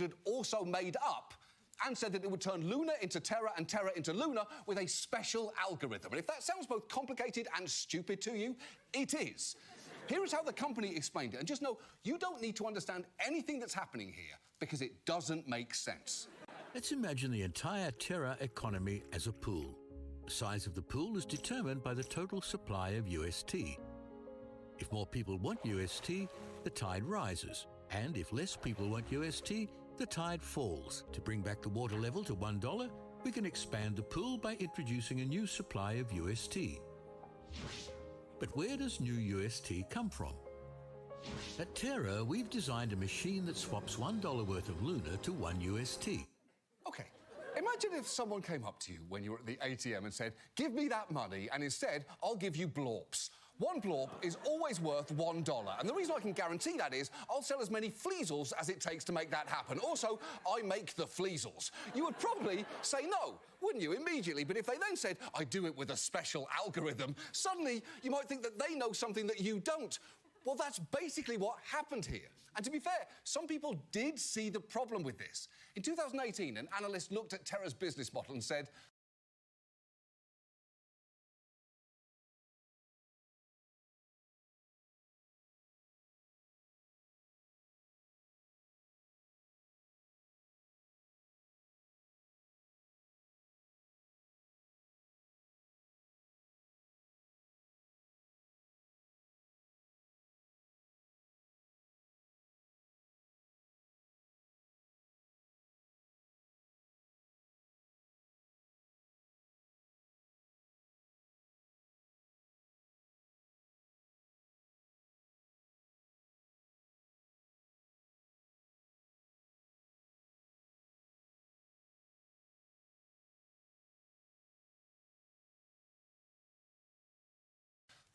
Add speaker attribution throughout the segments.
Speaker 1: had also made up and said that it would turn Luna into Terra and Terra into Luna with a special algorithm. And if that sounds both complicated and stupid to you, it is. Here is how the company explained it. And just know, you don't need to understand anything that's happening here because it doesn't make sense.
Speaker 2: Let's imagine the entire Terra economy as a pool. The size of the pool is determined by the total supply of UST. If more people want UST, the tide rises. And if less people want UST, the tide falls. To bring back the water level to $1, we can expand the pool by introducing a new supply of UST. But where does new UST come from? At Terra, we've designed a machine that swaps $1 worth of Luna to 1 UST.
Speaker 1: OK, imagine if someone came up to you when you were at the ATM and said, give me that money, and instead, I'll give you blorps. One blorp is always worth $1. And the reason I can guarantee that is I'll sell as many fleasels as it takes to make that happen. Also, I make the fleasels. You would probably say no, wouldn't you, immediately? But if they then said, I do it with a special algorithm, suddenly you might think that they know something that you don't. Well, that's basically what happened here. And to be fair, some people did see the problem with this. In 2018, an analyst looked at Terra's business model and said,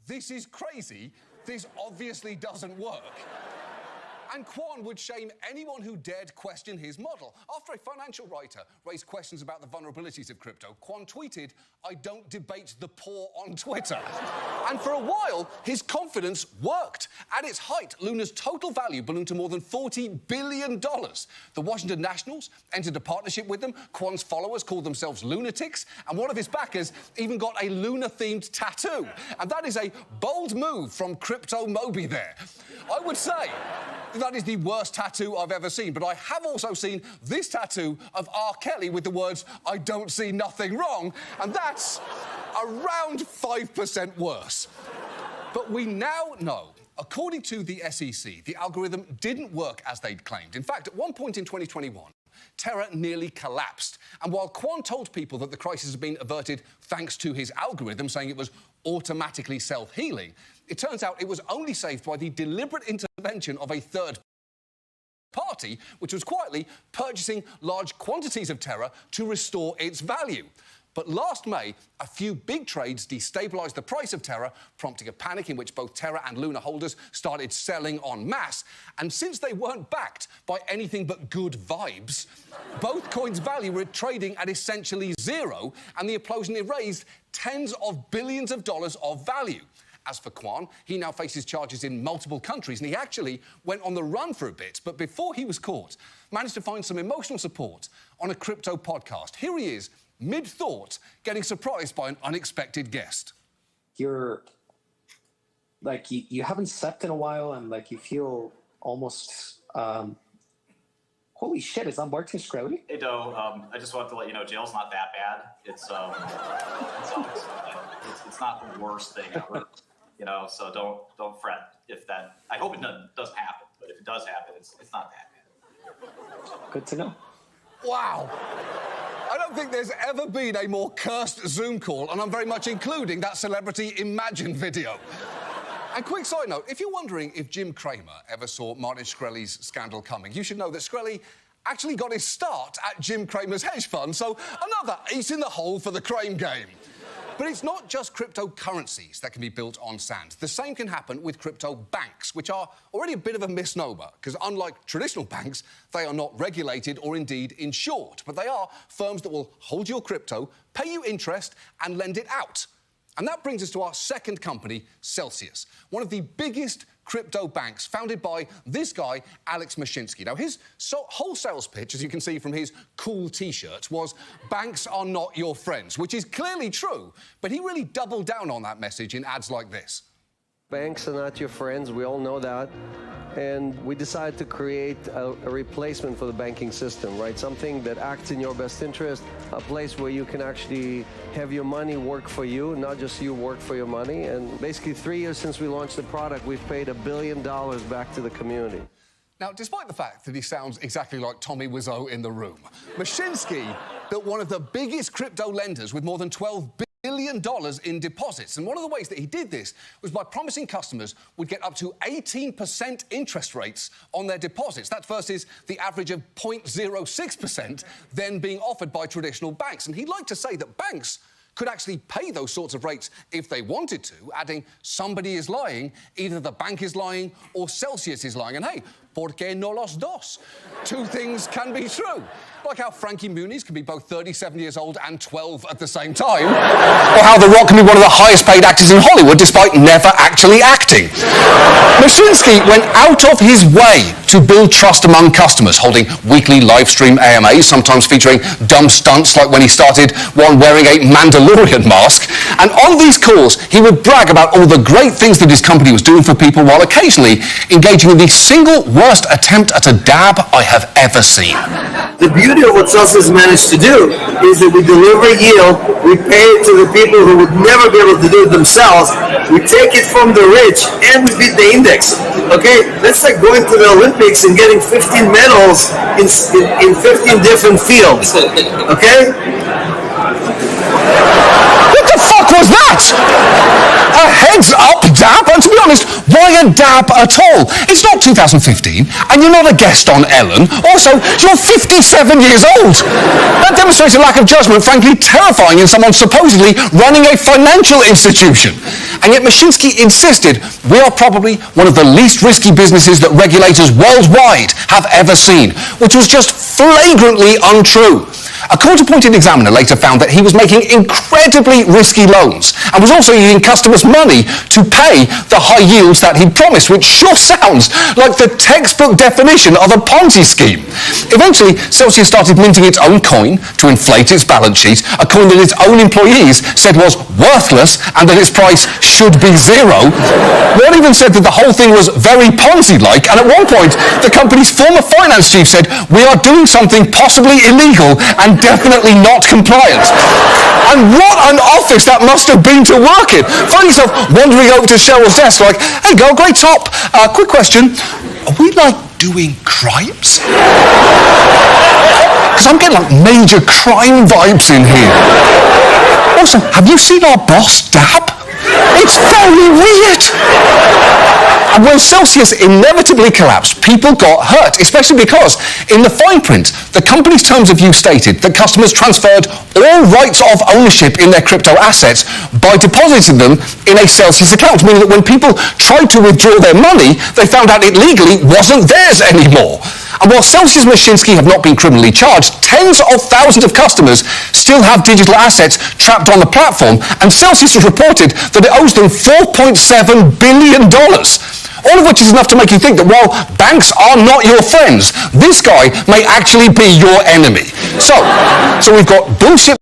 Speaker 1: this is crazy. This obviously doesn't work. And Kwon would shame anyone who dared question his model. After a financial writer raised questions about the vulnerabilities of crypto, Kwon tweeted, I don't debate the poor on Twitter. And for a while, his confidence worked. At its height, Luna's total value ballooned to more than $40 billion. The Washington Nationals entered a partnership with them. Kwon's followers called themselves lunatics. And one of his backers even got a Luna-themed tattoo. And that is a bold move from Crypto Moby there. I would say that is the worst tattoo I've ever seen, but I have also seen this tattoo of R. Kelly with the words, I don't see nothing wrong, and that's around 5% worse. But we now know, according to the SEC, the algorithm didn't work as they'd claimed. In fact, at one point in 2021, Terra nearly collapsed. And while Kwon told people that the crisis had been averted thanks to his algorithm, saying it was automatically self-healing, it turns out it was only saved by the deliberate intervention of a third party, which was quietly purchasing large quantities of Terra to restore its value. But last May, a few big trades destabilised the price of Terra, prompting a panic in which both Terra and Luna holders started selling en masse. And since they weren't backed by anything but good vibes, both coins' value were trading at essentially zero, and the implosion erased tens of billions of dollars of value. As for Kwon, he now faces charges in multiple countries, and he actually went on the run for a bit. But before he was caught, managed to find some emotional support on a crypto podcast. Here he is, mid-thought, getting surprised by an unexpected guest.
Speaker 3: You're, like, you haven't slept in a while, and, like, you feel almost, holy shit, is that Martin Shkreli?
Speaker 4: Hey, Doe, I just wanted to let you know jail's not that bad. It's not the worst thing ever, you know, so don't fret if that, I hope it doesn't happen, but if it does happen, it's not that bad.
Speaker 3: Good to know.
Speaker 1: Wow. I don't think there's ever been a more cursed Zoom call, and I'm very much including that celebrity Imagine video. And quick side note, if you're wondering if Jim Cramer ever saw Martin Shkreli's scandal coming, you should know that Shkreli actually got his start at Jim Cramer's hedge fund, so another ace in the hole for the Crame game. But it's not just cryptocurrencies that can be built on sand. The same can happen with crypto banks, which are already a bit of a misnomer, because unlike traditional banks, they are not regulated or indeed insured. But they are firms that will hold your crypto, pay you interest, and lend it out. And that brings us to our second company, Celsius, one of the biggest crypto banks, founded by this guy, Alex Mashinsky. Now, his whole sales pitch, as you can see from his cool T-shirts, was banks are not your friends, which is clearly true, but he really doubled down on that message in ads like this.
Speaker 5: Banks are not your friends, we all know that. And we decided to create a replacement for the banking system, right? Something that acts in your best interest, a place where you can actually have your money work for you, not just you work for your money. And basically 3 years since we launched the product, we've paid $1 billion back to the community.
Speaker 1: Now, despite the fact that he sounds exactly like Tommy Wiseau in The Room, Mashinsky built one of the biggest crypto lenders with more than $12 billion in deposits. And one of the ways that he did this was by promising customers would get up to 18% interest rates on their deposits. That versus the average of 0.06% then being offered by traditional banks. And he'd like to say that banks could actually pay those sorts of rates if they wanted to, adding somebody is lying, either the bank is lying or Celsius is lying. And hey, ¿por qué no los dos? Two things can be true. Like how Frankie Muniz can be both 37 years old and 12 at the same time. Or how The Rock can be one of the highest paid actors in Hollywood despite never actually acting. Mashinsky went out of his way to build trust among customers, holding weekly live stream AMAs, sometimes featuring dumb stunts like when he started one wearing a Mandalorian mask. And on these calls, he would brag about all the great things that his company was doing for people while occasionally engaging in the single worst attempt at a dab I have ever seen.
Speaker 6: The beauty of what Celsius managed to do is that we deliver yield, we pay it to the people who would never be able to do it themselves, we take it from the rich, and we beat the index. Okay? That's like going to the Olympics and getting 15 medals in 15 different fields. Okay?
Speaker 1: What the fuck was that? A heads-up dab? And to be honest, why a dab at all? It's not 2015, and you're not a guest on Ellen. Also, you're 57 years old. That demonstrates a lack of judgment, frankly terrifying in someone supposedly running a financial institution. And yet Mashinsky insisted we are probably one of the least risky businesses that regulators worldwide have ever seen, which was just flagrantly untrue. A court-appointed examiner later found that he was making incredibly risky loans and was also using customers' money to pay the high yields that he'd promised, which sure sounds like the textbook definition of a Ponzi scheme. Eventually, Celsius started minting its own coin to inflate its balance sheet, a coin that its own employees said was worthless and that its price should be zero. One even said that the whole thing was very Ponzi-like, and at one point, the company's former finance chief said, "We are doing something possibly illegal and definitely not compliant." And what an office that must have been to work in. Find yourself wandering over to Cheryl's desk like, "Hey girl, great top. Quick question, are we like doing crimes?" Because I'm getting like major crime vibes in here. Also, have you seen our boss dab? It's very weird. And when Celsius inevitably collapsed, people got hurt, especially because in the fine print, the company's terms of use stated that customers transferred all rights of ownership in their crypto assets by depositing them in a Celsius account, meaning that when people tried to withdraw their money, they found out it legally wasn't theirs anymore. And while Celsius and Mashinsky have not been criminally charged, tens of thousands of customers still have digital assets trapped on the platform, and Celsius has reported that it owes them $4.7 billion. All of which is enough to make you think that while banks are not your friends, this guy may actually be your enemy. So we've got bullshit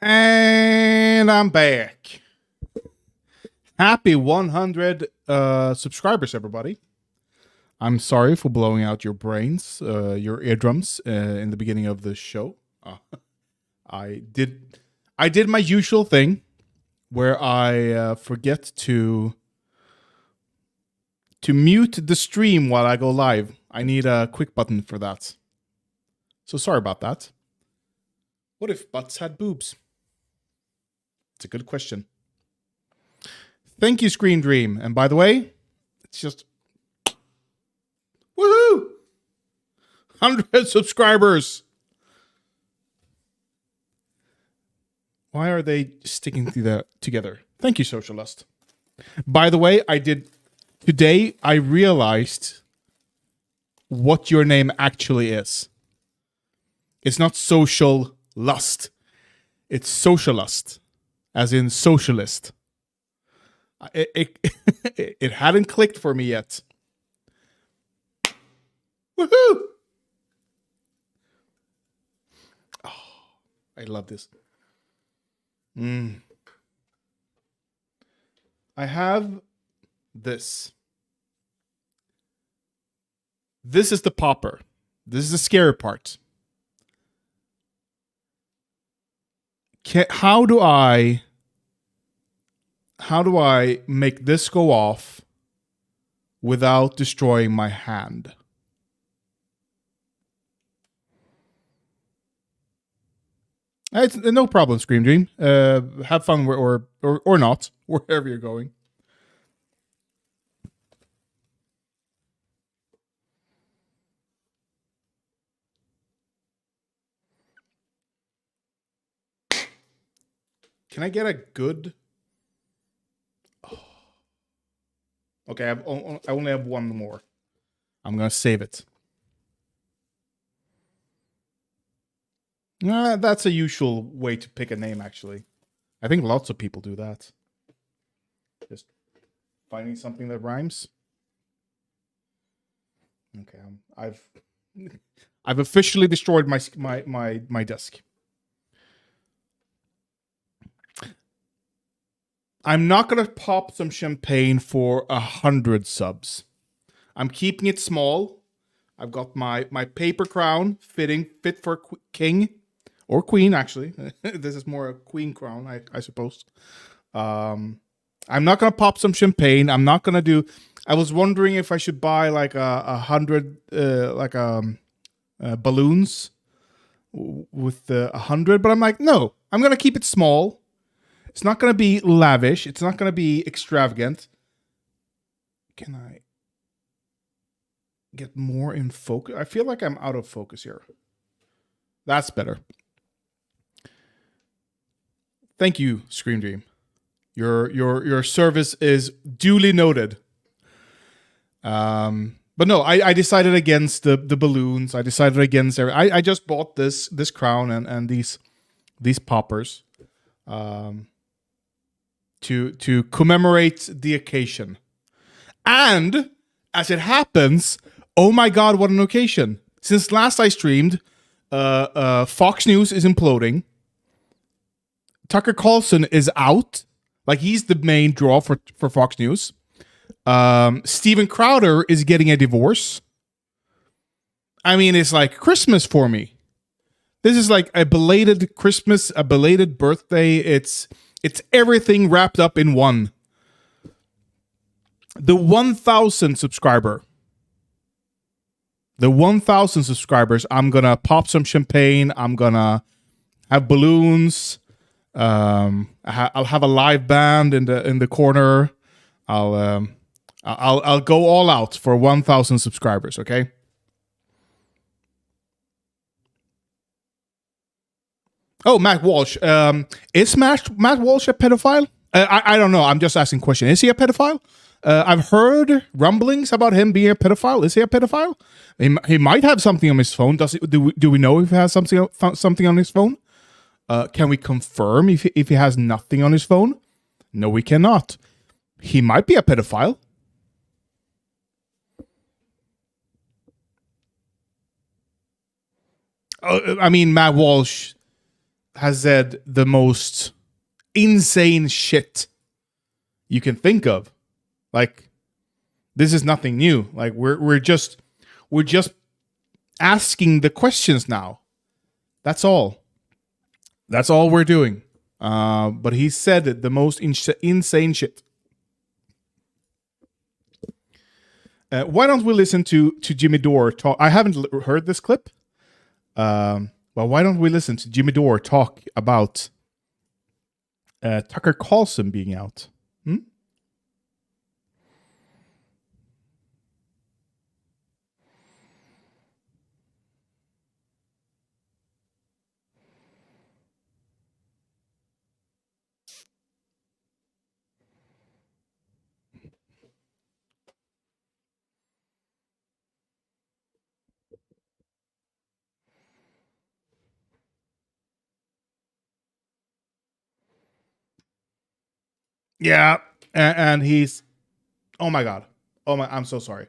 Speaker 7: And I'm back. Happy 100 subscribers, everybody. I'm sorry for blowing out your brains, your eardrums in the beginning of the show. I did my usual thing where I forget to mute the stream while I go live. I need a quick button for that. So sorry about that. What if butts had boobs? It's a good question. Thank you, Screen Dream. And by the way, it's just... Woohoo! 100 subscribers! Why are they sticking together? Thank you, Socialist. By the way, today I realized what your name actually is. It's not social lust. It's socialist, as in socialist. It hadn't clicked for me yet. Woohoo! Oh, I love this. I have this. This is the popper. This is the scary part. How do I make this go off without destroying my hand? It's no problem, Scream Dream. Have fun or not, wherever you're going. Can I get a good... Oh. Okay, I only have one more. I'm going to save it. That's a usual way to pick a name, actually. I think lots of people do that. Just finding something that rhymes. Okay, I've officially destroyed my desk. I'm not gonna pop some champagne for 100 subs. I'm keeping it small. I've got my paper crown fit for king or queen. Actually, this is more a queen crown, I suppose. I'm not gonna pop some champagne. I'm not gonna do. I was wondering if I should buy like 100 balloons with 100, but I'm like, no. I'm gonna keep it small. It's not going to be lavish. It's not going to be extravagant. Can I get more in focus? I feel like I'm out of focus here. That's better. Thank you, Scream Dream. Your service is duly noted. But no, I decided against the balloons. I decided against everything. I just bought this crown and these poppers. To commemorate the occasion. And, as it happens, oh my god, what an occasion. Since last I streamed, Fox News is imploding. Tucker Carlson is out. Like, he's the main draw for Fox News. Steven Crowder is getting a divorce. I mean, it's like Christmas for me. This is like a belated Christmas, a belated birthday. It's everything wrapped up in one. The 1,000 subscribers, I'm going to pop some champagne. I'm going to have balloons. I'll have a live band in the corner. I'll go all out for 1,000 subscribers, okay? Oh, Matt Walsh. Is Matt Walsh a pedophile? I don't know. I'm just asking a question. Is he a pedophile? I've heard rumblings about him being a pedophile. Is he a pedophile? He might have something on his phone. Do we know if he has something on his phone? Can we confirm if he has nothing on his phone? No, we cannot. He might be a pedophile. I mean, Matt Walsh. has said the most insane shit you can think of. Like, this is nothing new. Like, we're just asking the questions now. That's all. That's all we're doing. But he said the most insane shit. Why don't we listen to Jimmy Dore talk? I haven't heard this clip. Well, why don't we listen to Jimmy Dore talk about Tucker Carlson being out? Yeah, and he's, oh my god, I'm so sorry.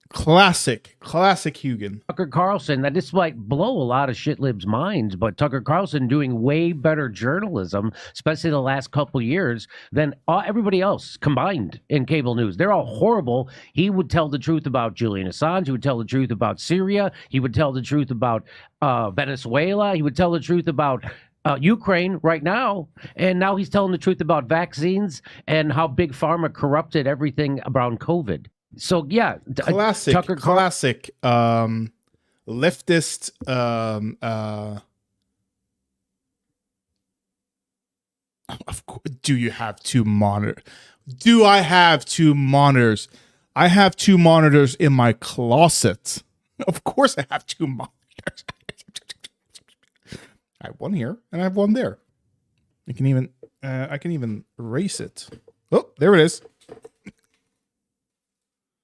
Speaker 7: Classic Hugin.
Speaker 8: Tucker Carlson, that this might blow a lot of shitlibs' minds, but Tucker Carlson doing way better journalism, especially the last couple years, than everybody else combined in cable news. They're all horrible. He would tell the truth about Julian Assange. He would tell the truth about Syria. He would tell the truth about Venezuela. He would tell the truth about Ukraine right now, and now he's telling the truth about vaccines and how Big Pharma corrupted everything around COVID. So yeah,
Speaker 7: classic leftist. Of course, do you have two monitors? Do I have two monitors? I have two monitors in my closet. Of course, I have two monitors. I have one here and I have one there. I can even erase it. Oh, there it is.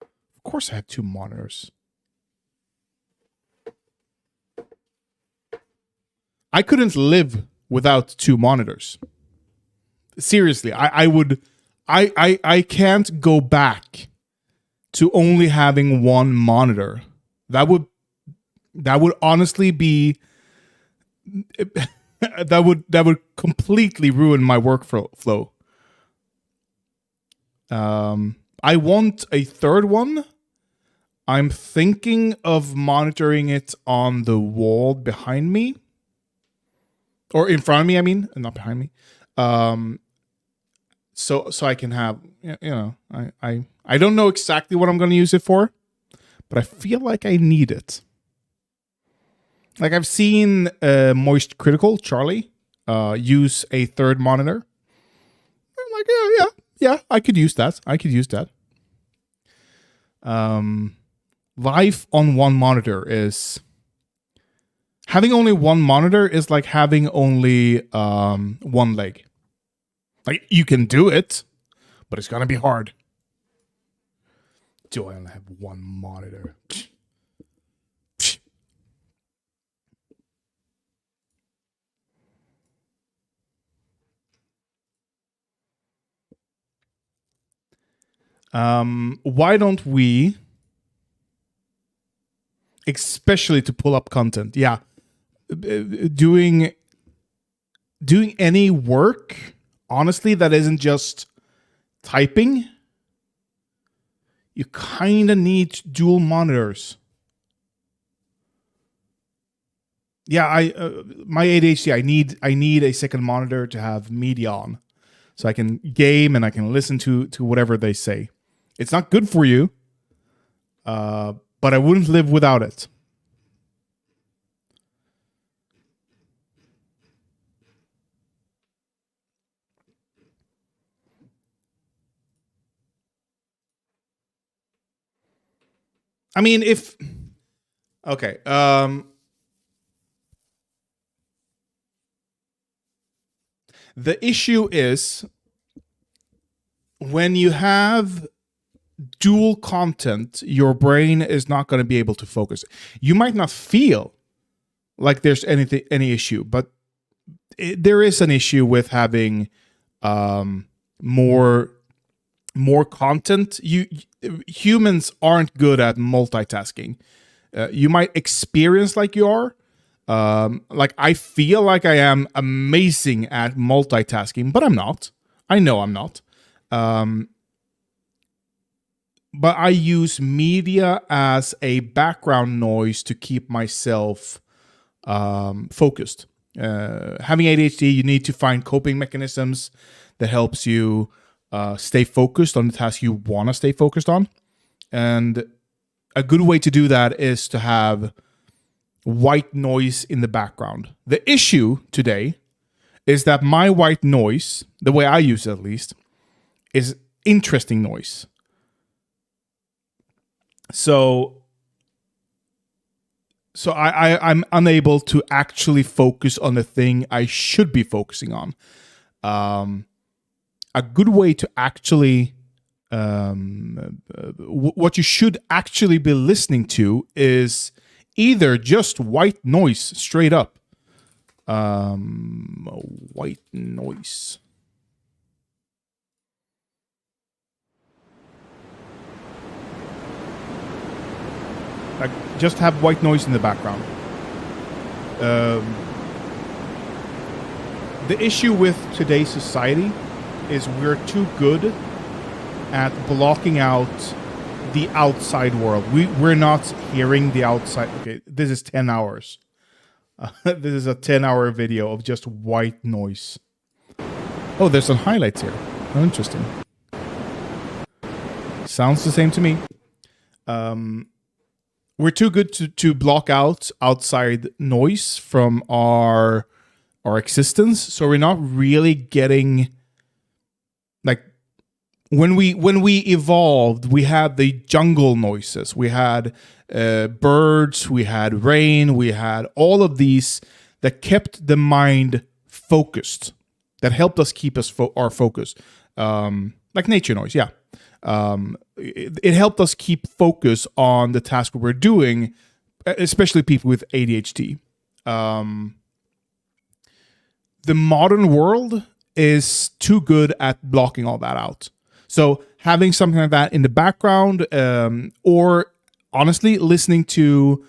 Speaker 7: Of course I have two monitors. I couldn't live without two monitors. Seriously, I can't go back to only having one monitor. That would honestly be that would completely ruin my workflow. I want a third one. I'm thinking of monitoring it on the wall behind me. Or in front of me, I mean, not behind me. So I can have, I don't know exactly what I'm going to use it for, but I feel like I need it. Like, I've seen Moist Critical, Charlie, use a third monitor. I'm like, yeah, I could use that. Life on one monitor is... Having only one monitor is like having only one leg. Like, you can do it, but it's going to be hard. Do I only have one monitor? Why don't we, especially to pull up content, doing any work, honestly, that isn't just typing, you kind of need dual monitors. Yeah, my ADHD, I need a second monitor to have media on, so I can game and I can listen to whatever they say. It's not good for you, but I wouldn't live without it. I mean, okay, the issue is when you have dual content, your brain is not going to be able to focus. You might not feel like there's any issue, but there is an issue with having more content. Humans aren't good at multitasking. You might experience like you are, Like, I feel like I am amazing at multitasking, but I'm not. I know I'm not. But I use media as a background noise to keep myself focused. Having ADHD, you need to find coping mechanisms that helps you stay focused on the task you want to stay focused on. And a good way to do that is to have white noise in the background. The issue today is that my white noise, the way I use it at least, is interesting noise. So I'm unable to actually focus on the thing I should be focusing on. A good way to actually, what you should actually be listening to is either just white noise straight up. White noise. Like, just have white noise in the background. The issue with today's society is we're too good at blocking out the outside world. We're not hearing the outside. Okay, this is 10 hours. This is a 10-hour video of just white noise. Oh, there's some highlights here. Oh, interesting. Sounds the same to me. We're too good to block out outside noise from our existence, so we're not really getting, like, when we evolved, we had the jungle noises, we had birds, we had rain, we had all of these that kept the mind focused, that helped us keep our focus, like nature noise, yeah. It helped us keep focus on the task we're doing, especially people with ADHD. The modern world is too good at blocking all that out. So having something like that in the background, or honestly, listening to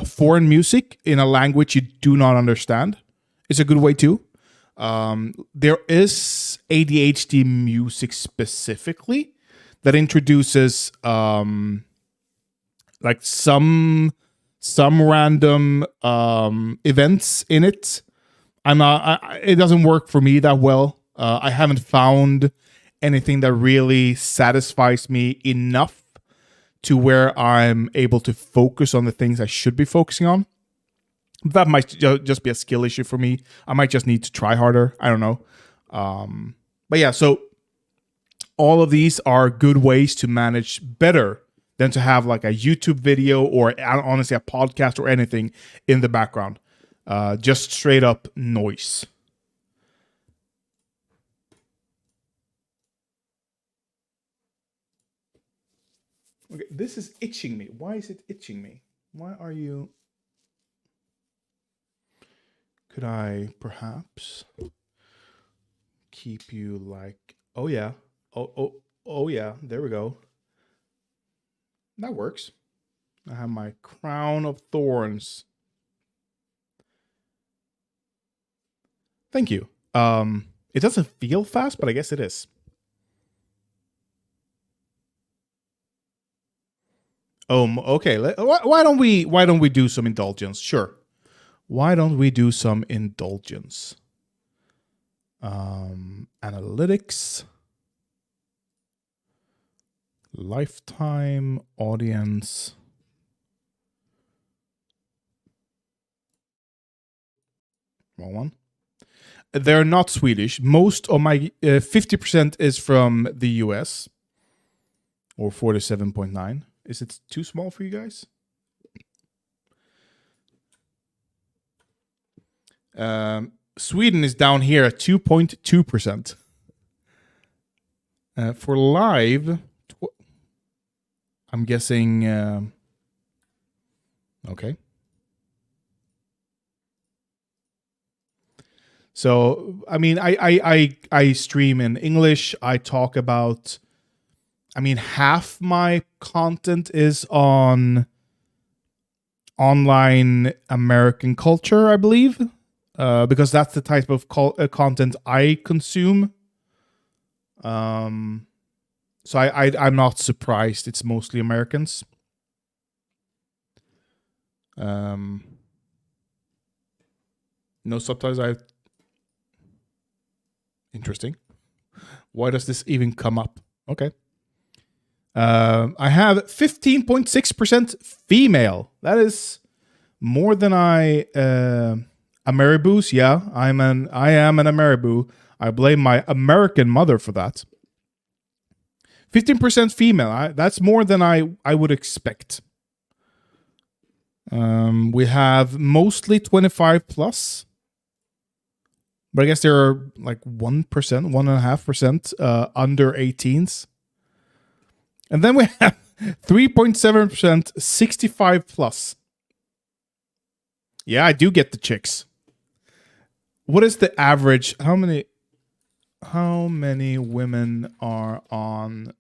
Speaker 7: foreign music in a language you do not understand is a good way too. There is ADHD music specifically that introduces like some random events in it. It doesn't work for me that well. I haven't found anything that really satisfies me enough to where I'm able to focus on the things I should be focusing on. That might just be a skill issue for me. I might just need to try harder. I don't know. But yeah, so all of these are good ways to manage better than to have like a YouTube video or honestly a podcast or anything in the background. Just straight up noise. Okay, this is itching me. Why is it itching me? Why are you... Could I perhaps keep you like... Oh, yeah. Oh, yeah. There we go. That works. I have my crown of thorns. Thank you. It doesn't feel fast, but I guess it is. Okay. Why don't we do some indulgence? Sure. Why don't we do some indulgence? Analytics. Lifetime audience. Wrong one. They're not Swedish. Most of my 50% is from the US, or 47.9. Is it too small for you guys? Sweden is down here at 2.2%. For live, I'm guessing. Okay. So, I mean, I stream in English. I talk about, I mean, half my content is on online American culture, I believe, because that's the type of content I consume. So I'm not surprised. It's mostly Americans. No subtitles. Interesting. Why does this even come up? Okay. I have 15.6% female. That is more than Ameriboos. Yeah, I am an Ameriboo. I blame my American mother for that. 15% female. That's more than I would expect. We have mostly 25 plus. But I guess there are like 1%, 1.5% under 18s. And then we have 3.7% 65 plus. Yeah, I do get the chicks. What is the average? How many women are on?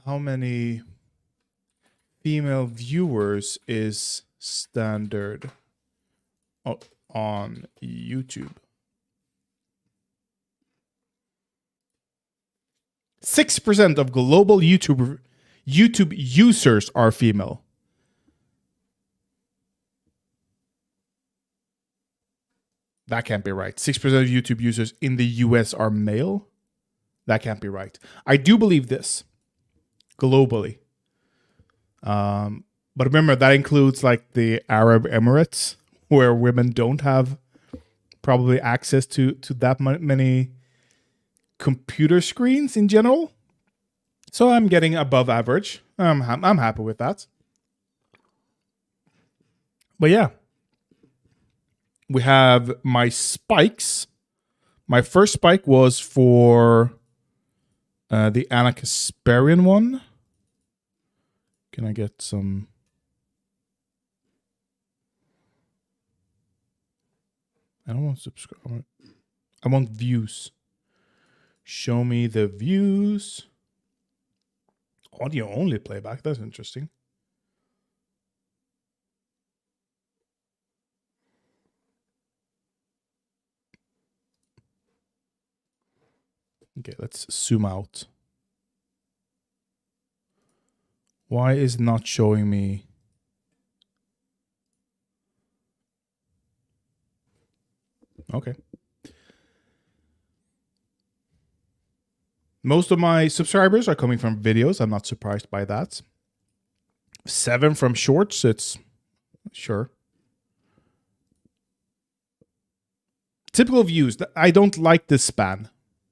Speaker 7: How many female viewers is standard on YouTube? 6% of global YouTube users are female. That can't be right. 6% of YouTube users in the US are male. That can't be right. I do believe this globally. But remember, that includes like the Arab Emirates, where women don't have probably access to that many computer screens in general. So I'm getting above average. I'm happy with that. But yeah, we have my spikes. My first spike was for the Ana Kasparian one. Can I get some? I don't want subscribe. I want views. Show me the views. Audio only playback. That's interesting. Okay, let's zoom out. Why is it not showing me? Okay. Most of my subscribers are coming from videos. I'm not surprised by that. 7 from shorts. It's sure. Typical views. I don't like this span.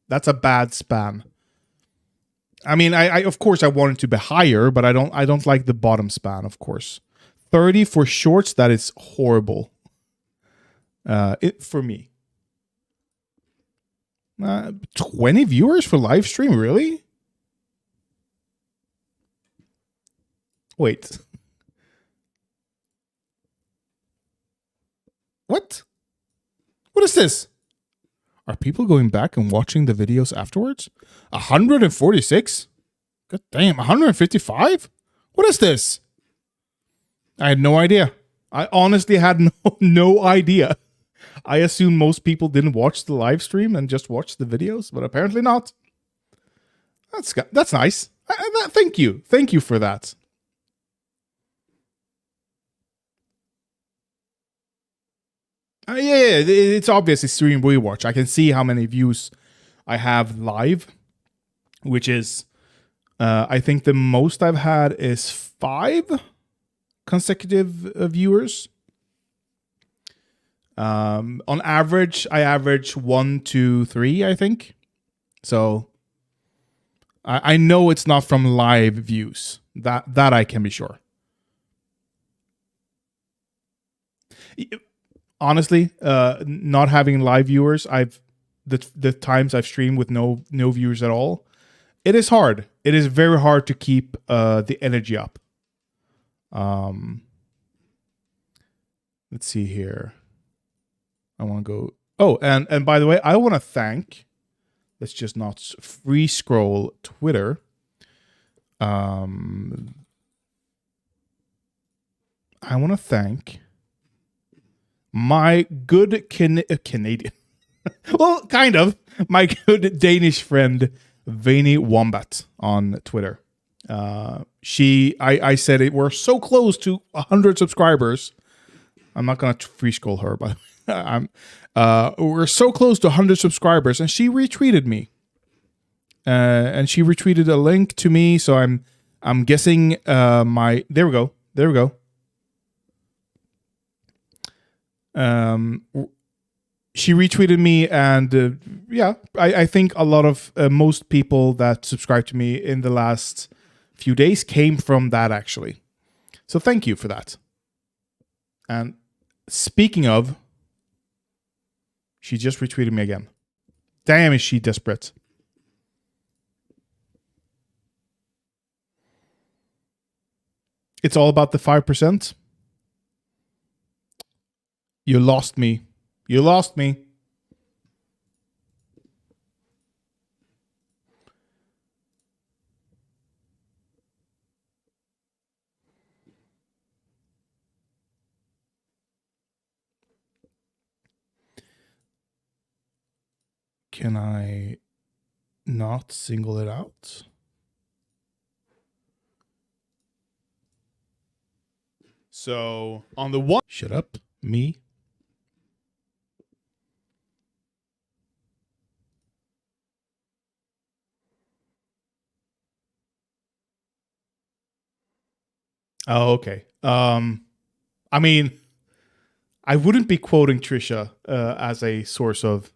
Speaker 7: That's a bad span. I mean, I of course I want it to be higher, but I don't like the bottom span, of course. 30 for shorts, that is horrible. For me. 20 viewers for live stream, really? Wait. What? What is this? Are people going back and watching the videos afterwards? 146? God damn, 155? What is this? I had no idea. I honestly had no idea. I assume most people didn't watch the live stream and just watched the videos, but apparently not. That's nice. Thank you. Thank you for that. Yeah, it's obviously stream rewatch. I can see how many views I have live, which is, I think the most I've had is 5 consecutive viewers. On average, I average 1, 2, 3, I think. So I know it's not from live views. That I can be sure. Honestly, not having live viewers, the times I've streamed with no viewers at all, it is hard. It is very hard to keep the energy up. Let's see here. I want to go. Oh, and by the way, I want to thank. Let's just not free scroll Twitter. I want to thank my good Canadian, well, kind of, my good Danish friend, Vani Wombat on Twitter. I said it. We're so close to 100 subscribers. I'm not gonna free scroll her, but we're so close to 100 subscribers, and she retweeted me. And she retweeted a link to me, so I'm guessing there we go. She retweeted me, and I think a lot of most people that subscribed to me in the last few days came from that, actually. So thank you for that. And speaking of, she just retweeted me again. Damn, is she desperate. It's all about the 5%. You lost me. You lost me. Can I not single it out? So on the one, shut up, me. Oh, okay. I mean, I wouldn't be quoting Trisha as a source of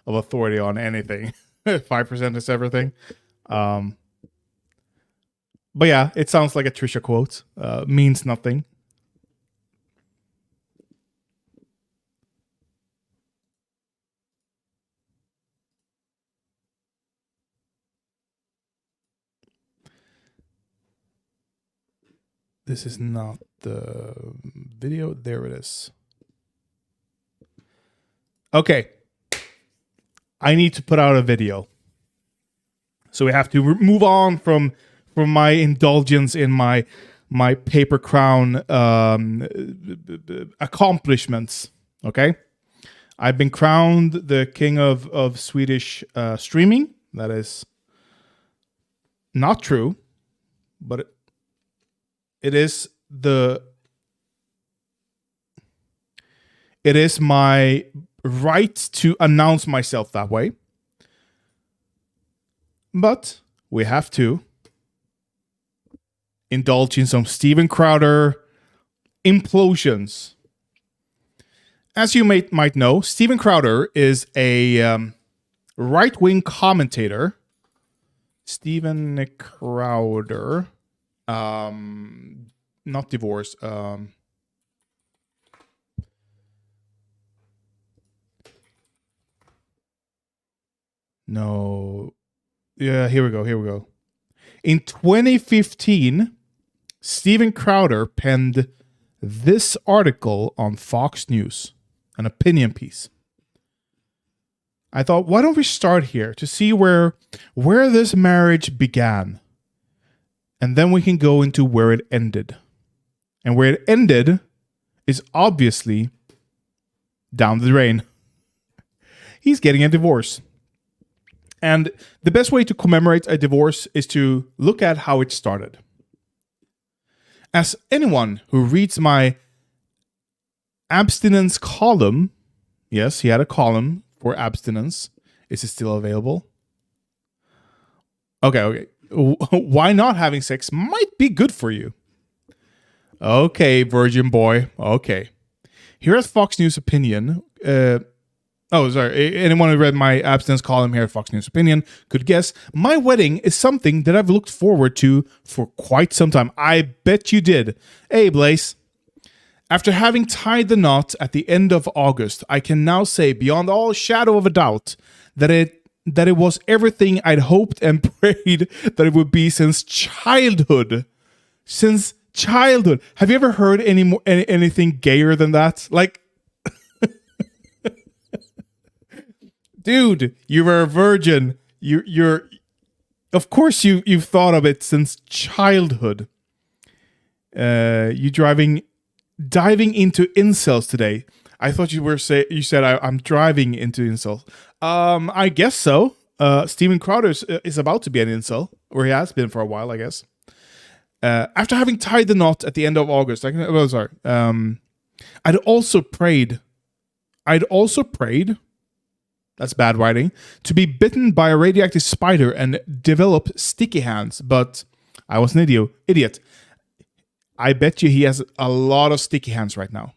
Speaker 7: authority on anything. 5% is everything. But yeah, it sounds like a Trisha quote. Means nothing. This is not the video. There it is. Okay. I need to put out a video. So we have to move on from my indulgence in my Paper Crown accomplishments. Okay? I've been crowned the king of Swedish streaming. That is not true, but it is my right to announce myself that way. But we have to indulge in some Steven Crowder implosions. As you might know, Steven Crowder is a right-wing commentator. Steven Crowder, not divorced. No. Yeah, here we go. In 2015, Steven Crowder penned this article on Fox News, an opinion piece. I thought, why don't we start here to see where this marriage began? And then we can go into where it ended. And where it ended is obviously down the drain. He's getting a divorce. And the best way to commemorate a divorce is to look at how it started. As anyone who reads my abstinence column, yes, he had a column for abstinence. Is it still available? Okay. Why not having sex might be good for you. Okay, virgin boy. Okay. Here at Fox News Opinion, anyone who read my abstinence column here at Fox News Opinion could guess my wedding is something that I've looked forward to for quite some time. I bet you did. Hey, Blaze. After having tied the knot at the end of August, I can now say beyond all shadow of a doubt that it was everything I'd hoped and prayed that it would be since childhood. Since childhood. Have you ever heard anything gayer than that? Like, dude, you were a virgin. You're of course you've thought of it since childhood. You driving diving into incels today. I thought you said I'm driving into incels. I guess so. Steven Crowder is about to be an incel, or he has been for a while, I guess. After having tied the knot at the end of August, I'd also prayed, that's bad writing, to be bitten by a radioactive spider and develop sticky hands, but I was an idiot. I bet you he has a lot of sticky hands right now.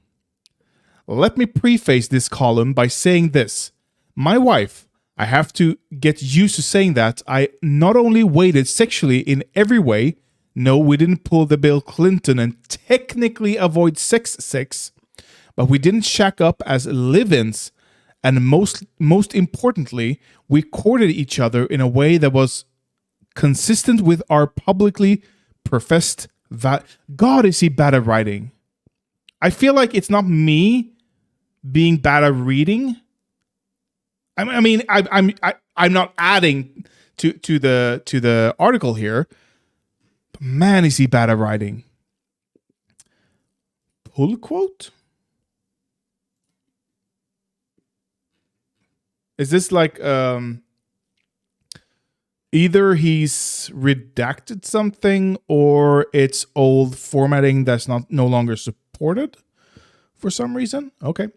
Speaker 7: Let me preface this column by saying this. My wife, I have to get used to saying that, I not only waited sexually in every way, no, we didn't pull the Bill Clinton and technically avoid sex, but we didn't shack up as live-ins, and most importantly, we courted each other in a way that was consistent with our publicly professed God, is he bad at writing? I feel like it's not me being bad at reading. I'm not adding to the article here. But man, is he bad at writing? Pull quote? Is this like either he's redacted something or it's old formatting that's no longer supported for some reason? Okay.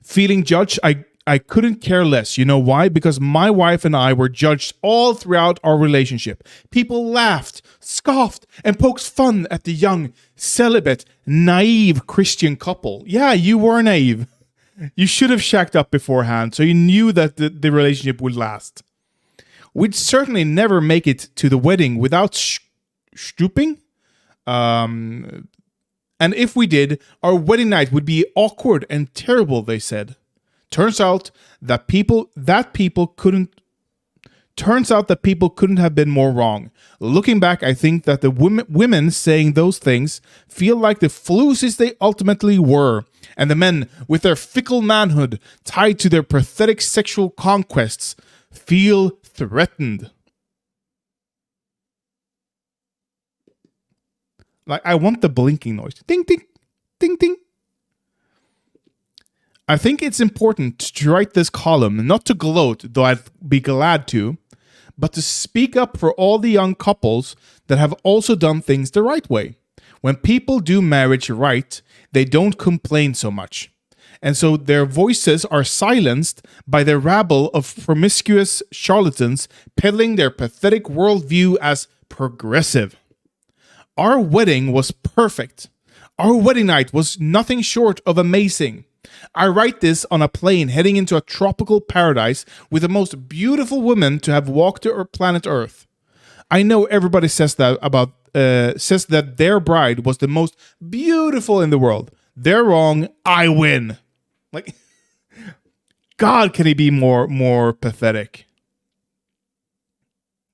Speaker 7: Feeling judged, I couldn't care less. You know why? Because my wife and I were judged all throughout our relationship. People laughed, scoffed, and poked fun at the young, celibate, naive Christian couple. Yeah, you were naive. You should have shacked up beforehand, so you knew that the relationship would last. We'd certainly never make it to the wedding without stooping. And if we did, our wedding night would be awkward and terrible, they said. Turns out that people couldn't have been more wrong. Looking back, I think that the women saying those things feel like the floozies they ultimately were, and the men, with their fickle manhood tied to their pathetic sexual conquests, feel threatened. Like, I want the blinking noise. Ding, ding, ding, ding. I think it's important to write this column, not to gloat, though I'd be glad to, but to speak up for all the young couples that have also done things the right way. When people do marriage right, they don't complain so much. And so their voices are silenced by the rabble of promiscuous charlatans peddling their pathetic worldview as progressive. Our wedding was perfect. Our wedding night was nothing short of amazing. I write this on a plane heading into a tropical paradise with the most beautiful woman to have walked the planet Earth. I know everybody says that their bride was the most beautiful in the world. They're wrong. I win. Like, God, can he be more pathetic?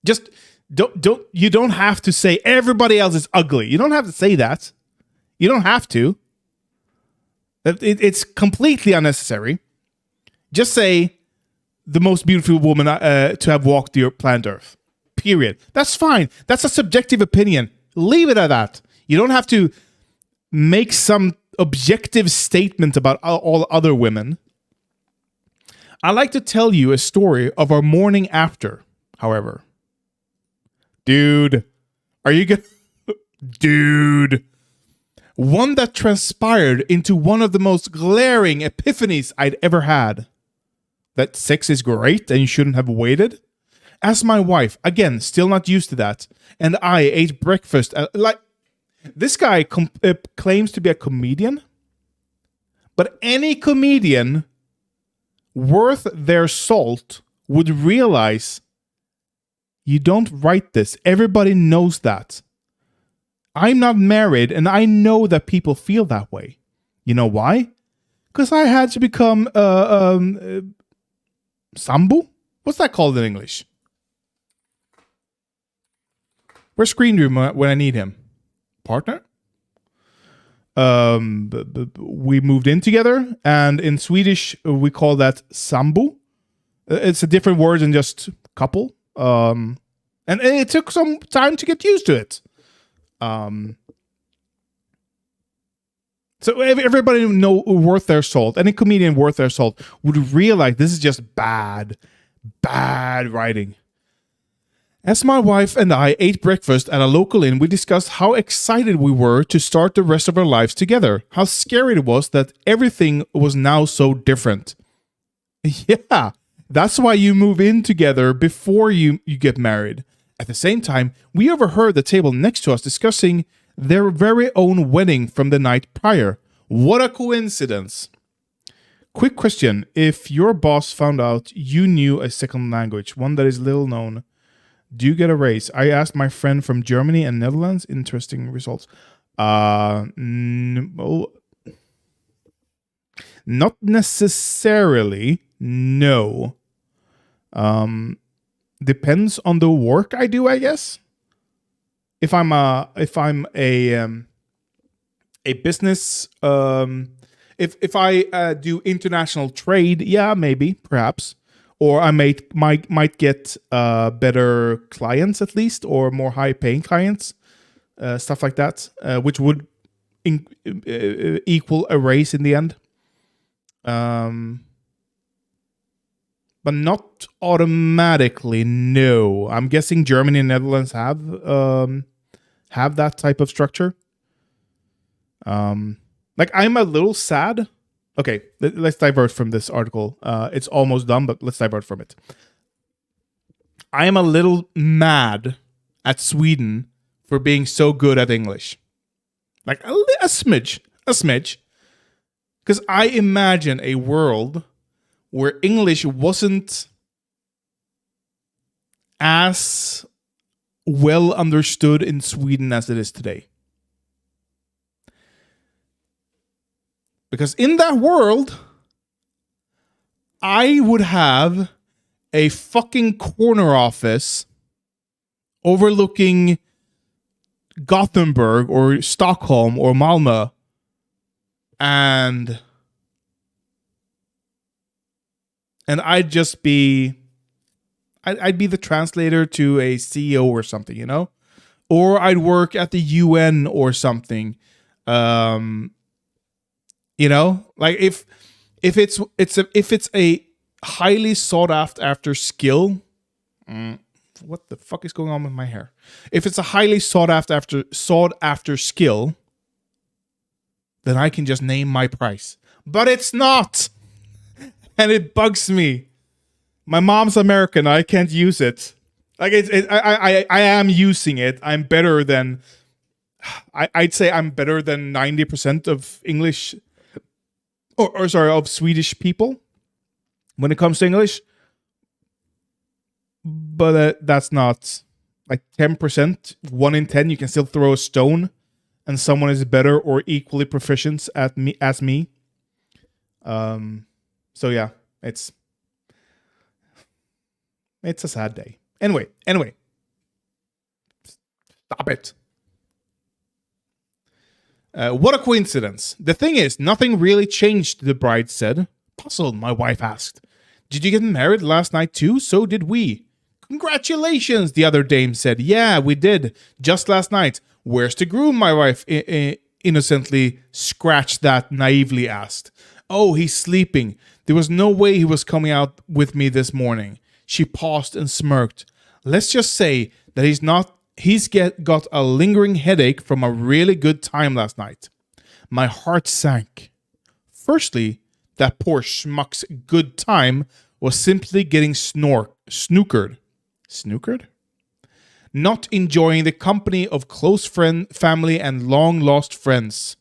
Speaker 7: Just you don't have to say everybody else is ugly. You don't have to say that. You don't have to. It's completely unnecessary. Just say the most beautiful woman to have walked the planet Earth. Period. That's fine. That's a subjective opinion. Leave it at that. You don't have to make some objective statement about all other women. I like to tell you a story of our morning after, however. Dude, are you good? Dude. One that transpired into one of the most glaring epiphanies I'd ever had. That sex is great and you shouldn't have waited. As my wife, again, still not used to that, and I ate breakfast. This guy claims to be a comedian, but any comedian worth their salt would realize you don't write this. Everybody knows that. I'm not married, and I know that people feel that way. You know why? Because I had to become sambo? What's that called in English? Where's Screen Room when I need him? Partner? We moved in together, and in Swedish we call that sambo. It's a different word than just couple. And it took some time to get used to it. So everybody worth their salt, any comedian worth their salt would realize this is just bad writing. As my wife and I ate breakfast at a local inn, we discussed how excited we were to start the rest of our lives together. How scary it was that everything was now so different. Yeah, that's why you move in together before you get married. At the same time, we overheard the table next to us discussing their very own wedding from the night prior. What a coincidence. Quick question. If your boss found out you knew a second language, one that is little known, do you get a raise? I asked my friend from Germany and Netherlands. Interesting results. Not necessarily. No. Depends on the work I do, I guess. If I'm a business, if I do international trade, yeah, maybe, perhaps, or I might get better clients at least, or more high paying clients, stuff like that, which would equal a raise in the end. But not automatically, no. I'm guessing Germany and Netherlands have that type of structure. Like, I'm a little sad. Okay, let's divert from this article. It's almost done, but let's divert from it. I am a little mad at Sweden for being so good at English. Like, a smidge. Because I imagine a world where English wasn't as well understood in Sweden as it is today. Because in that world, I would have a fucking corner office overlooking Gothenburg or Stockholm or Malmö, and I'd just be, I'd be the translator to a CEO or something, you know, or I'd work at the UN or something. You know, like if it's a highly sought after skill. What the fuck is going on with my hair? If it's a highly sought after skill, then I can just name my price. But it's not. And it bugs me. My mom's American. I can't use it. Like I am using it. I'm better than. I'd say I'm better than 90% of English, or sorry, of Swedish people when it comes to English. But that's not like 10%. 1 in 10, you can still throw a stone, and someone is better or equally proficient as me. So yeah, it's a sad day. Anyway, stop it. What a coincidence. The thing is, nothing really changed, the bride said. Puzzled, my wife asked. Did you get married last night too? So did we. Congratulations, the other dame said. Yeah, we did. Just last night. Where's the groom, my wife innocently scratched that, naively asked. Oh, he's sleeping. There was no way he was coming out with me this morning. She paused and smirked. Let's just say that he's got a lingering headache from a really good time last night. My heart sank. Firstly, that poor schmuck's good time was simply getting snookered. Snookered? Not enjoying the company of close family and long-lost friends.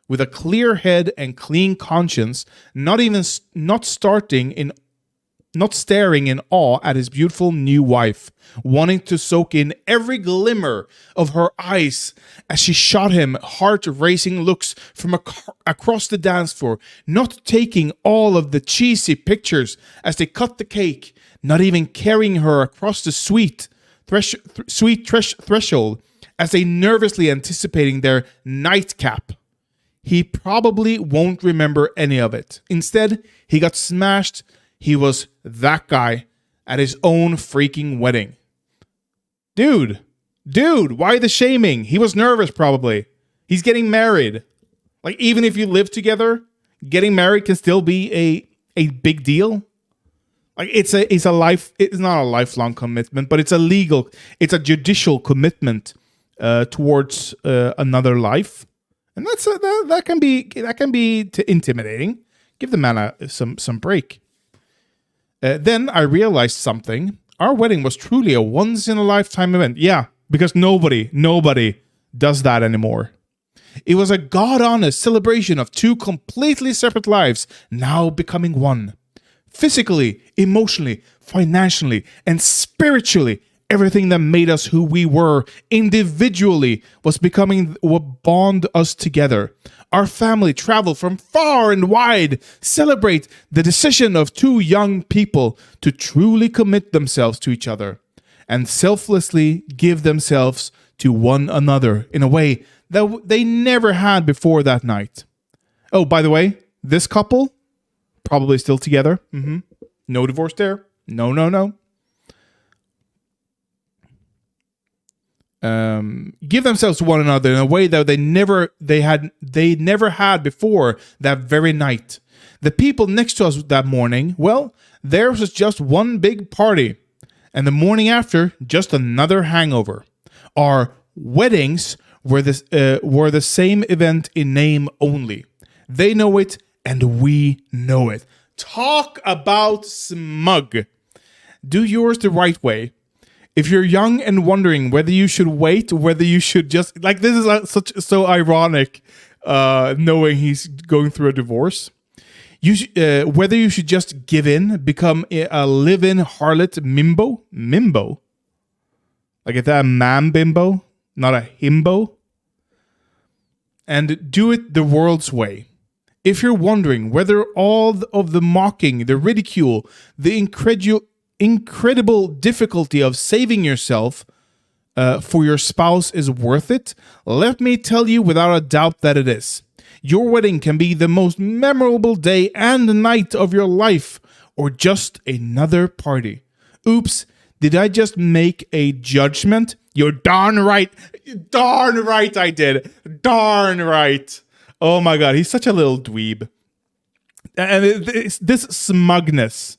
Speaker 7: With a clear head and clean conscience, not staring in awe at his beautiful new wife, wanting to soak in every glimmer of her eyes as she shot him heart-racing looks from across the dance floor, not taking all of the cheesy pictures as they cut the cake, not even carrying her across the sweet threshold as they nervously anticipating their nightcap. He probably won't remember any of it. Instead, he got smashed. He was that guy at his own freaking wedding. Dude, why the shaming? He was nervous probably. He's getting married. Like, even if you live together, getting married can still be a big deal. Like, it's not a lifelong commitment, but it's a judicial commitment towards another life. And that can be intimidating. Give the man some break. Then I realized something. Our wedding was truly a once-in-a-lifetime event. Yeah, because nobody does that anymore. It was a God-honest celebration of two completely separate lives now becoming one. Physically, emotionally, financially, and spiritually, everything that made us who we were individually was becoming what bond us together. Our family traveled from far and wide, celebrate the decision of two young people to truly commit themselves to each other and selflessly give themselves to one another in a way that they never had before that night. Oh, by the way, this couple, probably still together. No divorce there. No. Give themselves to one another in a way that they never had before that very night. The people next to us that morning, well, theirs was just one big party, and the morning after, just another hangover. Our weddings were the same event in name only. They know it, and we know it. Talk about smug. Do yours the right way. If you're young and wondering whether you should wait or whether you should just... Like, this is so ironic, knowing he's going through a divorce. Whether you should just give in, become a live-in harlot mimbo. Like, is that a man bimbo, not a himbo? And do it the world's way. If you're wondering whether all of the mocking, the ridicule, the incredible difficulty of saving yourself for your spouse is worth it, let me tell you without a doubt that it is. Your wedding can be the most memorable day and night of your life, or just another party. Oops, did I just make a judgment? You're darn right. Darn right I did. Darn right. Oh my God, he's such a little dweeb. And this smugness.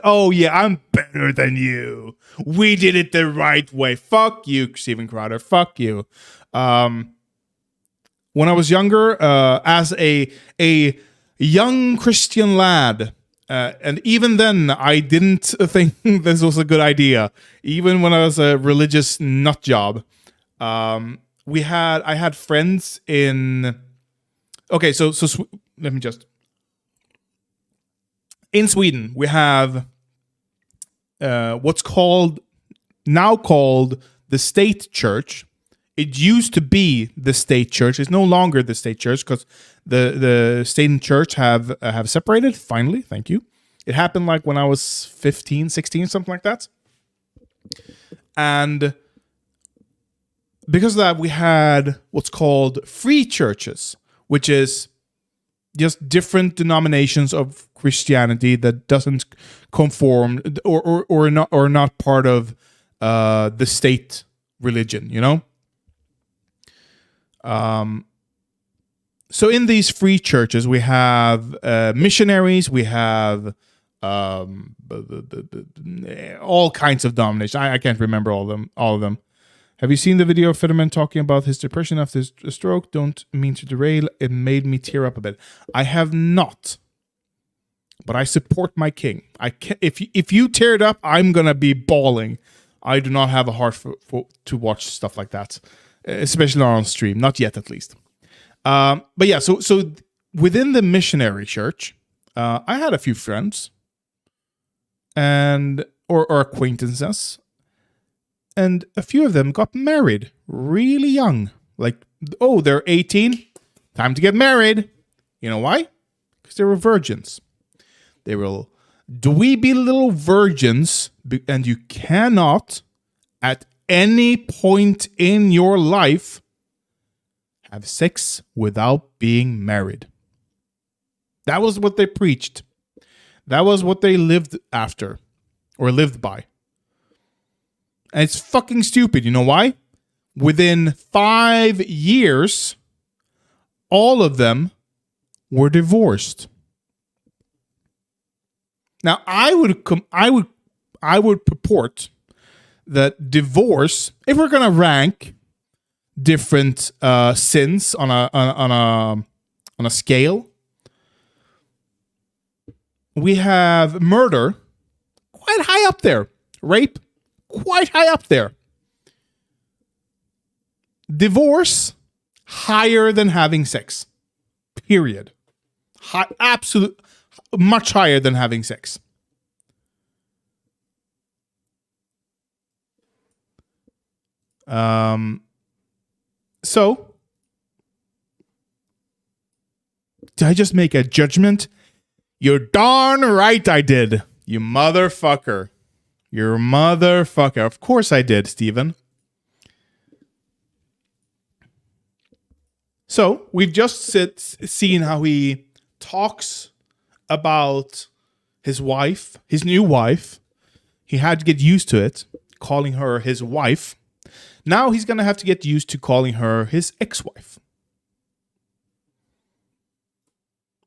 Speaker 7: Oh yeah, I'm better than you. We did it the right way. Fuck you, Steven Crowder. Fuck you. When I was younger, as a young Christian lad, and even then, I didn't think this was a good idea. Even when I was a religious nut job, I had friends in. Okay, so let me just. In Sweden, we have what's now called the state church. It used to be the state church. It's no longer the state church because the state and church have separated. Finally, thank you. It happened like when I was 15, 16, something like that. And because of that, we had what's called free churches, which is just different denominations of Christianity that doesn't conform or not part of the state religion, you know? So in these free churches, we have missionaries, we have all kinds of denominations. I can't remember all of them. Have you seen the video of Fetterman talking about his depression after his stroke? Don't mean to derail. It made me tear up a bit. I have not, but I support my king. I can, if you tear it up, I'm gonna be bawling. I do not have a heart to watch stuff like that, especially not on stream. Not yet, at least. But yeah, so within the missionary church, I had a few friends and or acquaintances. And a few of them got married really young. Like, oh, they're 18. Time to get married. You know why? Because they were virgins. They were dweeby little virgins. And you cannot, at any point in your life, have sex without being married. That was what they preached. That was what they lived after. Or lived by. And it's fucking stupid. You know why? Within 5 years, all of them were divorced. Now, I would purport that divorce, if we're gonna rank different sins on a scale, we have murder quite high up there, rape quite high up there, divorce higher than having sex, period. Absolute, much higher than having sex. So, did I just make a judgment? You're darn right I did. You motherfucker. You're a motherfucker. Of course I did, Steven. So, we've just seen how he talks about his wife, his new wife. He had to get used to it, calling her his wife. Now he's going to have to get used to calling her his ex-wife.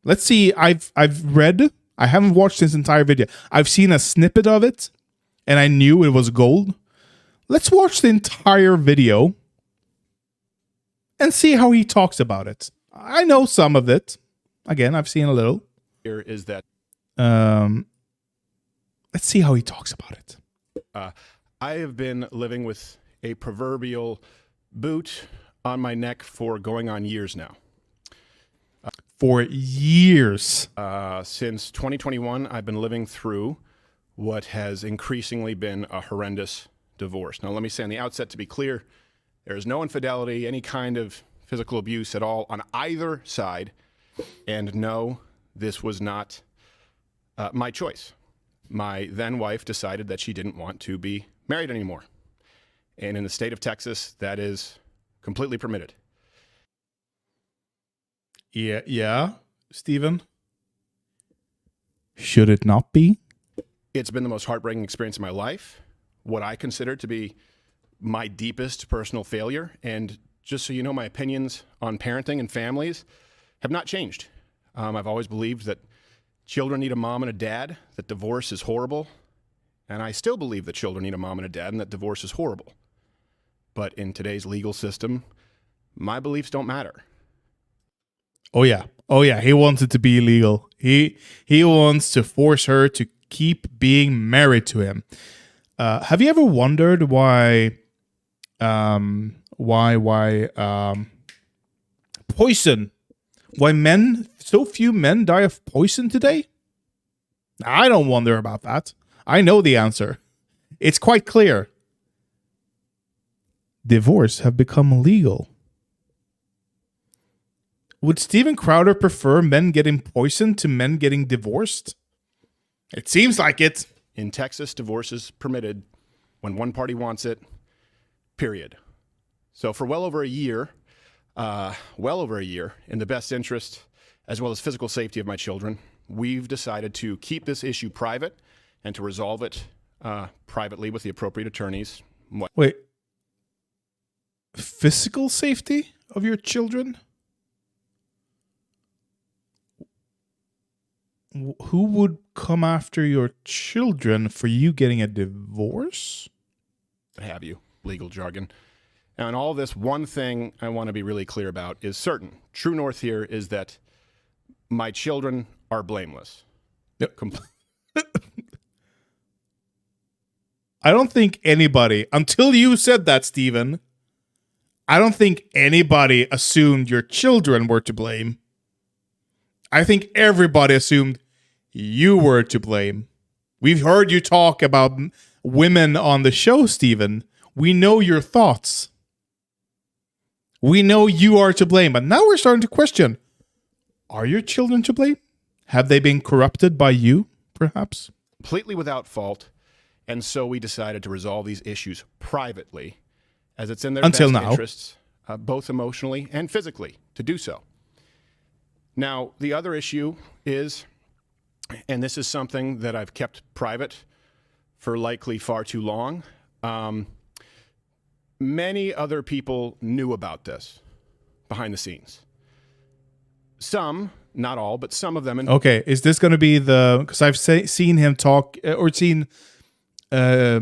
Speaker 7: Let's see. I've read. I haven't watched this entire video. I've seen a snippet of it, and I knew it was gold. Let's watch the entire video and see how he talks about it. I know some of it. Again, I've seen a little.
Speaker 9: Here is that.
Speaker 7: Let's see how he talks about it.
Speaker 9: I have been living with a proverbial boot on my neck for going on years now.
Speaker 7: For years.
Speaker 9: Since 2021, I've been living through what has increasingly been a horrendous divorce. Now, let me say on the outset, to be clear, there is no infidelity, any kind of physical abuse at all on either side. And no, this was not my choice. My then wife decided that she didn't want to be married anymore. And in the state of Texas, that is completely permitted.
Speaker 7: Yeah, Steven? Should it not be?
Speaker 9: It's been the most heartbreaking experience of my life, what I consider to be my deepest personal failure. And just so you know, my opinions on parenting and families have not changed. I've always believed that children need a mom and a dad, that divorce is horrible. And I still believe that children need a mom and a dad and that divorce is horrible. But in today's legal system, my beliefs don't matter.
Speaker 7: Oh yeah. He wants it to be illegal. He wants to force her to keep being married to him. Have you ever wondered why poison? Why so few men die of poison today? I don't wonder about that. I know the answer. It's quite clear. Divorce have become legal. Would Steven Crowder prefer men getting poisoned to men getting divorced? It seems like it.
Speaker 9: In Texas, divorce is permitted when one party wants it, period. So for well over a year, in the best interest as well as physical safety of my children, we've decided to keep this issue private and to resolve it privately with the appropriate attorneys.
Speaker 7: Wait. Physical safety of your children? Who would come after your children for you getting a divorce?
Speaker 9: Have you, legal jargon. Now, in all this, one thing I want to be really clear about is certain. True north here is that my children are blameless.
Speaker 7: Yep. I don't think anybody, until you said that, Steven, I don't think anybody assumed your children were to blame. I think everybody assumed you were to blame. We've heard you talk about women on the show, Steven. We know your thoughts. We know you are to blame. But now we're starting to question, are your children to blame? Have they been corrupted by you, perhaps?
Speaker 9: Completely without fault. And so we decided to resolve these issues privately, as it's in their best interests, both emotionally and physically, to do so. Now, the other issue is, and this is something that I've kept private for likely far too long, many other people knew about this behind the scenes. some, not all, but some of them.
Speaker 7: Okay, is this going to be the... Because I've seen him talk, or seen... was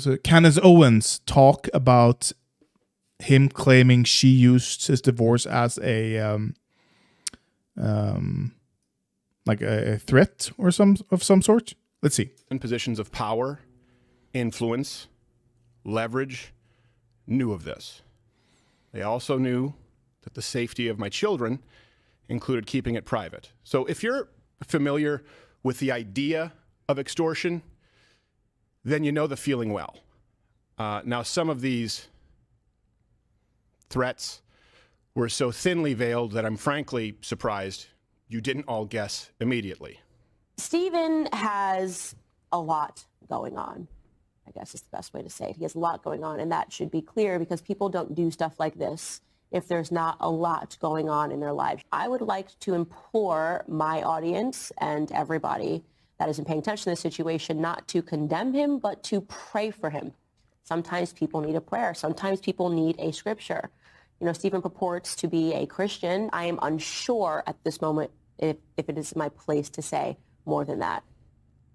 Speaker 7: it Candace Owens talk about him claiming she used his divorce as a like a threat or some sort. Let's see.
Speaker 9: In positions of power, influence, leverage, knew of this. They also knew that the safety of my children included keeping it private. So if you're familiar with the idea of extortion, then you know the feeling well. Now, some of these threats were so thinly veiled that I'm frankly surprised you didn't all guess immediately.
Speaker 10: Stephen has a lot going on. I guess is the best way to say it. He has a lot going on, and that should be clear because people don't do stuff like this if there's not a lot going on in their lives. I would like to implore my audience and everybody that isn't paying attention to this situation not to condemn him, but to pray for him. Sometimes people need a prayer. Sometimes people need a scripture. You know, Stephen purports to be a Christian. I am unsure at this moment if it is my place to say more than that.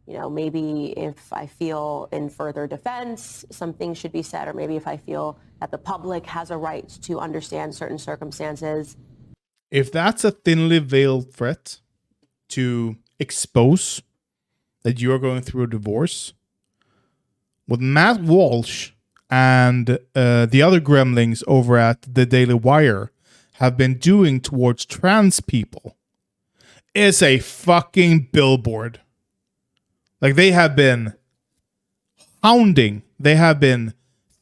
Speaker 10: You know, maybe if I feel in further defense, some things should be said, or maybe if I feel that the public has a right to understand certain circumstances.
Speaker 7: If that's a thinly veiled threat to expose that you're going through a divorce, what Matt Walsh and the other gremlings over at the Daily Wire have been doing towards trans people is a fucking billboard. Like, they have been hounding, they have been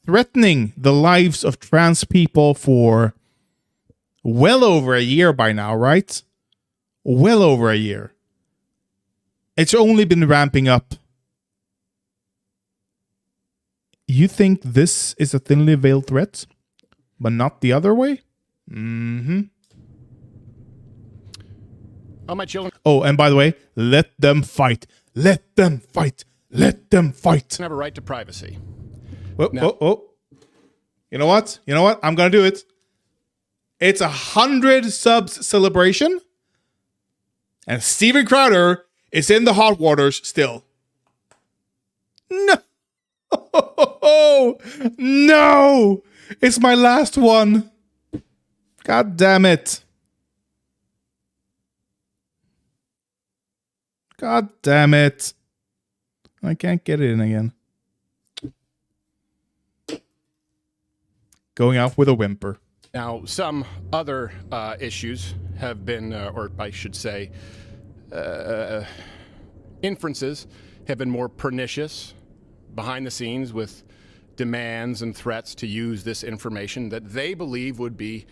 Speaker 7: threatening the lives of trans people for well over a year by now, right? Well over a year. It's only been ramping up. You think this is a thinly veiled threat, but not the other way? Mm-hmm.
Speaker 9: Oh, my children.
Speaker 7: Oh, and by the way, let them fight. Let them fight. Let them fight.
Speaker 9: Have a right to privacy.
Speaker 7: Oh. You know what? I'm going to do it. It's 100 subs celebration. And Steven Crowder is in the hot waters still. No. No. It's my last one. God damn it. God damn it. I can't get it in again. Going out with a whimper.
Speaker 9: Now, some other issues have been, or I should say, inferences have been more pernicious behind the scenes with demands and threats to use this information that they believe would be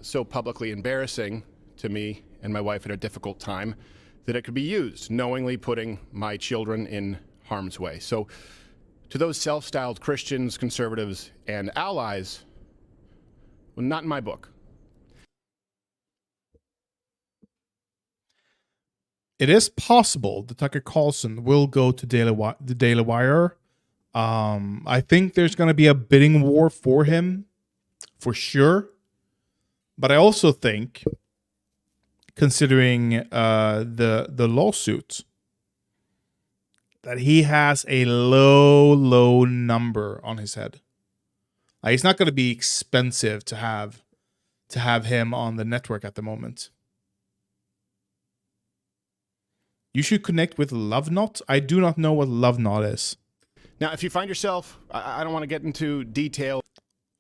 Speaker 9: so publicly embarrassing to me and my wife at a difficult time that it could be used, knowingly putting my children in harm's way. So to those self-styled Christians, conservatives, and allies, well, not in my book.
Speaker 7: It is possible that Tucker Carlson will go to the Daily Wire. I think there's going to be a bidding war for him, for sure. But I also think, considering the lawsuit, that he has a low number on his head. It's not going to be expensive to have him on the network at the moment. You should connect with LoveKnot. I do not know what LoveKnot is.
Speaker 9: Now, if you find yourself, I don't want to get into detail.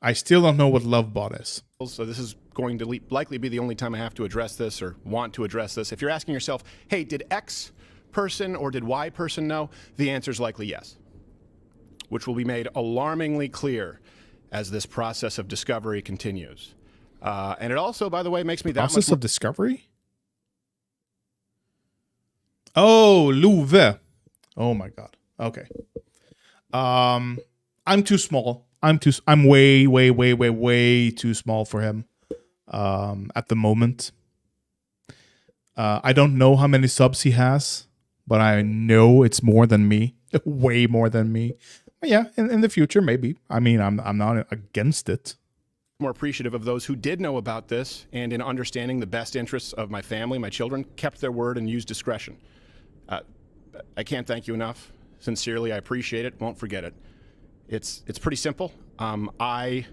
Speaker 7: I still don't know what LoveBot is.
Speaker 9: So this is going to likely be the only time I have to address this or want to address this. If you're asking yourself, hey, did X person or did Y person know? The answer is likely yes, which will be made alarmingly clear as this process of discovery continues. And it also, by the way, makes me that
Speaker 7: process
Speaker 9: much
Speaker 7: of discovery? Oh, Love. Oh my God. Okay. I'm too small. I'm way too small for him. At the moment. I don't know how many subs he has, but I know it's more than me. Way more than me. But yeah, in the future, maybe. I mean, I'm not against it.
Speaker 9: more appreciative of those who did know about this and in understanding the best interests of my family, my children, kept their word and used discretion. I can't thank you enough. Sincerely, I appreciate it. Won't forget it. It's pretty simple. I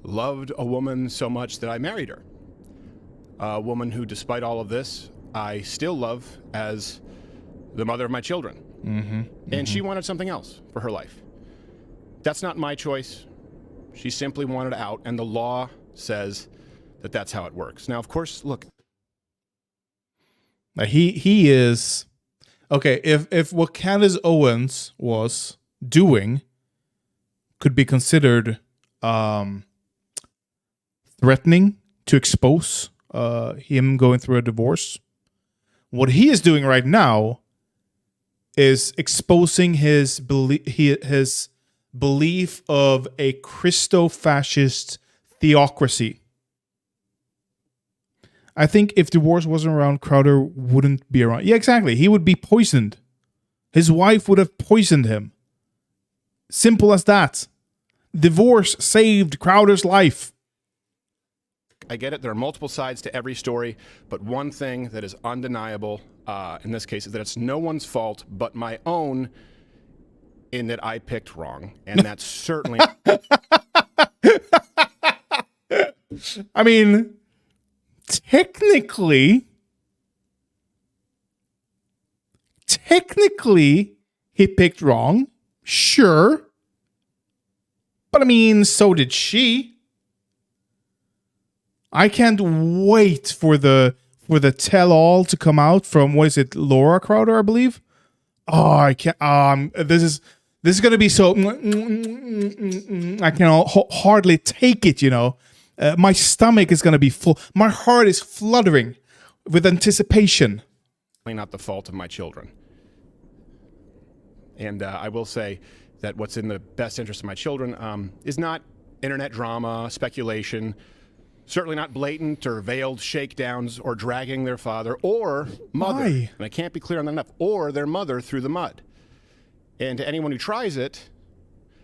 Speaker 9: loved a woman so much that I married her. A woman who, despite all of this, I still love as the mother of my children. And she wanted something else for her life. That's not my choice. She simply wanted out, and the law says that that's how it works. Now, of course, look.
Speaker 7: He is okay. If what Candace Owens was doing could be considered threatening to expose him going through a divorce, what he is doing right now is exposing his belief of a Christo-fascist theocracy. I think if divorce wasn't around, Crowder wouldn't be around. Yeah, exactly. He would be poisoned. His wife would have poisoned him. Simple as that. Divorce saved Crowder's life.
Speaker 9: I get it. There are multiple sides to every story, but one thing that is undeniable in this case is that it's no one's fault but my own in that I picked wrong. And that's certainly...
Speaker 7: I mean, technically, he picked wrong. Sure. But I mean, so did she. I can't wait for the tell-all to come out from, what is it, Laura Crowder, I believe? Oh, I can't. This is going to be so... I can hardly take it, you know. My stomach is going to be full. My heart is fluttering with anticipation.
Speaker 9: Not the fault of my children. And I will say that what's in the best interest of my children is not internet drama, speculation, certainly not blatant or veiled shakedowns or dragging their father or mother.
Speaker 7: Why?
Speaker 9: And I can't be clear on that enough. Or their mother through the mud. And to anyone who tries it,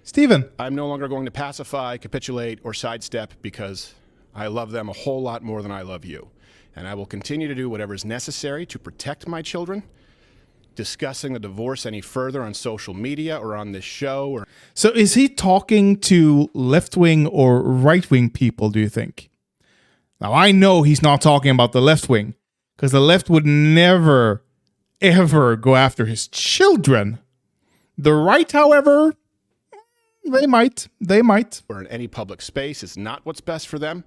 Speaker 7: Stephen,
Speaker 9: I'm no longer going to pacify, capitulate, or sidestep because I love them a whole lot more than I love you. And I will continue to do whatever is necessary to protect my children. Discussing the divorce any further on social media or on this show. Or
Speaker 7: so is he talking to left-wing or right-wing people, do you think? Now, I know he's not talking about the left wing, because the left would never, ever go after his children. The right, however, they might.
Speaker 9: Or in any public space is not what's best for them.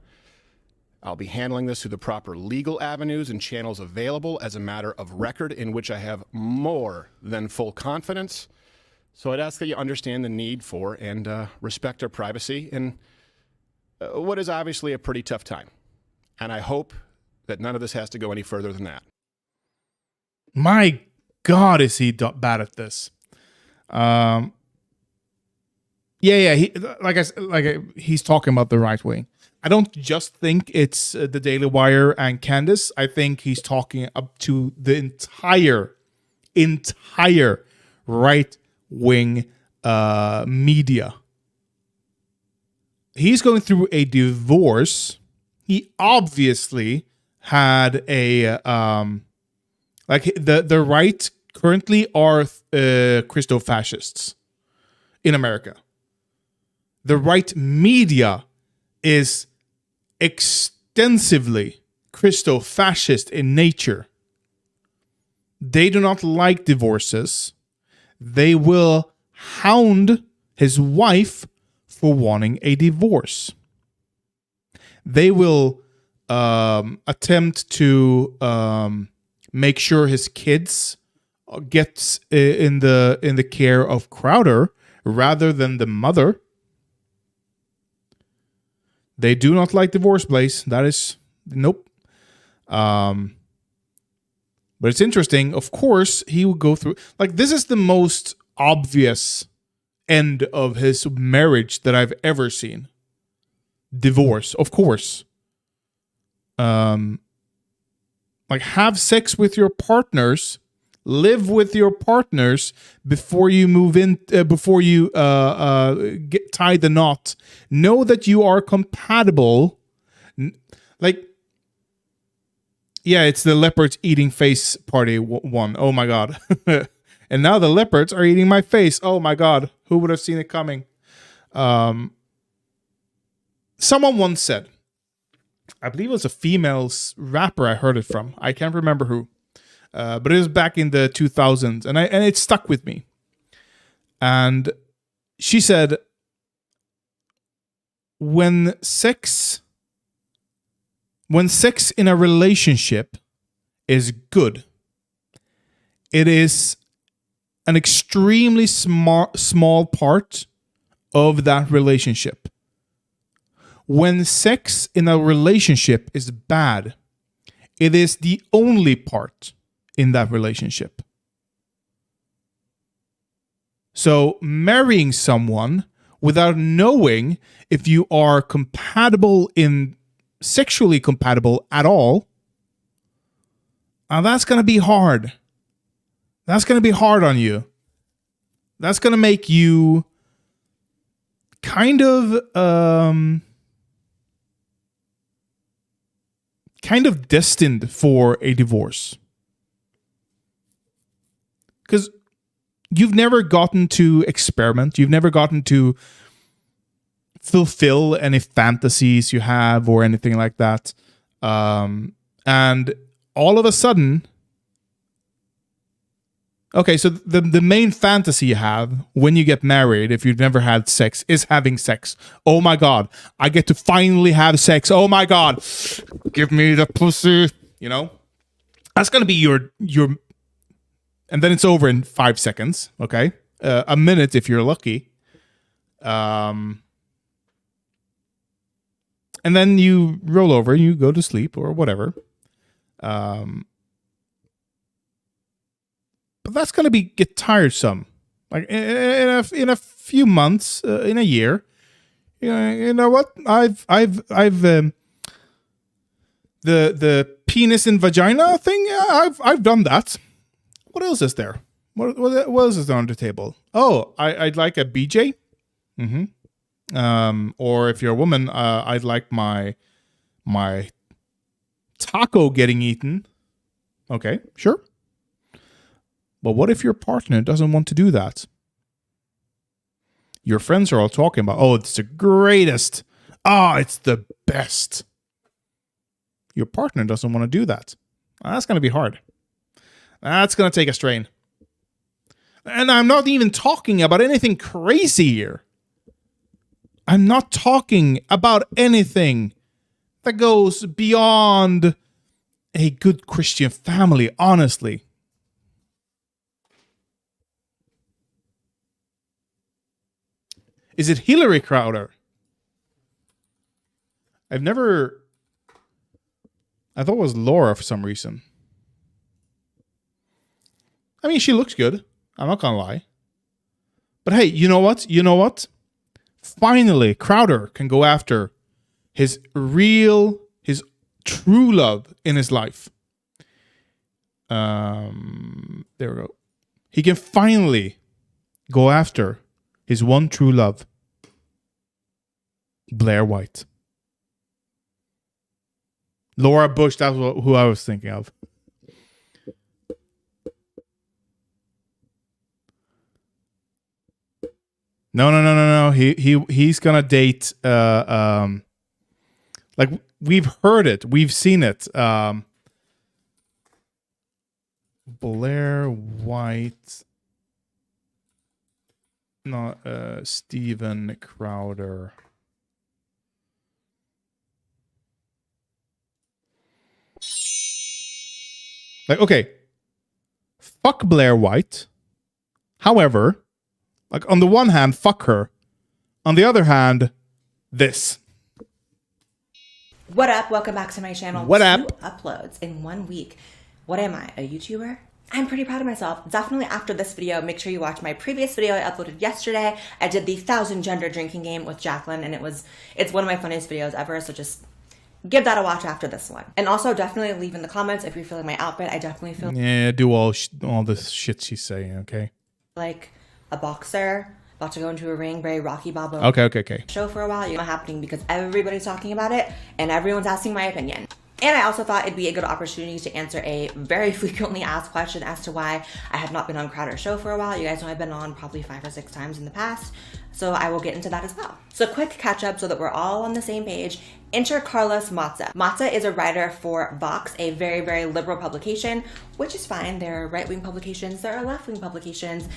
Speaker 9: I'll be handling this through the proper legal avenues and channels available as a matter of record in which I have more than full confidence. So I'd ask that you understand the need for and respect our privacy in what is obviously a pretty tough time. And I hope that none of this has to go any further than that.
Speaker 7: My God, is he bad at this? He's talking about the right wing. I don't just think it's the Daily Wire and Candace. I think he's talking up to the entire right wing media. He's going through a divorce. He obviously had a the right currently are Christo-fascists in America. The right media is extensively Christo-fascist in nature. They do not like divorces. They will hound his wife for wanting a divorce. They will attempt to make sure his kids gets in the care of Crowder rather than the mother. They do not like divorce, Blaze. That is nope. But it's interesting. Of course, he will go through this is the most obvious end of his marriage that I've ever seen. Divorce, of course. Have sex with your partners, live with your partners before you move in, before you tie the knot. Know that you are compatible. Like, yeah, it's the leopards eating face party one. Oh my God. And now the leopards are eating my face. Oh my God. Who would have seen it coming? Someone once said, I believe it was a female rapper I heard it from. I can't remember who. But it was back in the 2000s. And it stuck with me. And she said, when sex in a relationship is good, it is an extremely small part of that relationship. When sex in a relationship is bad, it is the only part in that relationship. So marrying someone without knowing if you are sexually compatible at all, that's going to be hard. That's going to be hard on you. That's going to make you kind of destined for a divorce. Because you've never gotten to experiment. You've never gotten to fulfill any fantasies you have or anything like that. And all of a sudden, okay, so the main fantasy you have when you get married, if you've never had sex, is having sex. Oh my God, I get to finally have sex. Oh my God, give me the pussy. You know, that's gonna be your, and then it's over in 5 seconds. Okay, a minute if you're lucky. And then you roll over, you go to sleep or whatever. But that's going to get tiresome. Like in a few months, in a year, you know what? I've the penis and vagina thing. Yeah, I've done that. What else is there? What else is there on the table? Oh, I'd like a BJ. Mm-hmm. Or if you're a woman, I'd like my taco getting eaten. Okay, sure. But what if your partner doesn't want to do that? Your friends are all talking about, oh, it's the greatest. It's the best. Your partner doesn't want to do that. That's going to be hard. That's going to take a strain. And I'm not even talking about anything crazy here. I'm not talking about anything that goes beyond a good Christian family, honestly. Is it Hillary Crowder? I thought it was Laura for some reason. I mean, she looks good. I'm not gonna lie. But hey, you know what? Finally, Crowder can go after his true love in his life. There we go. He can finally go after his one true love, Blair White. Laura Bush, that's who I was thinking of. No. He's gonna date. Like we've heard it, we've seen it. Blair White. No, Steven Crowder. Like, okay, fuck Blair White. However, like on the one hand, fuck her. On the other hand, this.
Speaker 11: What up? Welcome back to my channel.
Speaker 7: What
Speaker 11: 2
Speaker 7: up?
Speaker 11: uploads in 1 week. What am I? A YouTuber? I'm pretty proud of myself. Definitely after this video, make sure you watch my previous video I uploaded yesterday. I did the 1000 gender drinking game with Jacqueline, and it's one of my funniest videos ever, so just give that a watch after this one. And also definitely leave in the comments if you're feeling my outfit. I definitely feel
Speaker 7: Yeah, do all this shit she's saying, okay?
Speaker 11: like a boxer about to go into a ring, very Rocky Balboa.
Speaker 7: Okay.
Speaker 11: Show for a while. It's not happening because everybody's talking about it and everyone's asking my opinion. And I also thought it'd be a good opportunity to answer a very frequently asked question as to why I have not been on Crowder's show for a while. You guys know I've been on probably 5 or 6 times in the past, so I will get into that as well. So quick catch up so that we're all on the same page. Enter Carlos Maza. Maza is a writer for Vox, a very, very liberal publication, which is fine. There are right-wing publications, there are left-wing publications.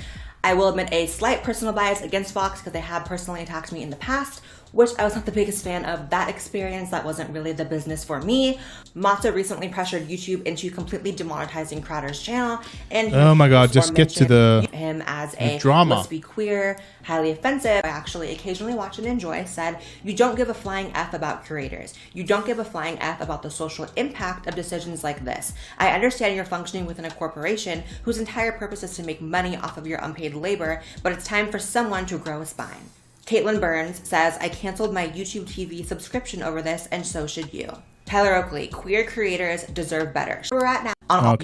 Speaker 11: I will admit a slight personal bias against Vox because they have personally attacked me in the past, which I was not the biggest fan of that experience. That wasn't really the business for me. Maza recently pressured YouTube into completely demonetizing Crowder's channel, and
Speaker 7: oh my god, just get to the
Speaker 11: him as a
Speaker 7: drama.
Speaker 11: Let's be queer, highly offensive. I actually occasionally watch and enjoy. Said, you don't give a flying F about curators. You don't give a flying F about the social impact of decisions like this. I understand you're functioning within a corporation whose entire purpose is to make money off of your unpaid labor, but it's time for someone to grow a spine. Caitlin Burns says, I canceled my YouTube TV subscription over this, and so should you. Tyler Oakley, queer creators deserve better. We're at now on all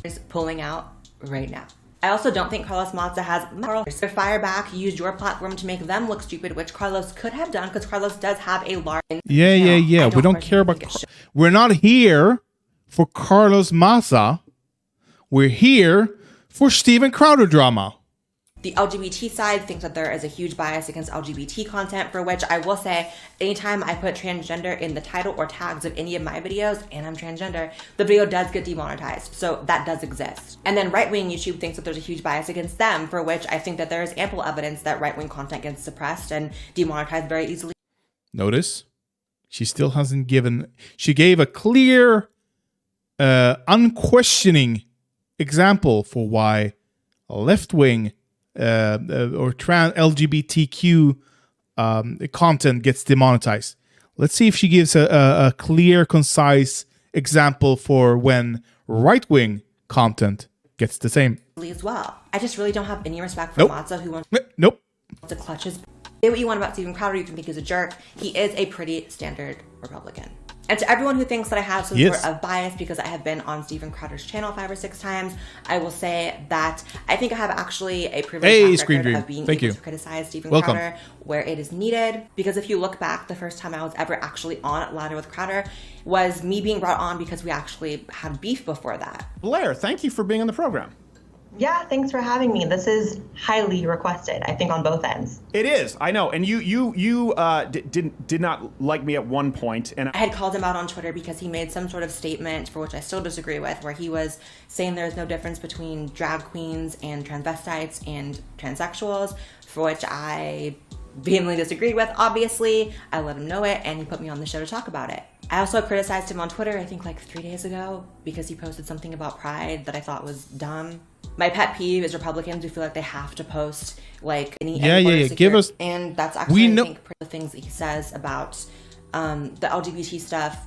Speaker 11: is pulling out right now. I also don't think Carlos Maza has moral. Fireback used your platform to make them look stupid, which Carlos could have done because Carlos does have a large.
Speaker 7: Yeah. We don't care about. We're not here for Carlos Maza. We're here for Steven Crowder drama.
Speaker 11: The LGBT side thinks that there is a huge bias against LGBT content, for which I will say, anytime I put transgender in the title or tags of any of my videos, and I'm transgender, the video does get demonetized. So that does exist. And then right-wing YouTube thinks that there's a huge bias against them, for which I think that there is ample evidence that right-wing content gets suppressed and demonetized very easily.
Speaker 7: Notice, she still hasn't given... She gave a clear, unquestioning example for why left-wing or trans LGBTQ content gets demonetized. Let's see if she gives a clear, concise example for when right-wing content gets the same.
Speaker 11: As well. I just really don't have any respect for Maza, who wants to clutch his... Say what you want about Steven Crowder, you can think he's a jerk. He is a pretty standard Republican. And to everyone who thinks that I have some sort of bias because I have been on Steven Crowder's channel 5 or 6 times, I will say that I think I have actually a privileged track record of being able to criticize Steven Crowder where it is needed. Because if you look back, the first time I was ever actually on Louder with Crowder was me being brought on because we actually had beef before that.
Speaker 9: Blair, thank you for being on the program.
Speaker 12: Yeah, thanks for having me. This is highly requested, I think, on both ends.
Speaker 9: It is, I know. And you did not like me at one point. And
Speaker 11: I had called him out on Twitter because he made some sort of statement, for which I still disagree with, where he was saying there's no difference between drag queens and transvestites and transsexuals, for which I vehemently disagreed with, obviously. I let him know it, and he put me on the show to talk about it. I also criticized him on Twitter, I think like 3 days ago, because he posted something about Pride that I thought was dumb. My pet peeve is Republicans who feel like they have to post like any
Speaker 7: give us,
Speaker 11: and that's actually I think the things that he says about the LGBT stuff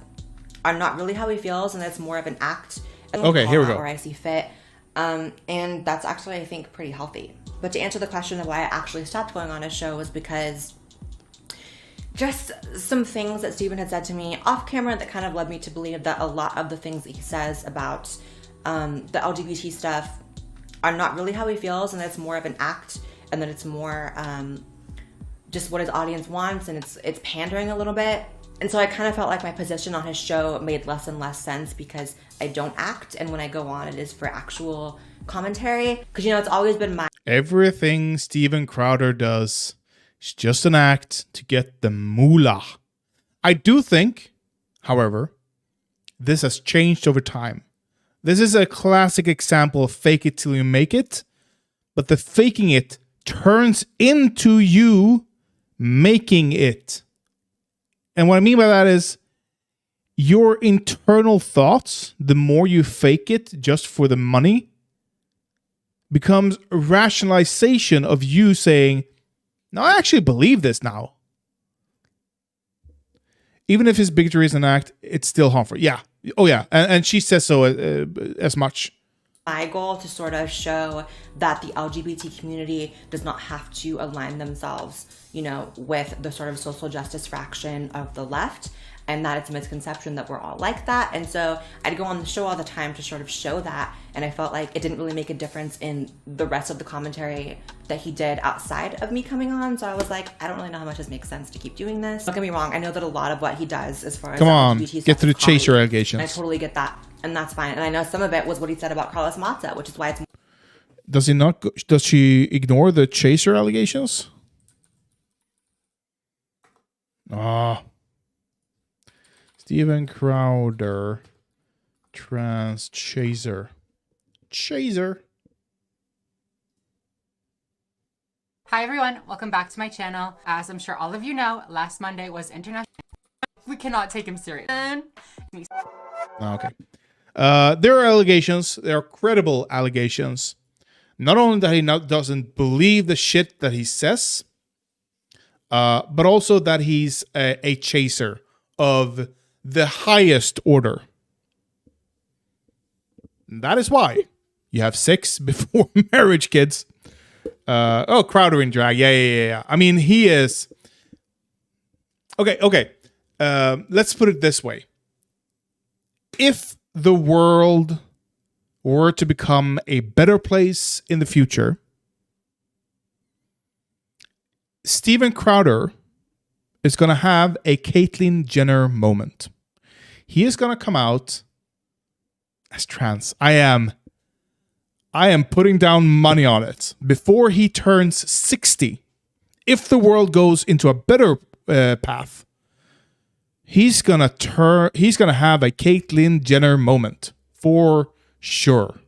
Speaker 11: are not really how he feels, and it's more of an act.
Speaker 7: Okay, here we go.
Speaker 11: Where I see fit, and that's actually I think pretty healthy. But to answer the question of why I actually stopped going on his show was because just some things that Steven had said to me off camera that kind of led me to believe that a lot of the things that he says about the LGBT stuff are not really how he feels, and it's more of an act, and that it's more just what his audience wants, and it's pandering a little bit. And so I kind of felt like my position on his show made less and less sense because I don't act, and when I go on, it is for actual commentary. Because, you know, it's always been my...
Speaker 7: Everything Steven Crowder does is just an act to get the moolah. I do think, however, this has changed over time. This is a classic example of fake it till you make it, but the faking it turns into you making it. And what I mean by that is your internal thoughts, the more you fake it just for the money, becomes a rationalization of you saying, no, I actually believe this now. Even if his bigotry is an act, it's still harmful. Yeah. Oh, yeah. And she says so as much.
Speaker 11: my goal to sort of show that the LGBT community does not have to align themselves, you know, with the sort of social justice fraction of the left, and that it's a misconception that we're all like that. And so I'd go on the show all the time to sort of show that, and I felt like it didn't really make a difference in the rest of the commentary that he did outside of me coming on. So I was like, I don't really know how much this makes sense to keep doing this. Don't get me wrong, I know that a lot of what he does as far as
Speaker 7: Come on,
Speaker 11: LGBT
Speaker 7: get to the
Speaker 11: stuff is
Speaker 7: chaser
Speaker 11: comedy,
Speaker 7: allegations.
Speaker 11: and I totally get that, and that's fine. And I know some of it was what he said about Carlos Mata, which is why it's
Speaker 7: Does he not? Does she ignore the chaser allegations? Ah, Steven Crowder, trans chaser.
Speaker 13: Hi everyone, welcome back to my channel. As I'm sure all of you know, last Monday was International. We cannot take him serious.
Speaker 7: Okay. There are allegations. There are credible allegations. Not only that he doesn't believe the shit that he says, but also that he's a chaser of the highest order. That is why you have sex before marriage, kids. Crowder in drag. Yeah. I mean, he is... Okay. Let's put it this way. If the world were to become a better place in the future, Steven Crowder is going to have a Caitlyn Jenner moment. He is going to come out as trans. I am putting down money on it. Before he turns 60, if the world goes into a better path, he's gonna have a Caitlyn Jenner moment for sure.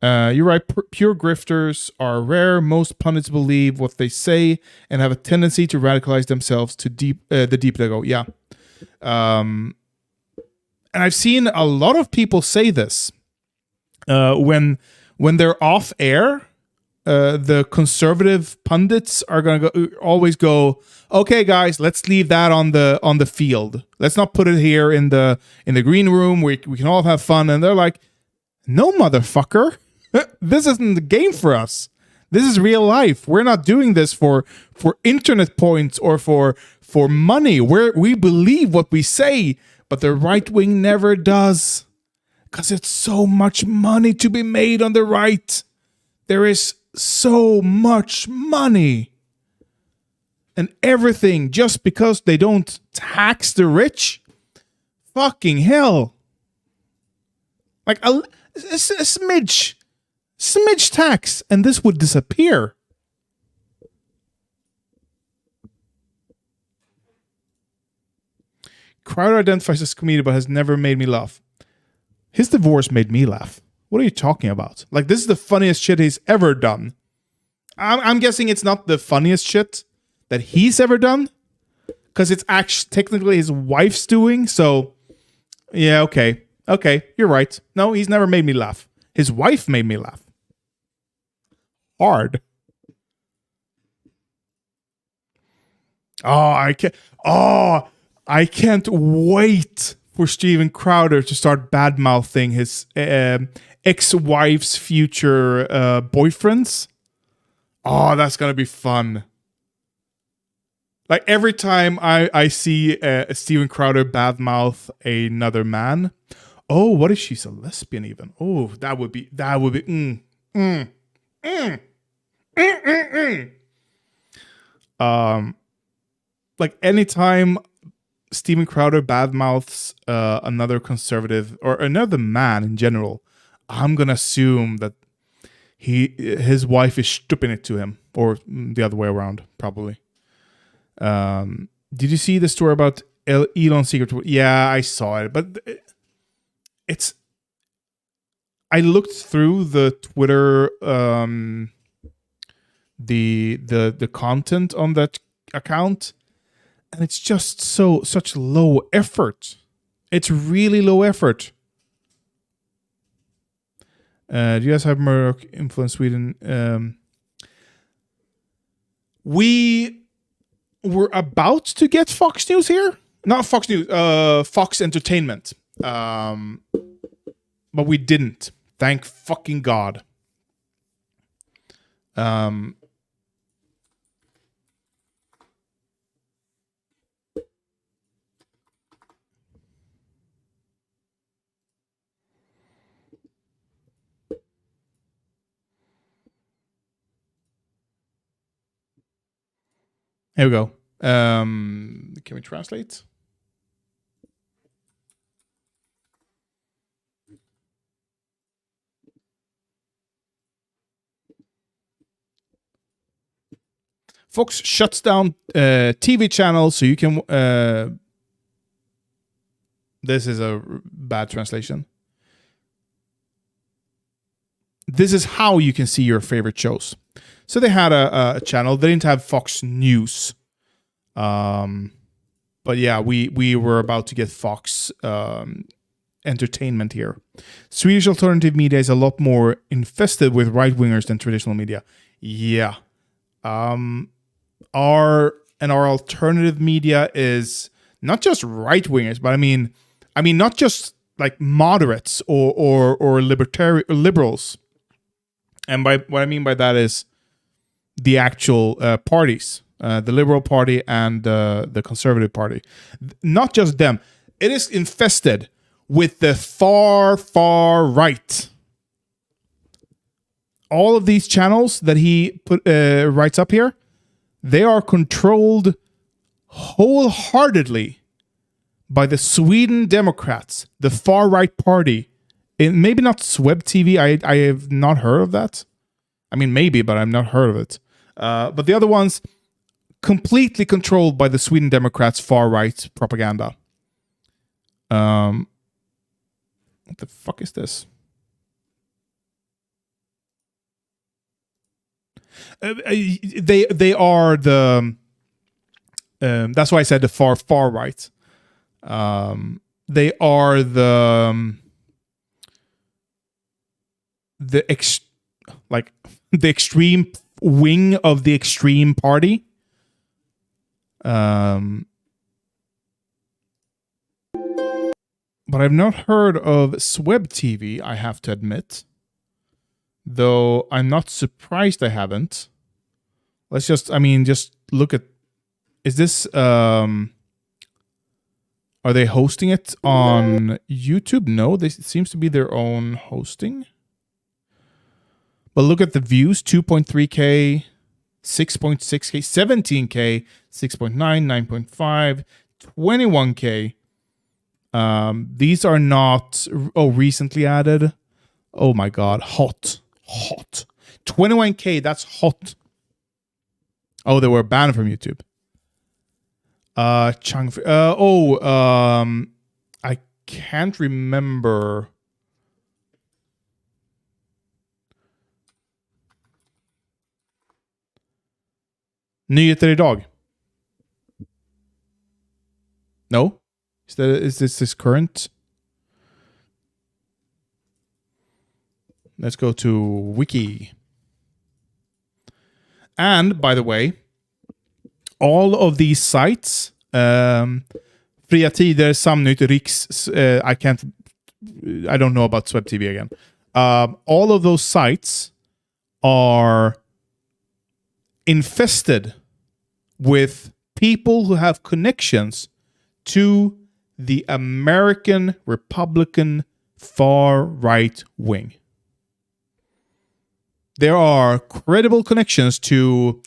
Speaker 7: You're right. Pure grifters are rare. Most pundits believe what they say and have a tendency to radicalize themselves to the deep they go. Yeah. And I've seen a lot of people say this when they're off air. The conservative pundits are gonna always go, okay, guys, let's leave that on the field. Let's not put it here in the green room where we can all have fun. And they're like, no, motherfucker, this isn't the game for us. This is real life. We're not doing this for internet points or for money. We believe what we say, but the right wing never does, because it's so much money to be made on the right. There is so much money. And everything just because they don't tax the rich? Fucking hell. Like a smidge tax and this would disappear. Crowder identifies as comedian but has never made me laugh. His divorce made me laugh. What are you talking about? Like, this is the funniest shit he's ever done. I'm guessing it's not the funniest shit that he's ever done, because it's actually technically his wife's doing. So, yeah, okay, you're right. No, he's never made me laugh. His wife made me laugh. Hard. I can't wait for Steven Crowder to start bad-mouthing his ex-wife's future boyfriends. Oh, that's gonna be fun. Like, every time I see Steven Crowder badmouth another man, oh, what if she's a lesbian even? Oh, that would be like, anytime Steven Crowder badmouths another conservative or another man in general, I'm gonna assume that his wife is stooping it to him, or the other way around, probably. Did you see the story about Elon's secret? Yeah, I saw it, but I looked through the Twitter, the content on that account, and it's just such low effort. It's really low effort. Do you guys have Murdoch influence Sweden? We were about to get Fox News here. Not Fox News, Fox Entertainment. But we didn't, Thank fucking God. Here we go. Can we translate? Fox shuts down TV channels so you can... this is a bad translation. This is how you can see your favorite shows. So they had a channel. They didn't have Fox News. But yeah, we were about to get Fox Entertainment here. Swedish alternative media is a lot more infested with right-wingers than traditional media. Yeah. Our alternative media is not just right-wingers, but I mean not just like moderates or liberals. And by what I mean by that is the actual parties, the Liberal Party and the Conservative Party. Not just them. It is infested with the far, far right. All of these channels that he writes up here, they are controlled wholeheartedly by the Sweden Democrats, the far right party. Maybe not Sweb TV. I have not heard of that. I mean, maybe, but I've not heard of it. But the other ones, completely controlled by the Sweden Democrats' far right propaganda. What the fuck is this? They are the. That's why I said the far right. They are the extreme wing of the extreme party. But I've not heard of Sweb TV, I have to admit. Though I'm not surprised I haven't. Let's just look at... Is this... Are they hosting it on YouTube? No, it seems to be their own hosting. But look at the views, 2.3K, 6.6K, 17K, 6.9, 9.5, 21K. These are not... Oh, recently added. Oh my God, hot. 21K, that's hot. Oh, they were banned from YouTube. I can't remember. Nyheter idag. No? Is this current? Let's go to Wiki. And, by the way, all of these sites, Fria Tider, Samnytt, Riks, I don't know about Sweb TV again. All of those sites are infested with people who have connections to the American Republican far right wing. There are credible connections to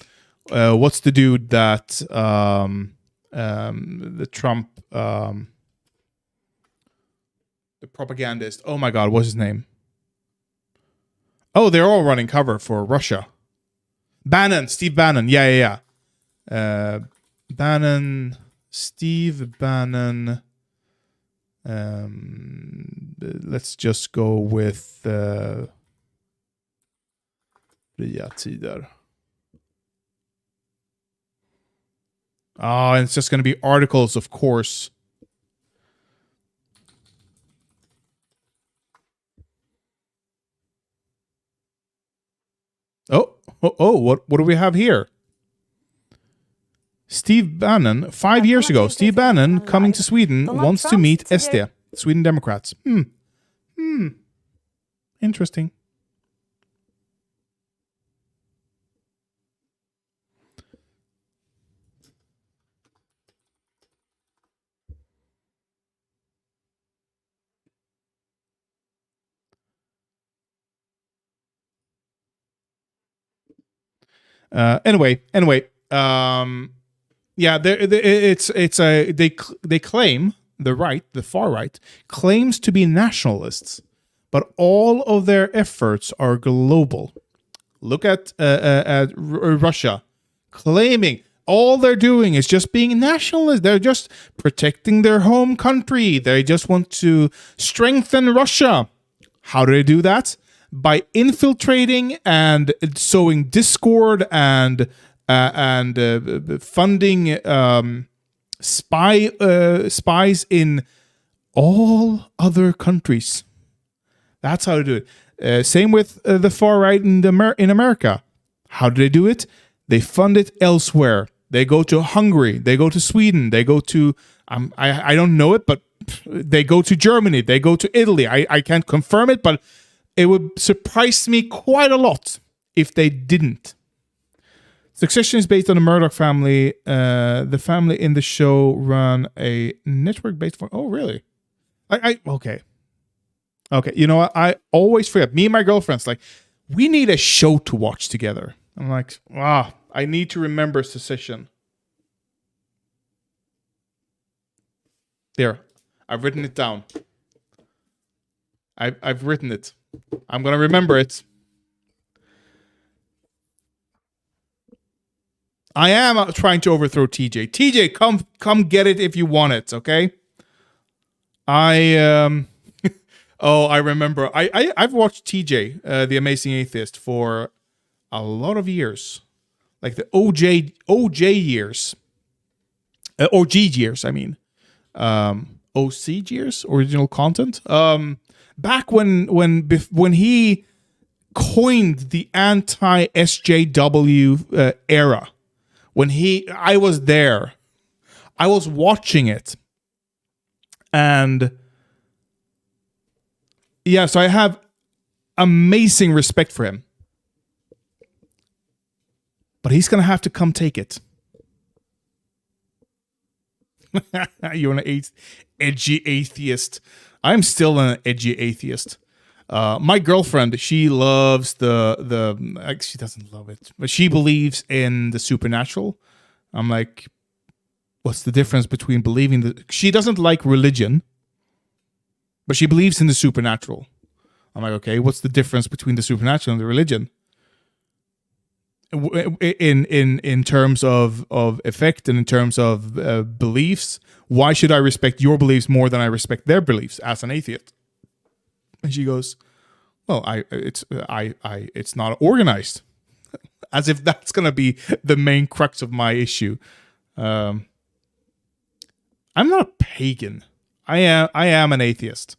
Speaker 7: what's the dude that the Trump the propagandist. Oh my God, what's his name? Oh, they're all running cover for Russia. Bannon, Steve Bannon. Yeah. Bannon, Steve Bannon. Let's just go with Fria Tider. Oh, and it's just going to be articles, of course. What do we have here? Steve Bannon, 5 years ago, Steve Bannon coming to Sweden wants to meet SD, Sweden Democrats. Interesting. Anyway, yeah, they claim the far right claims to be nationalists, but all of their efforts are global. Look at Russia, claiming all they're doing is just being nationalist. They're just protecting their home country. They just want to strengthen Russia. How do they do that? By infiltrating and sowing discord and funding spies in all other countries. That's how to do it. Same with the far right in America. How do they do it? They fund it elsewhere. They go to Hungary. They go to Sweden. They go to I don't know it, but they go to Germany. They go to Italy. I can't confirm it, but it would surprise me quite a lot if they didn't. Succession is based on the Murdoch family. The family in the show run a network based for. Oh, really? Okay. You know what? I always forget. Me and my girlfriend's like, we need a show to watch together. I'm like, I need to remember Succession. There, I've written it down. I've written it. I'm gonna remember it. I am trying to overthrow TJ. TJ, come get it if you want it, okay? I remember. I've watched TJ, The Amazing Atheist, for a lot of years, like the OG years, OG years. I mean, OC years, original content. Back when he coined the anti-SJW era, I was there, I was watching it, and yeah, so I have amazing respect for him, but he's gonna have to come take it. You're an edgy atheist. I'm still an edgy atheist. My girlfriend, she loves she doesn't love it, but she believes in the supernatural. I'm like, what's the difference between believing she doesn't like religion, but she believes in the supernatural. I'm like, okay, what's the difference between the supernatural and the religion? In terms of effect and in terms of beliefs, why should I respect your beliefs more than I respect their beliefs as an atheist? And she goes, well, it's not organized. As if that's gonna be the main crux of my issue. I'm not a pagan. I am an atheist.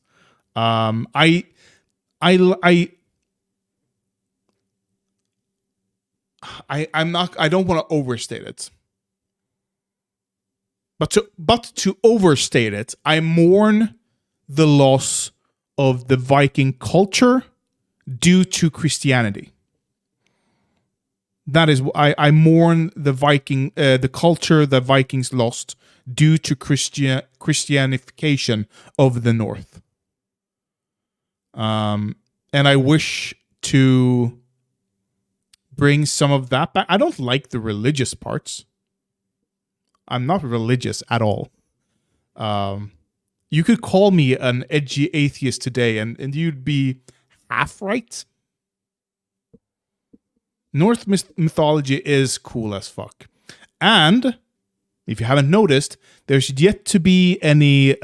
Speaker 7: I don't want to overstate it. But to overstate it, I mourn the loss of the Viking culture due to Christianity. That is, I mourn the culture the Vikings lost due to Christianification of the North. And I wish to bring some of that back. I don't like the religious parts. I'm not religious at all. You could call me an edgy atheist today and you'd be half right. Norse mythology is cool as fuck. And if you haven't noticed, there's yet to be any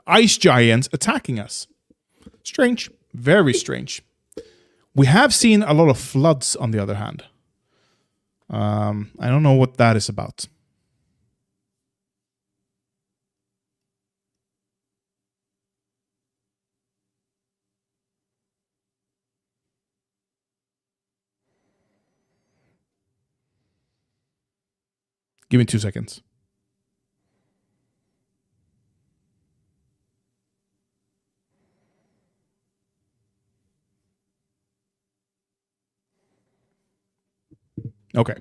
Speaker 7: ice giants attacking us. Strange. Very strange. We have seen a lot of floods, on the other hand. I don't know what that is about. Give me 2 seconds. Okay.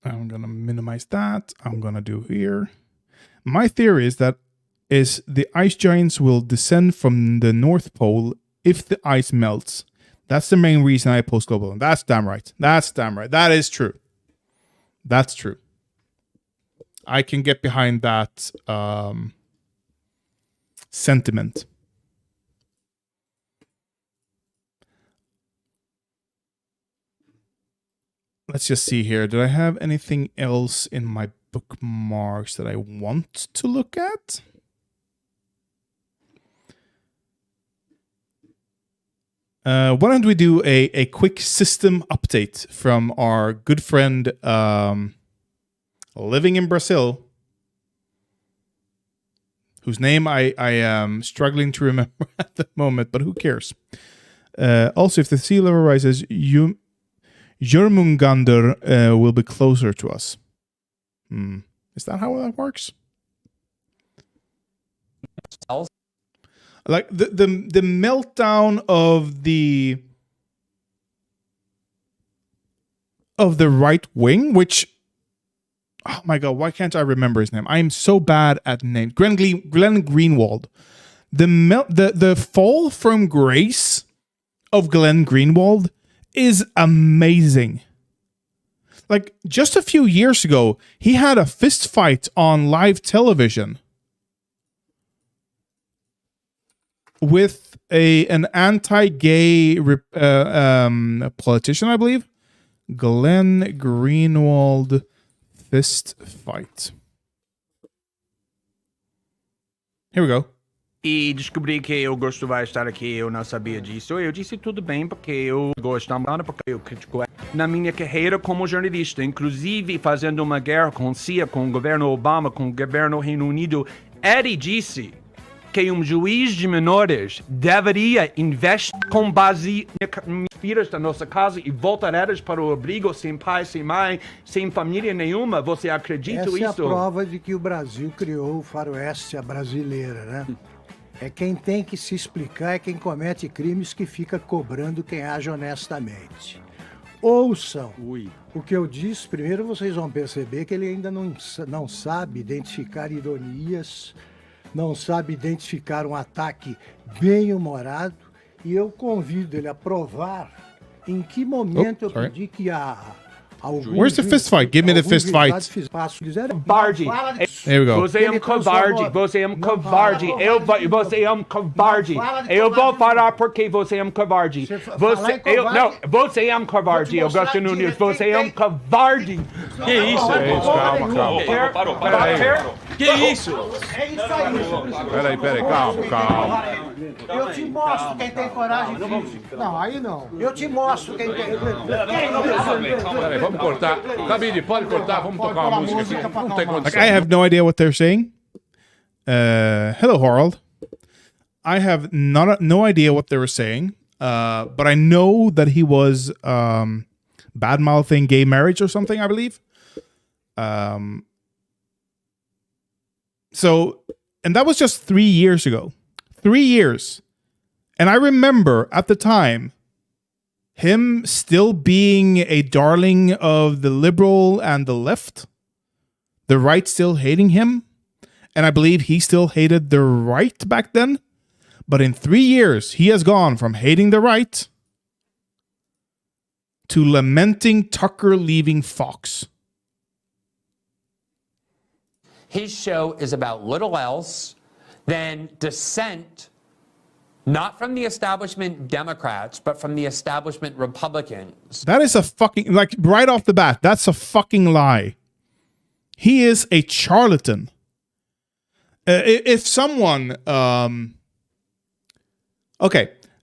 Speaker 7: I'm going to minimize that. I'm going to do here. My theory is that the ice giants will descend from the North Pole if the ice melts. That's the main reason I oppose global warming. That's damn right. That's damn right. That is true. That's true. I can get behind that sentiment. Let's just see here. Did I have anything else in my bookmarks that I want to look at? Why don't we do a quick system update from our good friend living in Brazil, whose name I am struggling to remember at the moment, but who cares? Also, if the sea level rises, Jörmungandr will be closer to us. Is that how that works? Like the meltdown of the right wing, which, oh my god, why can't I remember his name? I am so bad at names. Glenn Greenwald. The fall from grace of Glenn Greenwald is amazing. Like, just a few years ago, he had a fist fight on live television with an anti-gay politician, I believe. Glenn Greenwald fist fight. Here we go.
Speaker 14: E descobri que o Augusto vai estar aqui, eu não sabia disso. Eu disse tudo bem, porque eu gosto da banda, porque eu critico na minha carreira como jornalista, inclusive fazendo uma guerra com CIA, com o governo Obama, com o governo Reino Unido. Ele disse que um juiz de menores deveria investir com base nas filhas da nossa casa e voltar elas para o abrigo sem pai, sem mãe, sem família nenhuma. Você acredita
Speaker 15: isso?
Speaker 14: Essa
Speaker 15: é a prova de que o Brasil criou o faroeste brasileira, né? É quem tem que se explicar, é quem comete crimes que fica cobrando quem age honestamente. Ouçam o que eu disse, primeiro vocês vão perceber que ele ainda não sabe identificar ironias, não sabe identificar um ataque bem-humorado, e eu convido ele a provar em que momento eu pedi que
Speaker 7: Where's the fist fight? Give me the fist fight.
Speaker 14: Covarde.
Speaker 7: There we go.
Speaker 14: Você é um covarde. Você é um covarde. Você é um covarde. Eu vou falar porque você é um covarde. Você é um covarde, Augusto Nunes. Você é um covarde.
Speaker 16: Que isso? Calma. Parou. Que isso?
Speaker 15: É isso aí.
Speaker 16: Peraí, calma.
Speaker 15: Eu te mostro quem tem coragem física. Não, aí não. Eu te mostro quem tem.
Speaker 16: Peraí, vamos cortar. Cabide, pode cortar, vamos tocar uma música aqui. Não tem condição.
Speaker 7: Like, I have no idea what they're saying. Hello, Harald. I have no idea what they were saying, but I know that he was bad-mouthing gay marriage or something, I believe. So, and that was just 3 years ago. 3 years. And I remember at the time him still being a darling of the liberal and the left, the right still hating him, and I believe he still hated the right back then. But in 3 years, he has gone from hating the right to lamenting Tucker leaving Fox.
Speaker 17: His show is about little else than dissent, not from the establishment Democrats, but from the establishment Republicans.
Speaker 7: That is a fucking, like, right off the bat, that's a fucking lie. He is a charlatan. If someone,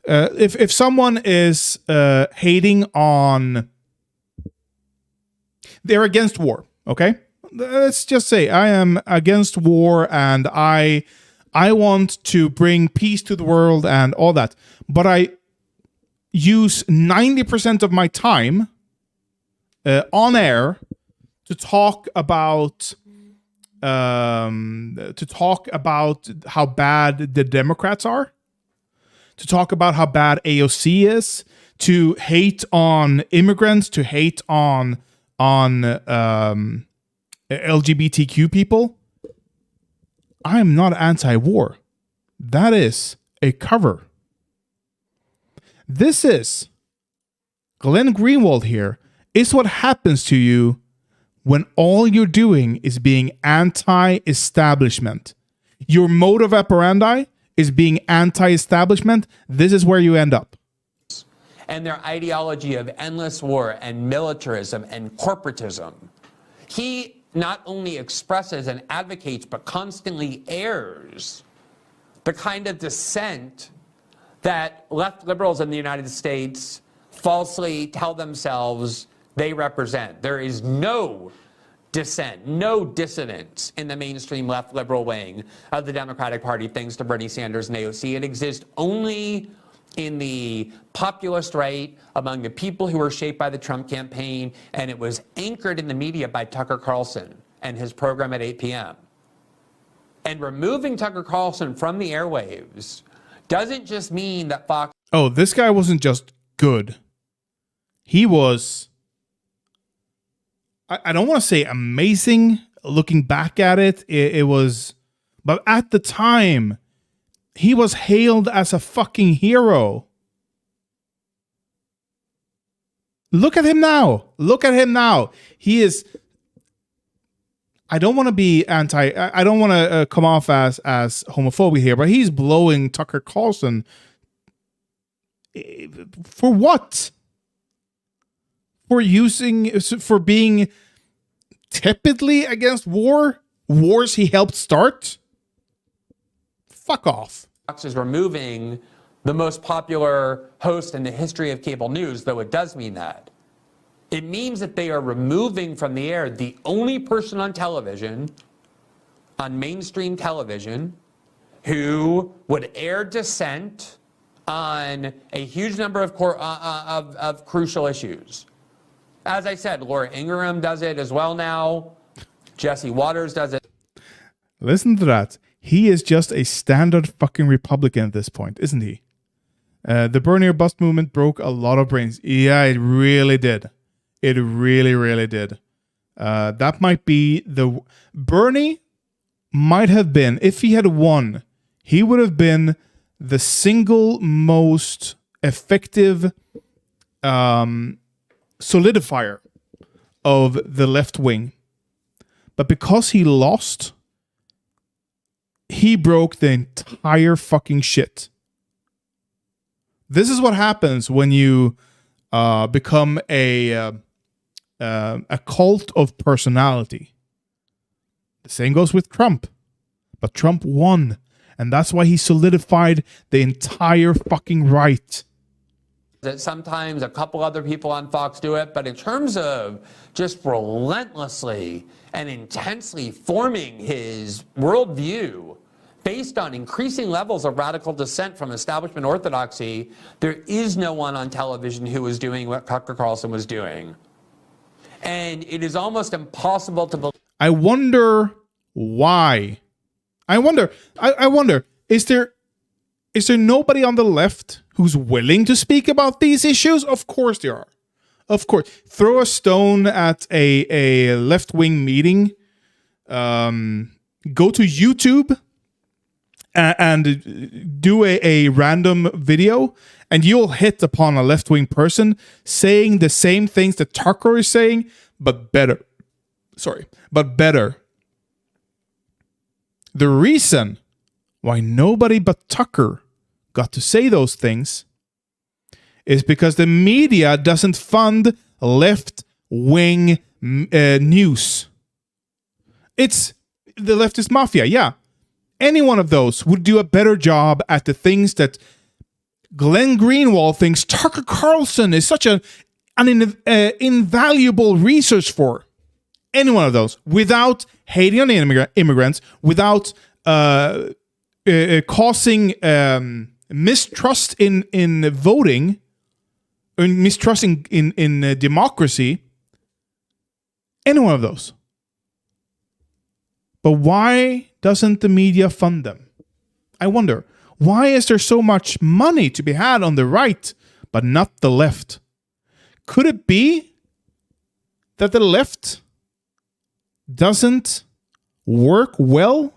Speaker 7: if someone is hating on, they're against war, okay? Let's just say I am against war and I want to bring peace to the world and all that. But I use 90% of my time on air to talk about how bad the Democrats are. to talk about how bad AOC is, to hate on immigrants, to hate on LGBTQ people. I am not anti-war. That is a cover. This is Glenn Greenwald here. Is what happens to you when all you're doing is being anti-establishment. Your mode of operandi is being anti-establishment. This is where you end up.
Speaker 17: And their ideology of endless war and militarism and corporatism. He not only expresses and advocates, but constantly airs the kind of dissent that left liberals in the United States falsely tell themselves they represent. There is no dissent, no dissidence in the mainstream left liberal wing of the Democratic Party thanks to Bernie Sanders and AOC. It exists only in the populist right among the people who were shaped by the Trump campaign, and it was anchored in the media by Tucker Carlson and his program at 8 p.m. And removing Tucker Carlson from the airwaves doesn't just mean that Fox...
Speaker 7: Oh, this guy wasn't just good. He was... I don't want to say amazing. Looking back at it, it was... But at the time, he was hailed as a fucking hero. Look at him now. Look at him now. He is... I don't want to be anti... I don't want to come off as homophobic here, but he's blowing Tucker Carlson. For what? For being tepidly against war? Wars he helped start? Fuck off.
Speaker 17: Fox is removing the most popular host in the history of cable news, though it does mean that. It means that they are removing from the air the only person on television, on mainstream television, who would air dissent on a huge number of crucial issues. As I said, Laura Ingraham does it as well now. Jesse Waters does it.
Speaker 7: Listen to that. He is just a standard fucking Republican at this point, isn't he? The Bernie or Bust movement broke a lot of brains. Yeah, it really did. It really, really did. That might be the... Bernie might have been, if he had won, he would have been the single most effective solidifier of the left wing. But because he lost, he broke the entire fucking shit. This is what happens when you become a cult of personality. The same goes with Trump. But Trump won. And that's why he solidified the entire fucking right.
Speaker 17: That sometimes a couple other people on Fox do it, but in terms of just relentlessly and intensely forming his worldview based on increasing levels of radical dissent from establishment orthodoxy, there is no one on television who is doing what Tucker Carlson was doing. And it is almost impossible to believe.
Speaker 7: I wonder why. I wonder, is there nobody on the left who's willing to speak about these issues? Of course there are. Of course. Throw a stone at a left-wing meeting. Go to YouTube and do a random video, and you'll hit upon a left-wing person saying the same things that Tucker is saying, but better. But better. The reason why nobody but Tucker got to say those things is because the media doesn't fund left-wing news. It's the leftist mafia, yeah. Any one of those would do a better job at the things that Glenn Greenwald thinks Tucker Carlson is such an invaluable resource for. Any one of those, without hating on immigrants, without causing mistrust in voting, or mistrust in democracy. Any one of those. But why doesn't the media fund them? I wonder. Why is there so much money to be had on the right, but not the left? Could it be that the left doesn't work well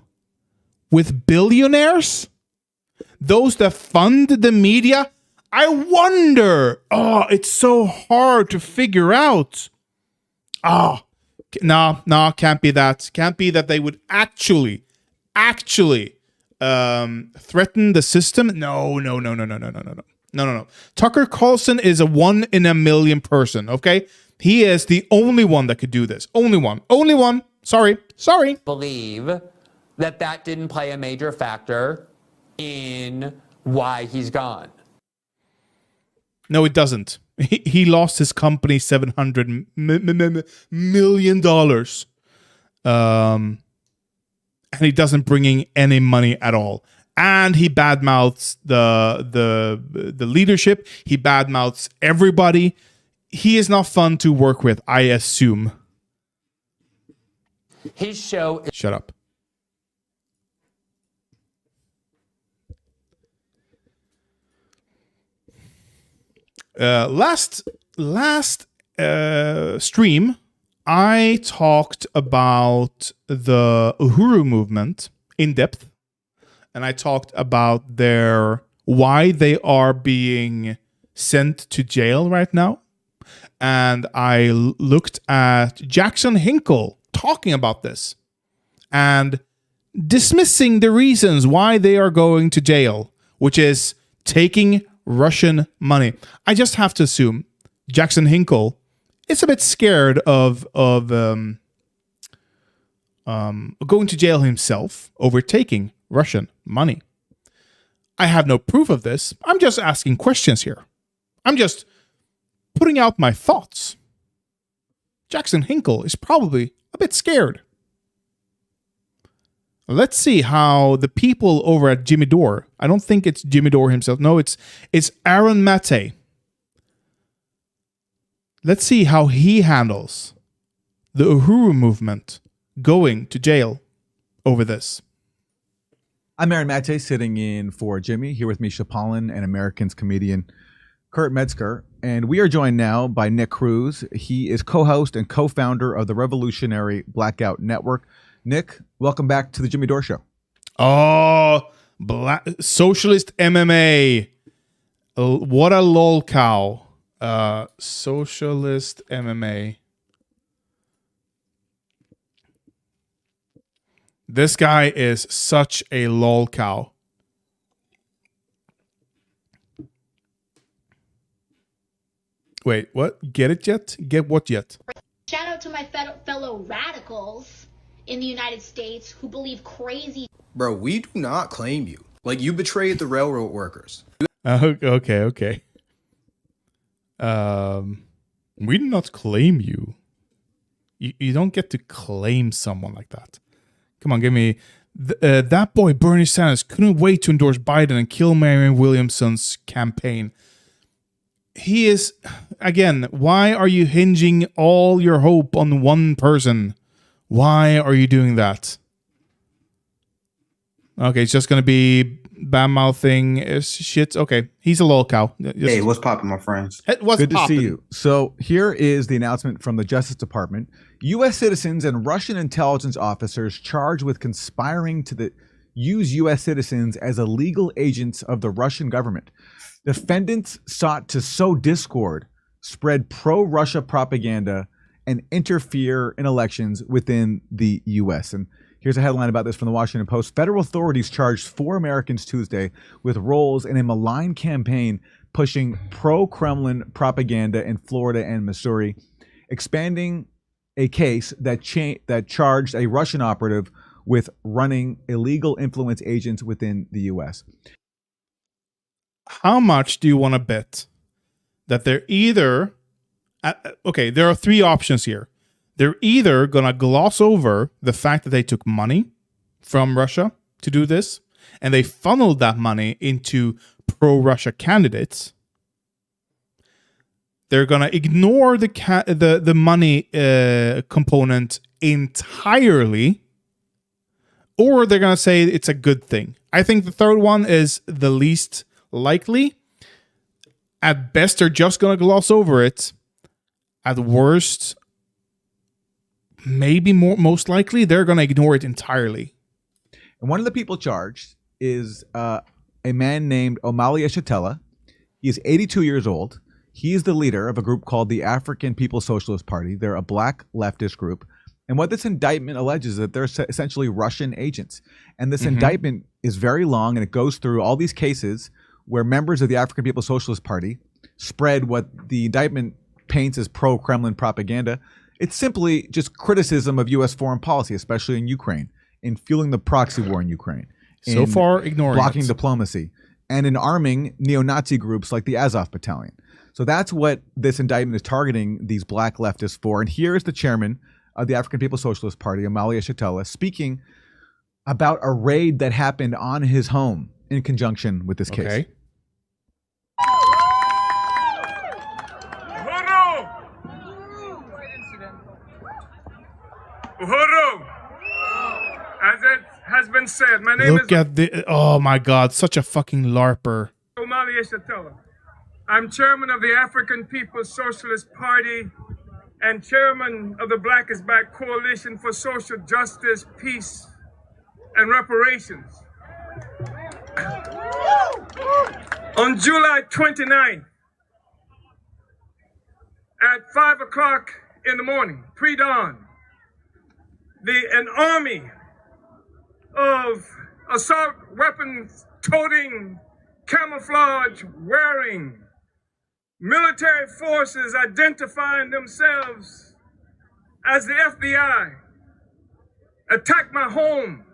Speaker 7: with billionaires? Those that fund the media? I wonder. Oh, it's so hard to figure out. Oh, no, can't be that. Can't be that they would actually threaten the system. No. Tucker Carlson is a 1 in a million person, okay? He is the only one that could do this. Only one. Sorry.
Speaker 17: Believe that didn't play a major factor in why he's gone.
Speaker 7: No, it doesn't. He lost his company $700 million. And he doesn't bring in any money at all. And he badmouths the leadership. He badmouths everybody. He is not fun to work with, I assume.
Speaker 17: His show...
Speaker 7: Shut up. Last stream, I talked about the Uhuru movement in depth, and I talked about why they are being sent to jail right now, and I looked at Jackson Hinkle talking about this and dismissing the reasons why they are going to jail, which is taking Russian money. I just have to assume Jackson Hinkle is a bit scared of going to jail himself over taking Russian money. I have no proof of this. I'm just asking questions here. I'm just putting out my thoughts. Jackson Hinkle is probably a bit scared. Let's see how the people over at Jimmy Dore, I don't think it's Jimmy Dore himself. No, it's Aaron Maté. Let's see how he handles the Uhuru movement going to jail over this.
Speaker 18: I'm Aaron Maté, sitting in for Jimmy. Here with me, Chapolin and Americans comedian Kurt Metzger. And we are joined now by Nick Cruz. He is co-host and co-founder of the Revolutionary Blackout Network. Nick, welcome back to the Jimmy Dore Show.
Speaker 7: Oh, socialist MMA. What a lol cow. Socialist MMA. This guy is such a lol cow. Wait, what? Get it yet? Get what yet?
Speaker 19: Shout out to my fellow radicals in the United States who believe crazy.
Speaker 20: Bro, we do not claim you. Like, you betrayed the railroad workers.
Speaker 7: Okay. We do not claim you. You don't get to claim someone like that. Come on, give me... that boy, Bernie Sanders, couldn't wait to endorse Biden and kill Marianne Williamson's campaign. He is... Again, why are you hinging all your hope on one person? Why are you doing that? Okay, it's just going to be bad-mouthing shit. Okay, he's a lol cow.
Speaker 21: Hey, what's poppin', my friends?
Speaker 18: Good to see you. So here is the announcement from the Justice Department. U.S. citizens and Russian intelligence officers charged with conspiring to use U.S. citizens as illegal agents of the Russian government. Defendants sought to sow discord, spread pro-Russia propaganda, and interfere in elections within the U.S. And here's a headline about this from the Washington Post. Federal authorities charged 4 Americans Tuesday with roles in a malign campaign pushing pro-Kremlin propaganda in Florida and Missouri, expanding a case that charged a Russian operative with running illegal influence agents within the U.S.
Speaker 7: How much do you want to bet that they're either... okay, there are 3 options here. They're either going to gloss over the fact that they took money from Russia to do this, and they funneled that money into pro-Russia candidates. They're going to ignore the money component entirely, or they're going to say it's a good thing. I think the third one is the least likely. At best, they're just going to gloss over it. At worst, maybe most likely, they're going to ignore it entirely.
Speaker 18: And one of the people charged is a man named Omali Yeshitela. He is 82 years old. He is the leader of a group called the African People's Socialist Party. They're a black leftist group. And what this indictment alleges is that they're essentially Russian agents. And this indictment is very long, and it goes through all these cases where members of the African People's Socialist Party spread what the indictment paints as pro-Kremlin propaganda. It's simply just criticism of U.S. foreign policy, especially in Ukraine, in fueling the proxy war in Ukraine.
Speaker 7: So far, ignoring
Speaker 18: blocking
Speaker 7: it.
Speaker 18: diplomacy, and in arming neo-Nazi groups like the Azov Battalion. So that's what this indictment is targeting these black leftists for. And here is the chairman of the African People's Socialist Party, Omali Yeshitela, speaking about a raid that happened on his home in conjunction with this case.
Speaker 2: Uhuru! As it has been said, my name
Speaker 7: Look at the... Oh, my God. Such a fucking LARPer.
Speaker 2: Omali Yeshitela. I'm chairman of the African People's Socialist Party and chairman of the Black is Back Coalition for Social Justice, Peace, and Reparations. On July 29th, at 5 o'clock in the morning, pre-dawn, an army of assault weapons toting, camouflage wearing military forces identifying themselves as the FBI attacked my home.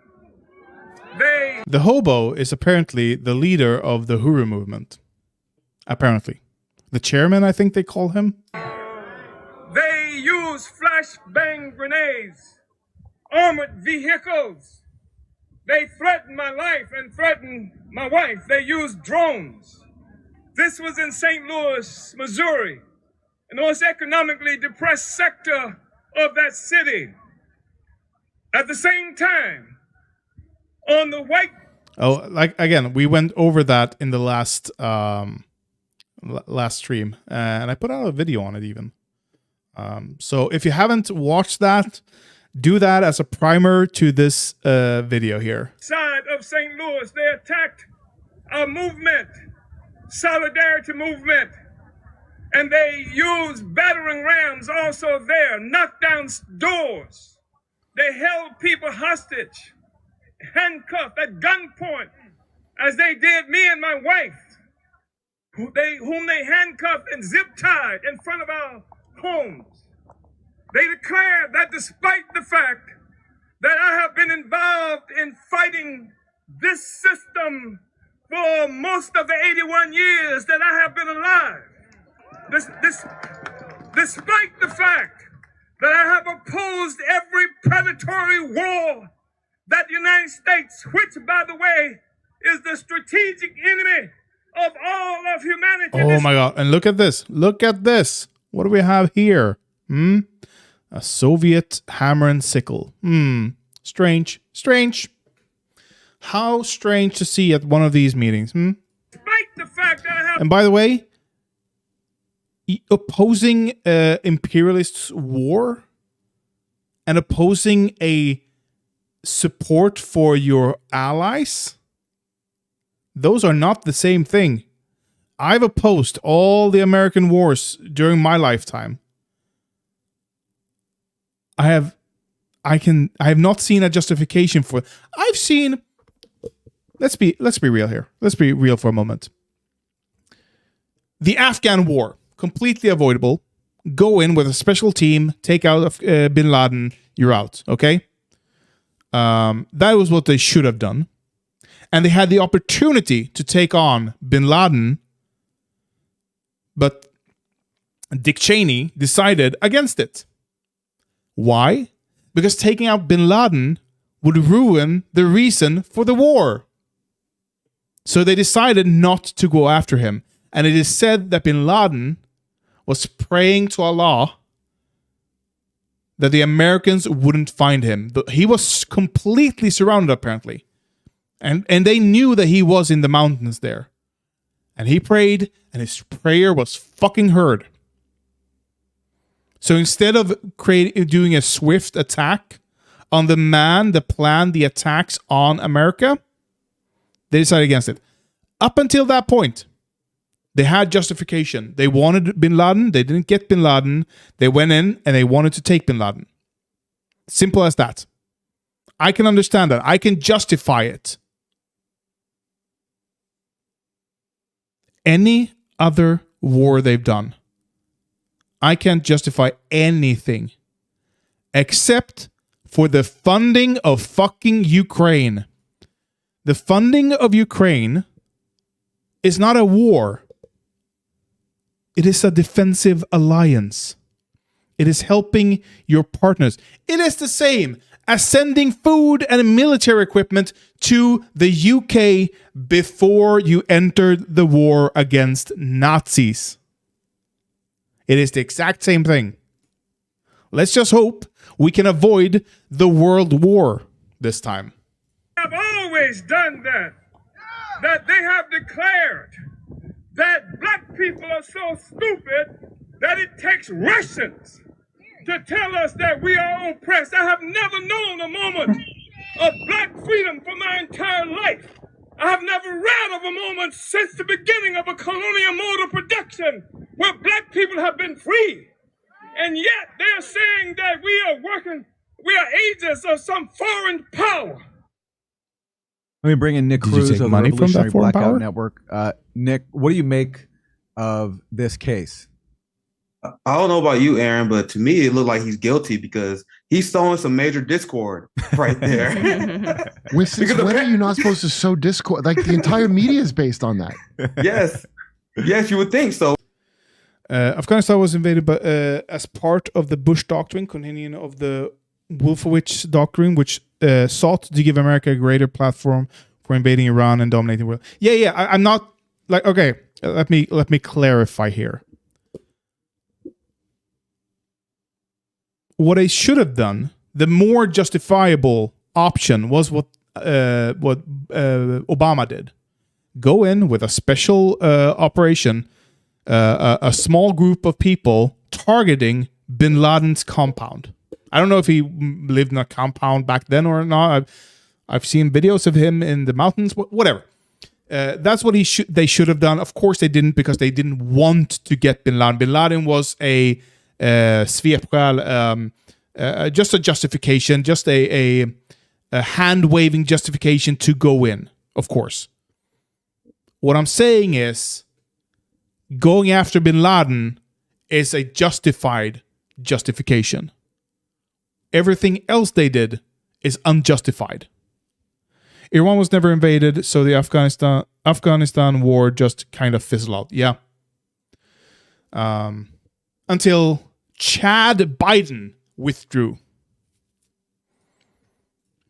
Speaker 7: The hobo is apparently the leader of the Huru movement. Apparently. The chairman, I think they call him.
Speaker 2: They use flashbang grenades, armored vehicles. They threatened my life and threatened my wife. They used drones. This was in St. Louis, Missouri, the most economically depressed sector of that city. At the same time, on the white...
Speaker 7: Oh, like, again, we went over that in the last stream, and I put out a video on it even. So if you haven't watched that, do that as a primer to this video here.
Speaker 2: Side of St. Louis, they attacked a movement, Solidarity Movement, and they used battering rams also there, knocked down doors. They held people hostage, handcuffed at gunpoint, as they did me and my wife, whom they handcuffed and zip-tied in front of our homes. They declared that despite the fact that I have been involved in fighting this system for most of the 81 years that I have been alive, despite the fact that I have opposed every predatory war that the United States, which, by the way, is the strategic enemy of all of humanity.
Speaker 7: Oh my God. And look at this. Look at this. What do we have here? A Soviet hammer and sickle. Strange. Strange. How strange to see at one of these meetings.
Speaker 2: Despite the fact that I have...
Speaker 7: And by the way, opposing imperialists' war and opposing a support for your allies, those are not the same thing. I've opposed all the American wars during my lifetime. I have not seen a justification for it. I've seen... Let's be real here. Let's be real for a moment. The Afghan war, completely avoidable. Go in with a special team, take out bin Laden, you're out, okay? That was what they should have done. And they had the opportunity to take on bin Laden, but Dick Cheney decided against it. Why? Because taking out bin Laden would ruin the reason for the war. So they decided not to go after him. And it is said that bin Laden was praying to Allah that the Americans wouldn't find him. He was completely surrounded, apparently. And they knew that he was in the mountains there. And he prayed, and his prayer was fucking heard. So instead of doing a swift attack on the man that planned the attacks on America, they decided against it. Up until that point, they had justification. They wanted bin Laden. They didn't get bin Laden. They went in and they wanted to take bin Laden. Simple as that. I can understand that. I can justify it. Any other war they've done, I can't justify anything except for the funding of fucking Ukraine. The funding of Ukraine is not a war. It is a defensive alliance. It is helping your partners. It is the same as sending food and military equipment to the UK before you entered the war against Nazis. It is the exact same thing. Let's just hope we can avoid the world war this time.
Speaker 2: Have always done that. That they have declared that black people are so stupid that it takes Russians to tell us that we are oppressed. I have never known a moment of black freedom for my entire life. I have never read of a moment since the beginning of a colonial mode of production where black people have been free. And yet they're saying that we are agents of some foreign power.
Speaker 18: Let me bring in Nick
Speaker 7: Did
Speaker 18: Cruz
Speaker 7: you take
Speaker 18: of the
Speaker 7: money from that
Speaker 18: Revolutionary
Speaker 7: foreign
Speaker 18: Blackout
Speaker 7: power?
Speaker 18: Network. Nick, what do you make of this case?
Speaker 21: I don't know about you, Aaron, but to me, it looked like he's guilty because he's sowing some major discord right there.
Speaker 4: Since when are you not supposed to sow discord? Like the entire media is based on that.
Speaker 21: Yes, you would think so.
Speaker 7: Afghanistan was invaded by, as part of the Bush Doctrine, continuing of the Wolfowitz Doctrine, which sought to give America a greater platform for invading Iran and dominating the world. I'm not like, okay, let me clarify here. What I should have done, the more justifiable option was what Obama did. Go in with a special operation, a small group of people targeting bin Laden's compound. I don't know if he lived in a compound back then or not. I've seen videos of him in the mountains, whatever. That's what they should have done. Of course they didn't, because they didn't want to get bin Laden. Bin Laden was a svepskäl, just a justification, just a hand-waving justification to go in, of course. What I'm saying is, going after bin Laden is a justified justification. Everything else they did is unjustified. Iran was never invaded, so the Afghanistan war just kind of fizzled out. Yeah. Until Chad Biden withdrew.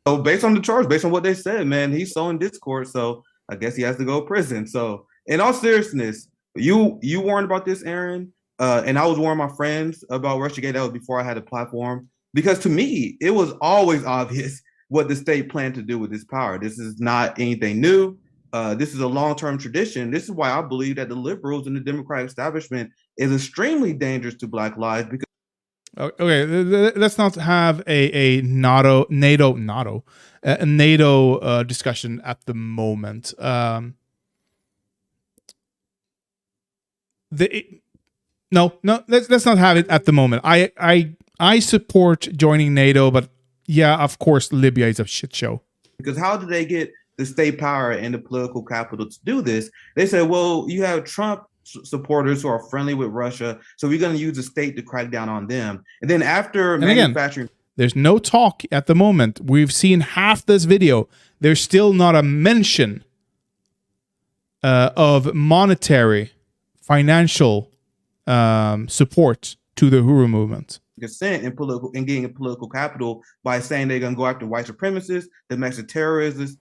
Speaker 21: So based on the charge, based on what they said, man, he's sowing discord, so I guess he has to go to prison. So in all seriousness, you warned about this, Aaron, and I was warning my friends about Russiagate. That was before I had a platform, because to me, it was always obvious what the state planned to do with this power. This is not anything new. This is a long-term tradition. This is why I believe that the liberals and the Democratic establishment is extremely dangerous to Black lives. Because
Speaker 7: okay, let's not have a NATO discussion at the moment. Let's not have it at the moment. I support joining NATO, but yeah, of course, Libya is a shit show.
Speaker 21: Because how did they get the state power and the political capital to do this? They said, well, you have Trump supporters who are friendly with Russia, so we're going to use the state to crack down on them. And then after manufacturing...
Speaker 7: There's no talk at the moment. We've seen half this video. There's still not a mention of monetary, financial support to the Huru movement.
Speaker 21: Consent and getting a political capital by saying they're going to go after white supremacists, domestic terrorists,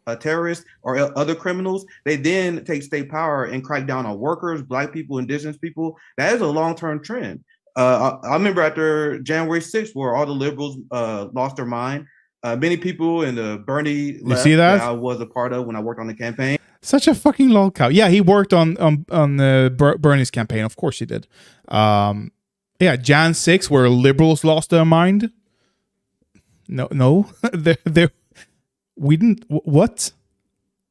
Speaker 21: or other criminals. They then take state power and crack down on workers, Black people, indigenous people. That is a long-term trend. I remember after January 6th, where all the liberals lost their mind, Many people in the Bernie left
Speaker 7: see that?
Speaker 21: I was a part of when I worked on the campaign.
Speaker 7: Such a fucking lol cow. Yeah, he worked on Bernie's campaign. Of course he did. Yeah, Jan 6, where liberals lost their mind. No, we didn't. What?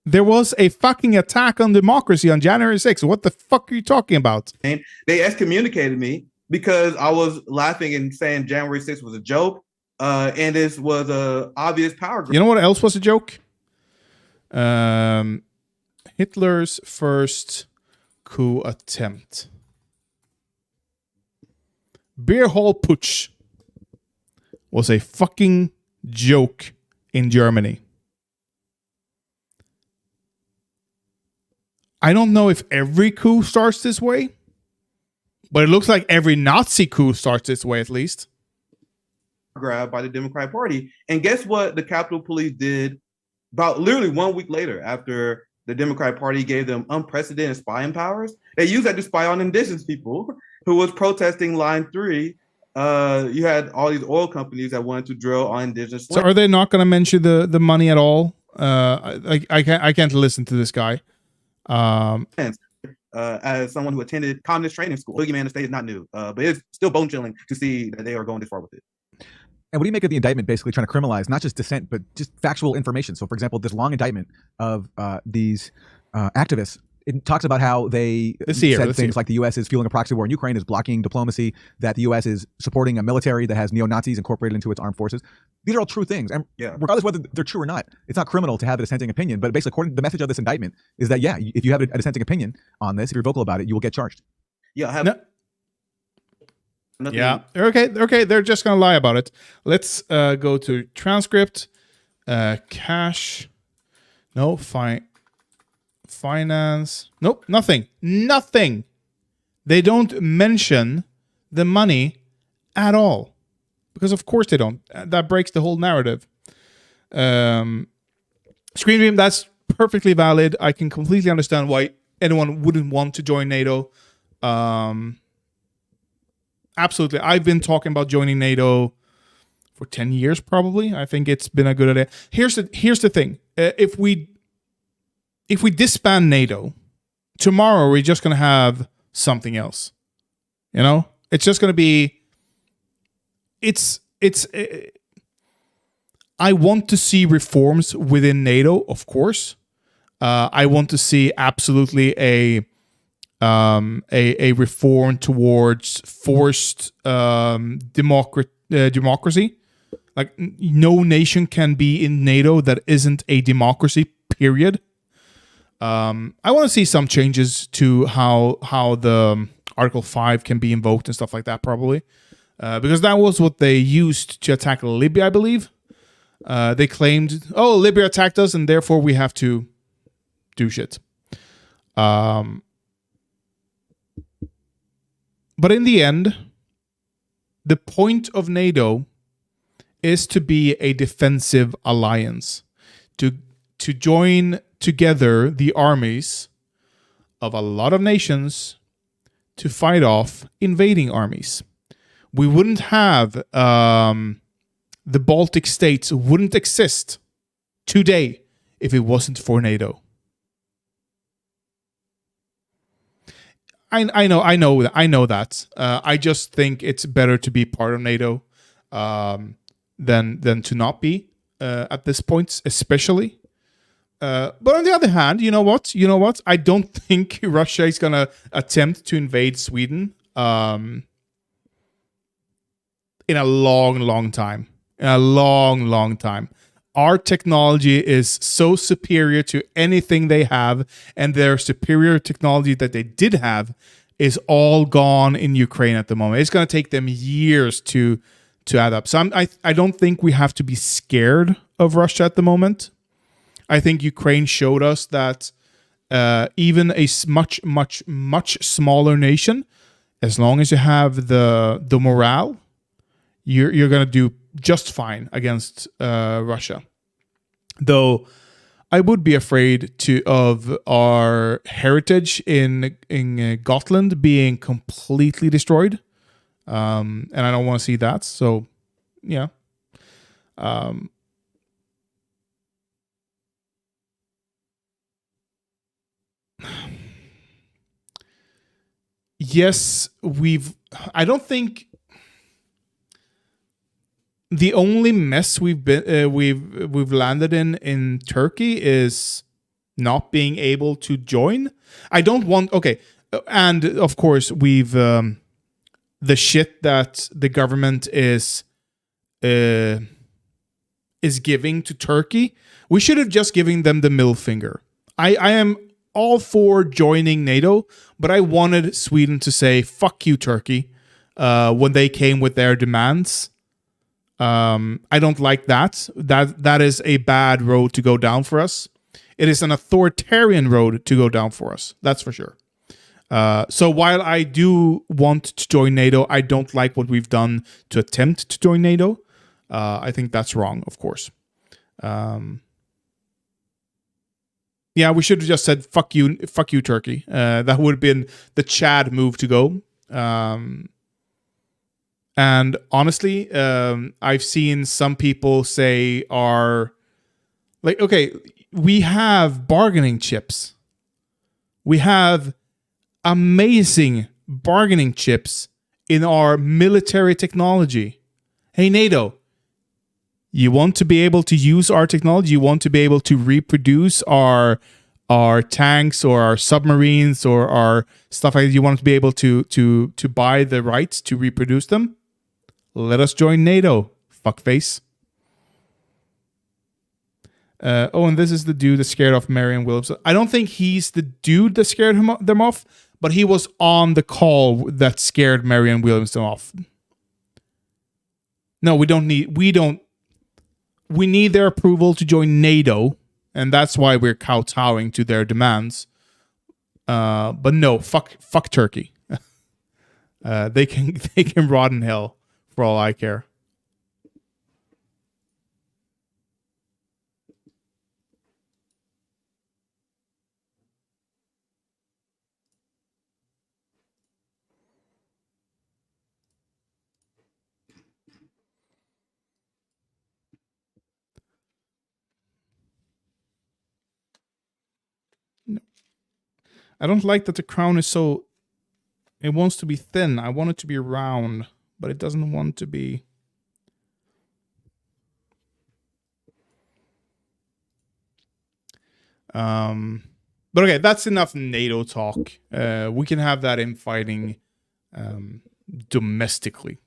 Speaker 7: There was a fucking attack on democracy on January 6th. What the fuck are you talking about?
Speaker 21: And they excommunicated me because I was laughing and saying January 6th was a joke. And this was a obvious power grab.
Speaker 7: You know what else was a joke? Hitler's first coup attempt. Beer hall putsch was a fucking joke in Germany. I don't know if every coup starts this way, but it looks like every Nazi coup starts this way at least.
Speaker 21: Grab by the Democratic Party. And guess what the Capitol Police did about literally 1 week later after the Democratic Party gave them unprecedented spying powers? They used that to spy on indigenous people who was protesting Line 3. You had all these oil companies that wanted to drill on indigenous
Speaker 7: land. So are they not going to mention the money at all? I can't listen to this guy.
Speaker 21: As someone who attended communist training school, Boogeyman in the state is not new, but it's still bone chilling to see that they are going this far with it.
Speaker 18: And what do you make of the indictment basically trying to criminalize not just dissent, but just factual information? So, for example, this long indictment of these activists, it talks about how they said things like the U.S. is fueling a proxy war in Ukraine, is blocking diplomacy, that the U.S. is supporting a military that has neo-Nazis incorporated into its armed forces. These are all true things. And regardless whether they're true or not, it's not criminal to have a dissenting opinion. But basically, according to the message of this indictment, is that, yeah, if you have a dissenting opinion on this, if you're vocal about it, you will get charged.
Speaker 21: Yeah,
Speaker 7: Nothing. Yeah. Okay. They're just gonna lie about it. Let's go to transcript. Cash. No. Finance. Nope. Nothing. They don't mention the money at all, because of course they don't. That breaks the whole narrative. Screen Dream, that's perfectly valid. I can completely understand why anyone wouldn't want to join NATO. Absolutely. I've been talking about joining NATO for 10 years, probably. I think it's been a good idea. Here's the thing. If we disband NATO, tomorrow we're just going to have something else. You know? It's just going to be... I want to see reforms within NATO, of course. I want to see absolutely a reform towards forced democracy. Like, no nation can be in NATO that isn't a democracy, period. I want to see some changes to how the Article 5 can be invoked and stuff like that, probably. Because that was what they used to attack Libya, I believe. They claimed, oh, Libya attacked us and therefore we have to do shit. But in the end, the point of NATO is to be a defensive alliance, to join together the armies of a lot of nations to fight off invading armies. We wouldn't have the Baltic states wouldn't exist today if it wasn't for NATO. I know that. I just think it's better to be part of NATO than to not be at this point, especially. But on the other hand, you know what? I don't think Russia is gonna attempt to invade Sweden in a long time. In a long time. Our technology is so superior to anything they have, and their superior technology that they did have is all gone in Ukraine at the moment. It's going to take them years to add up. So I don't think we have to be scared of Russia at the moment. I think Ukraine showed us that even a much smaller nation, as long as you have the morale, you're going to do just fine against Russia. Though I would be afraid of our heritage in Gotland being completely destroyed, and I don't want to see that. So, yeah. yes, I don't think the only mess we've landed in Turkey is not being able to join. I don't want. Okay, and of course we've the shit that the government is giving to Turkey. We should have just given them the middle finger. I am all for joining NATO, but I wanted Sweden to say "fuck you, Turkey" when they came with their demands. I don't like that. That is a bad road to go down for us. It is an authoritarian road to go down for us. That's for sure. So while I do want to join NATO, I don't like what we've done to attempt to join NATO. I think that's wrong, of course. Yeah, we should have just said fuck you, Turkey. That would have been the Chad move to go. And honestly, I've seen some people say okay, we have bargaining chips. We have amazing bargaining chips in our military technology. Hey, NATO, you want to be able to use our technology? You want to be able to reproduce our tanks or our submarines or our stuff like that? You want to be able to buy the rights to reproduce them? Let us join NATO, fuckface. And this is the dude that scared off Marianne Williamson. I don't think he's the dude that scared them off, but he was on the call that scared Marianne Williamson off. No, we need their approval to join NATO, and that's why we're kowtowing to their demands. But no, fuck Turkey. They can rot in hell for all I care. I don't like that the crown is so... It wants to be thin. I want it to be round, but it doesn't want to be... But okay, that's enough NATO talk. We can have that infighting domestically.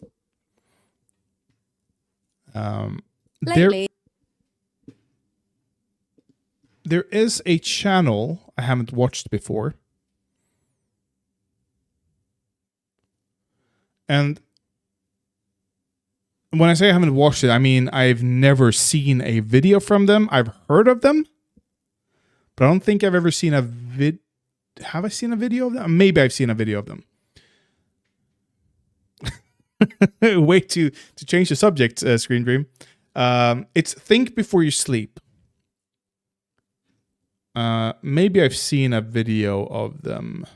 Speaker 7: There is a channel I haven't watched before. And when I say I haven't watched it, I mean I've never seen a video from them. I've heard of them, but I don't think I've ever seen a vid. Have I seen a video of them? Maybe I've seen a video of them. Way to change the subject, Screen Dream. It's Think Before You Sleep. Maybe I've seen a video of them,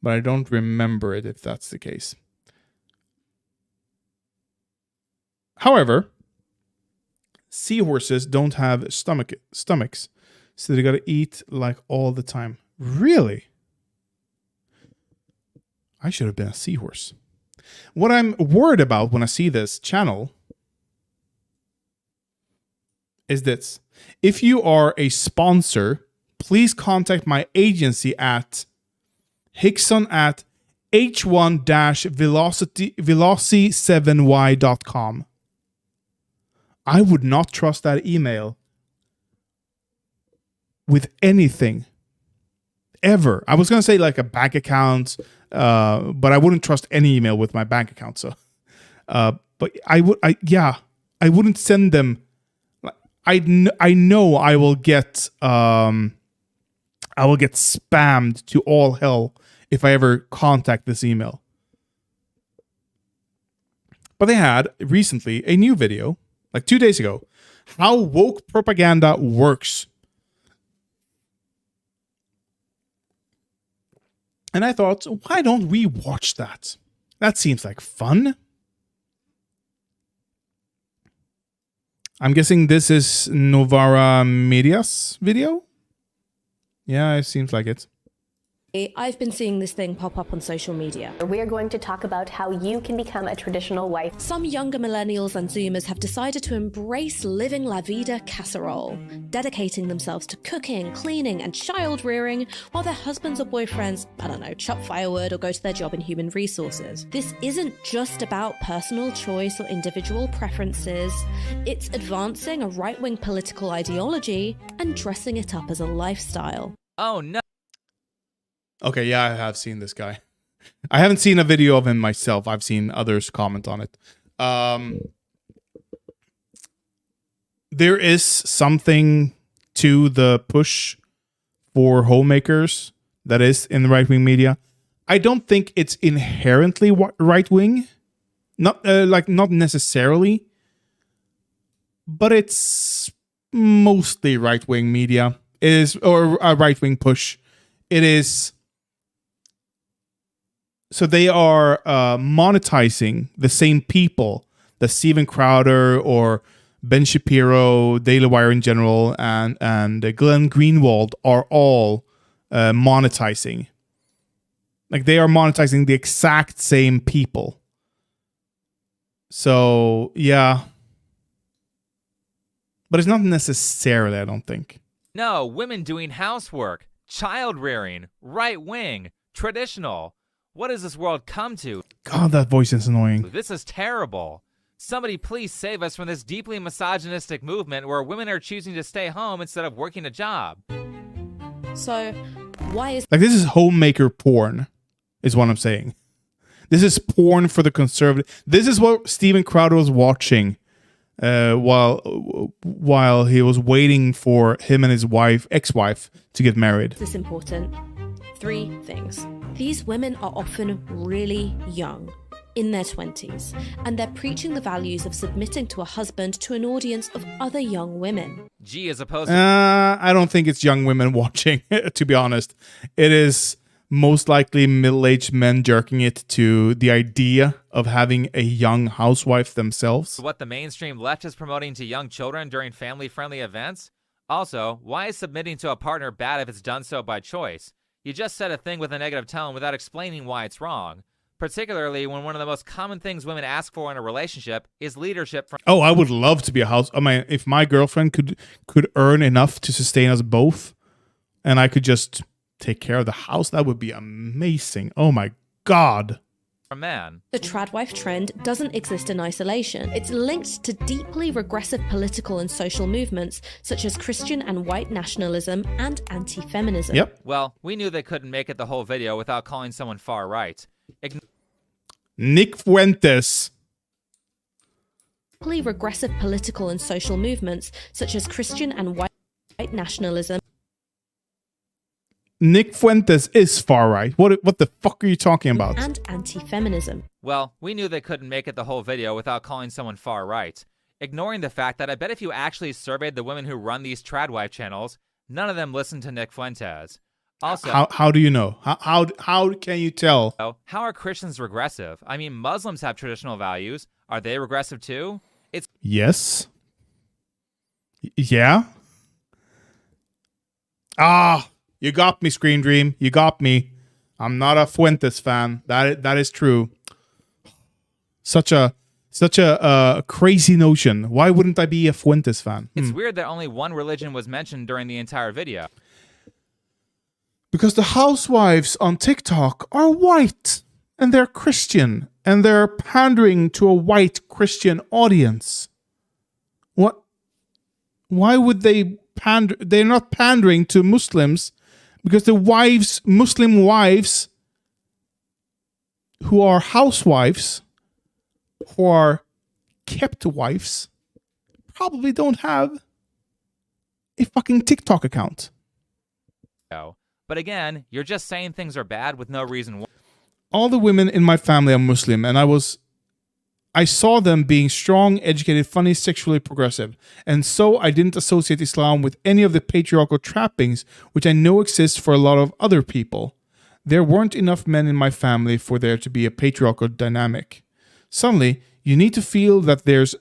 Speaker 7: but I don't remember it if that's the case. However, seahorses don't have stomachs, so they gotta eat like all the time. Really? I should have been a seahorse. What I'm worried about when I see this channel is this. If you are a sponsor, please contact my agency at Hickson@h1-veloci7y.com. I would not trust that email with anything. Ever. I was going to say like a bank account, but I wouldn't trust any email with my bank account. So, but I wouldn't send them. I know I will get spammed to all hell if I ever contact this email. But they had recently a new video, like 2 days ago, how woke propaganda works. And I thought, why don't we watch that? That seems like fun. I'm guessing this is Novara Media's video. Yeah, it seems like it.
Speaker 3: I've been seeing this thing pop up on social media.
Speaker 22: We are going to talk about how you can become a traditional wife.
Speaker 3: Some younger millennials and Zoomers have decided to embrace living La Vida casserole, dedicating themselves to cooking, cleaning, and child rearing while their husbands or boyfriends, chop firewood or go to their job in human resources. This isn't just about personal choice or individual preferences. It's advancing a right-wing political ideology and dressing it up as a lifestyle.
Speaker 23: Oh no.
Speaker 7: Okay, yeah, I have seen this guy. I haven't seen a video of him myself. I've seen others comment on it. There is something to the push for homemakers that is in the right-wing media. I don't think it's inherently right-wing. Not necessarily. But it's mostly right-wing media. It is, or a right-wing push. It is... So they are monetizing the same people that Steven Crowder or Ben Shapiro, Daily Wire in general, and Glenn Greenwald are all monetizing. Like they are monetizing the exact same people. So yeah, but it's not necessarily. I don't think.
Speaker 23: No, women doing housework, child rearing, right wing, traditional. What does this world come to?
Speaker 7: God, that voice is annoying.
Speaker 23: This is terrible. Somebody please save us from this deeply misogynistic movement where women are choosing to stay home instead of working a job.
Speaker 3: So, why is...
Speaker 7: Like, this is homemaker porn, is what I'm saying. This is porn for the conservative. This is what Steven Crowder was watching while he was waiting for him and his ex-wife, to get married.
Speaker 3: This is important. 3 things. These women are often really young, in their 20s, and they're preaching the values of submitting to a husband to an audience of other young women.
Speaker 23: Gee, as opposed to...
Speaker 7: I don't think it's young women watching, to be honest. It is most likely middle-aged men jerking it to the idea of having a young housewife themselves.
Speaker 23: What the mainstream left is promoting to young children during family-friendly events? Also, why is submitting to a partner bad if it's done so by choice? You just said a thing with a negative tone without explaining why it's wrong, particularly when one of the most common things women ask for in a relationship is leadership from...
Speaker 7: Oh, I would love to be a house... I mean, if my girlfriend could earn enough to sustain us both, and I could just take care of the house, that would be amazing. Oh my God.
Speaker 23: From man.
Speaker 3: The tradwife trend doesn't exist in isolation. It's linked to deeply regressive political and social movements such as Christian and white nationalism and anti-feminism.
Speaker 7: Yep.
Speaker 23: Well, we knew they couldn't make it the whole video without calling someone far right.
Speaker 7: Nick Fuentes.
Speaker 3: Deeply regressive political and social movements such as Christian and white nationalism.
Speaker 7: Nick Fuentes is far right. What the fuck are you talking about?
Speaker 3: And anti-feminism.
Speaker 23: Well, we knew they couldn't make it the whole video without calling someone far right. Ignoring the fact that I bet if you actually surveyed the women who run these tradwife channels, none of them listen to Nick Fuentes. Also,
Speaker 7: how do you know? How can you tell?
Speaker 23: How are Christians regressive? I mean, Muslims have traditional values. Are they regressive too?
Speaker 7: Yes. Yeah. Ah. You got me, Screen Dream. You got me. I'm not a Fuentes fan. That is true. Such a crazy notion. Why wouldn't I be a Fuentes fan?
Speaker 23: It's weird that only one religion was mentioned during the entire video.
Speaker 7: Because the housewives on TikTok are white and they're Christian and they're pandering to a white Christian audience. What? Why would they pander? They're not pandering to Muslims. Because the Muslim wives who are housewives, who are kept wives, probably don't have a fucking TikTok account.
Speaker 23: But again, you're just saying things are bad with no reason.
Speaker 7: All the women in my family are Muslim, and I saw them being strong, educated, funny, sexually progressive, and so I didn't associate Islam with any of the patriarchal trappings which I know exist for a lot of other people. There weren't enough men in my family for there to be a patriarchal dynamic. Suddenly, you need to feel that there's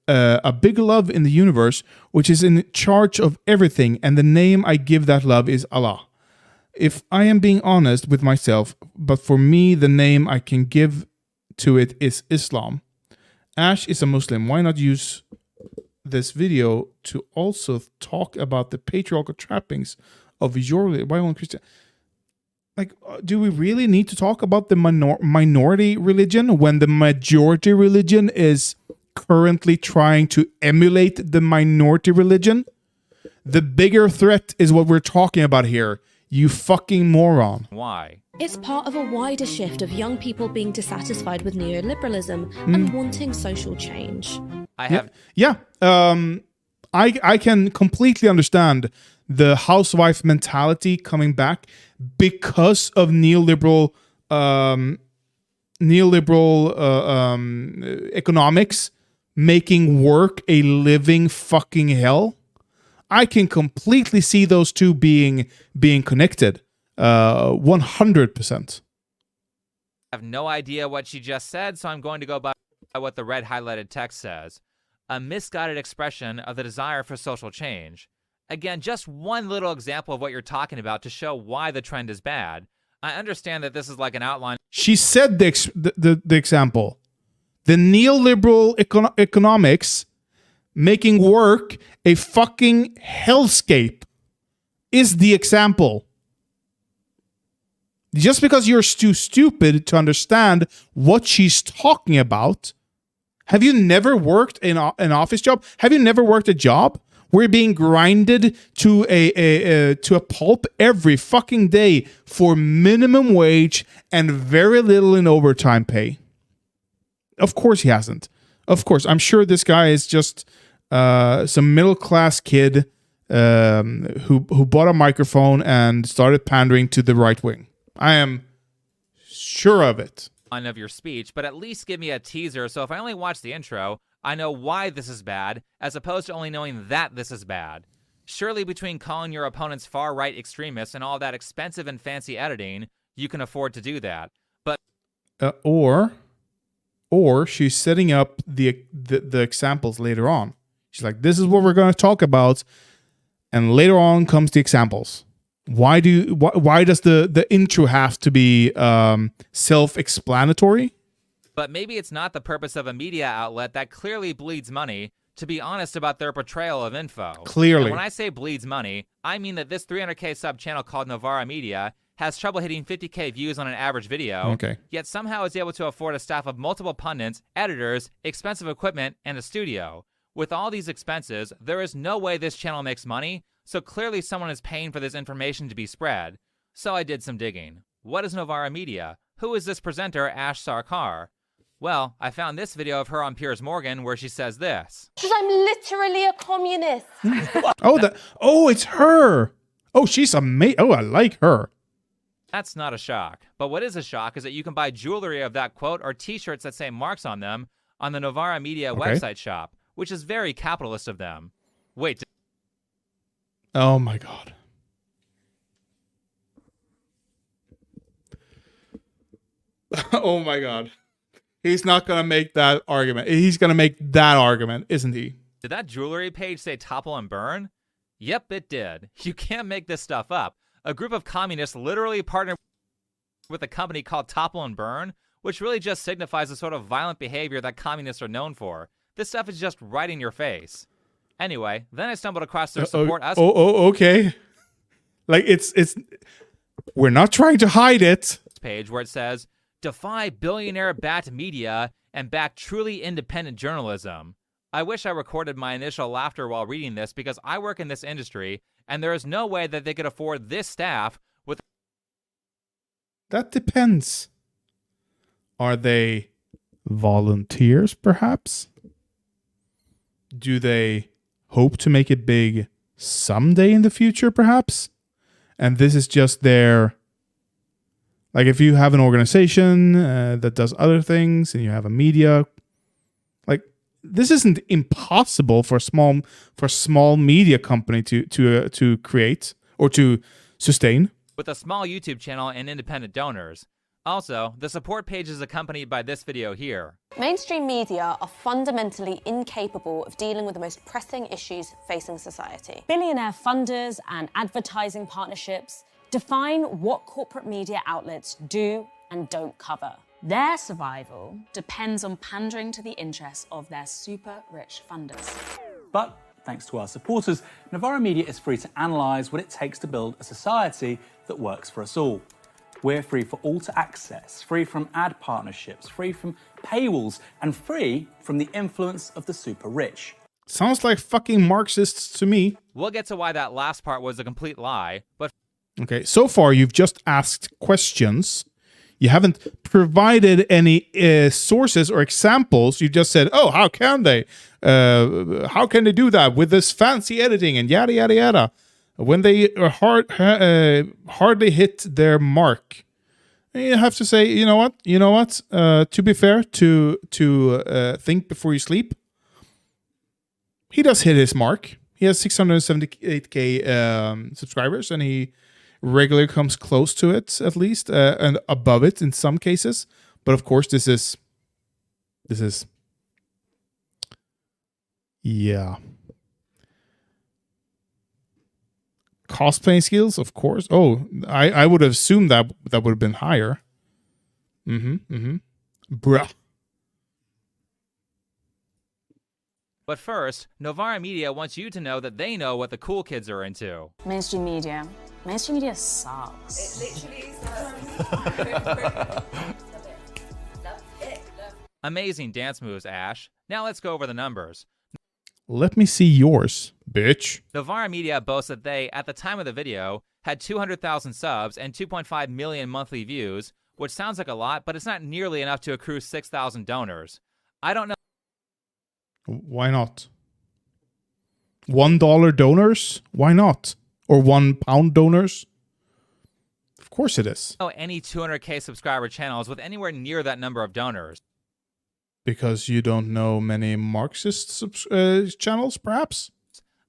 Speaker 7: a big love in the universe which is in charge of everything, and the name I give that love is Allah. if I am being honest with myself, but for me, the name I can give to it is Islam. Ash is a Muslim. Why not use this video to also talk about the patriarchal trappings of your why won't Christian? Like, do we really need to talk about the minority religion when the majority religion is currently trying to emulate the minority religion? The bigger threat is what we're talking about here. You fucking moron.
Speaker 23: Why?
Speaker 3: It's part of a wider shift of young people being dissatisfied with neoliberalism and wanting social change.
Speaker 7: I can completely understand the housewife mentality coming back because of neoliberal economics making work a living fucking hell. I can completely see those two being connected, 100%.
Speaker 23: I have no idea what she just said, so I'm going to go by what the red highlighted text says. A misguided expression of the desire for social change. Again, just one little example of what you're talking about to show why the trend is bad. I understand that this is like an outline.
Speaker 7: She said the example. The neoliberal economics making work a fucking hellscape is the example. Just because you're too stupid to understand what she's talking about. Have you never worked in an office job? Have you never worked a job where you're being grinded to a pulp every fucking day for minimum wage and very little in overtime pay? Of course he hasn't. Of course, I'm sure this guy is just some middle class kid who bought a microphone and started pandering to the right wing. I am sure of it.
Speaker 23: Of your speech, but at least give me a teaser so if I only watch the intro, I know why this is bad, as opposed to only knowing that this is bad. Surely between calling your opponents far-right extremists and all that expensive and fancy editing, you can afford to do that. But
Speaker 7: or she's setting up the examples later on. She's like, this is what we're going to talk about, and later on comes the examples. Why does the intro have to be self-explanatory?
Speaker 23: But maybe it's not the purpose of a media outlet that clearly bleeds money to be honest about their portrayal of info.
Speaker 7: Clearly.
Speaker 23: And when I say bleeds money, I mean that this 300K sub channel called Novara Media has trouble hitting 50K views on an average video, yet somehow is able to afford a staff of multiple pundits, editors, expensive equipment, and a studio. With all these expenses, there is no way this channel makes money, so clearly someone is paying for this information to be spread. So I did some digging. What is Novara Media? Who is this presenter, Ash Sarkar? Well, I found this video of her on Piers Morgan where she says this.
Speaker 1: Because I'm literally a communist.
Speaker 7: It's her. Oh, she's amazing. Oh, I like her.
Speaker 23: That's not a shock. But what is a shock is that you can buy jewelry of that quote or t-shirts that say marks on them on the Novara Media website shop, which is very capitalist of them. Wait.
Speaker 7: Oh my God. Oh my God. He's not going to make that argument. He's going to make that argument, isn't he?
Speaker 23: Did that jewelry page say topple and burn? Yep, it did. You can't make this stuff up. A group of communists literally partnered with a company called Topple and Burn, which really just signifies the sort of violent behavior that communists are known for. This stuff is just right in your face. Anyway, then I stumbled across their support us.
Speaker 7: Okay. Like it's we're not trying to hide it.
Speaker 23: Page where it says, defy billionaire-backed media and back truly independent journalism. I wish I recorded my initial laughter while reading this because I work in this industry and there is no way that they could afford this staff with...
Speaker 7: That depends. Are they volunteers, perhaps? Do they hope to make it big someday in the future, perhaps? And this is just their... Like if you have an organization that does other things and you have a media... Like, this isn't impossible for a small media company to create or to sustain.
Speaker 23: With a small YouTube channel and independent donors. Also, the support page is accompanied by this video here.
Speaker 22: Mainstream media are fundamentally incapable of dealing with the most pressing issues facing society.
Speaker 1: Billionaire funders and advertising partnerships
Speaker 5: define what corporate media outlets do and don't cover. Their survival depends on pandering to the interests of their super rich funders.
Speaker 6: But thanks to our supporters, Novara Media is free to analyse what it takes to build a society that works for us all. We're free for all to access, free from ad partnerships, free from paywalls, and free from the influence of the super rich.
Speaker 7: Sounds like fucking Marxists to me.
Speaker 23: We'll get to why that last part was a complete lie, but...
Speaker 7: Okay, so far you've just asked questions. You haven't provided any sources or examples. You just said, oh, how can they? How can they do that with this fancy editing and yada, yada, yada? When they hardly hit their mark. You have to say, you know what? To be fair, to think before you sleep, he does hit his mark. He has 678k subscribers, and he regularly comes close to it, at least, and above it in some cases. But of course, this is yeah. Cosplaying skills, of course. Oh, I would have assumed that would have been higher. Bruh.
Speaker 23: But first, Novara Media wants you to know that they know what the cool kids are into.
Speaker 5: Mainstream media sucks.
Speaker 8: It literally
Speaker 23: Amazing dance moves, Ash. Now let's go over the numbers.
Speaker 7: Let me see yours, bitch.
Speaker 23: Novara Media boasts that they, at the time of the video, had 200,000 subs and 2.5 million monthly views, which sounds like a lot, but it's not nearly enough to accrue 6,000 donors. I don't know.
Speaker 7: Why not? $1 donors? Why not? Or £1 donors? Of course it is.
Speaker 23: Any 200k subscriber channels with anywhere near that number of donors.
Speaker 7: Because you don't know many Marxist channels, perhaps?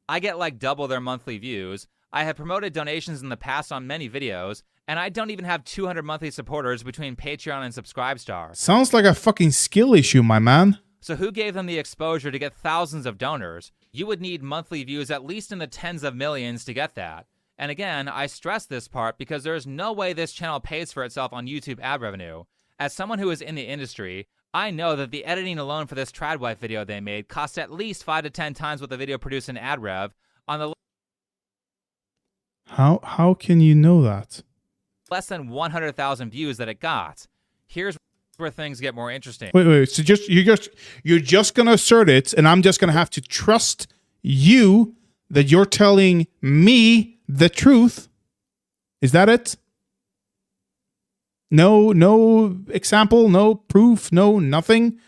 Speaker 23: I get like double their monthly views. I have promoted donations in the past on many videos, and I don't even have 200 monthly supporters between Patreon and Subscribestar.
Speaker 7: Sounds like a fucking skill issue, my man.
Speaker 23: So who gave them the exposure to get thousands of donors? You would need monthly views at least in the tens of millions to get that. And again, I stress this part because there is no way this channel pays for itself on YouTube ad revenue. As someone who is in the industry, I know that the editing alone for this Tradwife video they made cost at least 5 to 10 times what the video produced in ad rev on the
Speaker 7: How can you know that?
Speaker 23: less than 100,000 views that it got. Here's where things get more interesting.
Speaker 7: Wait. So you're just gonna assert it, and I'm just gonna have to trust you that you're telling me the truth. Is that it? No example, no proof, no nothing.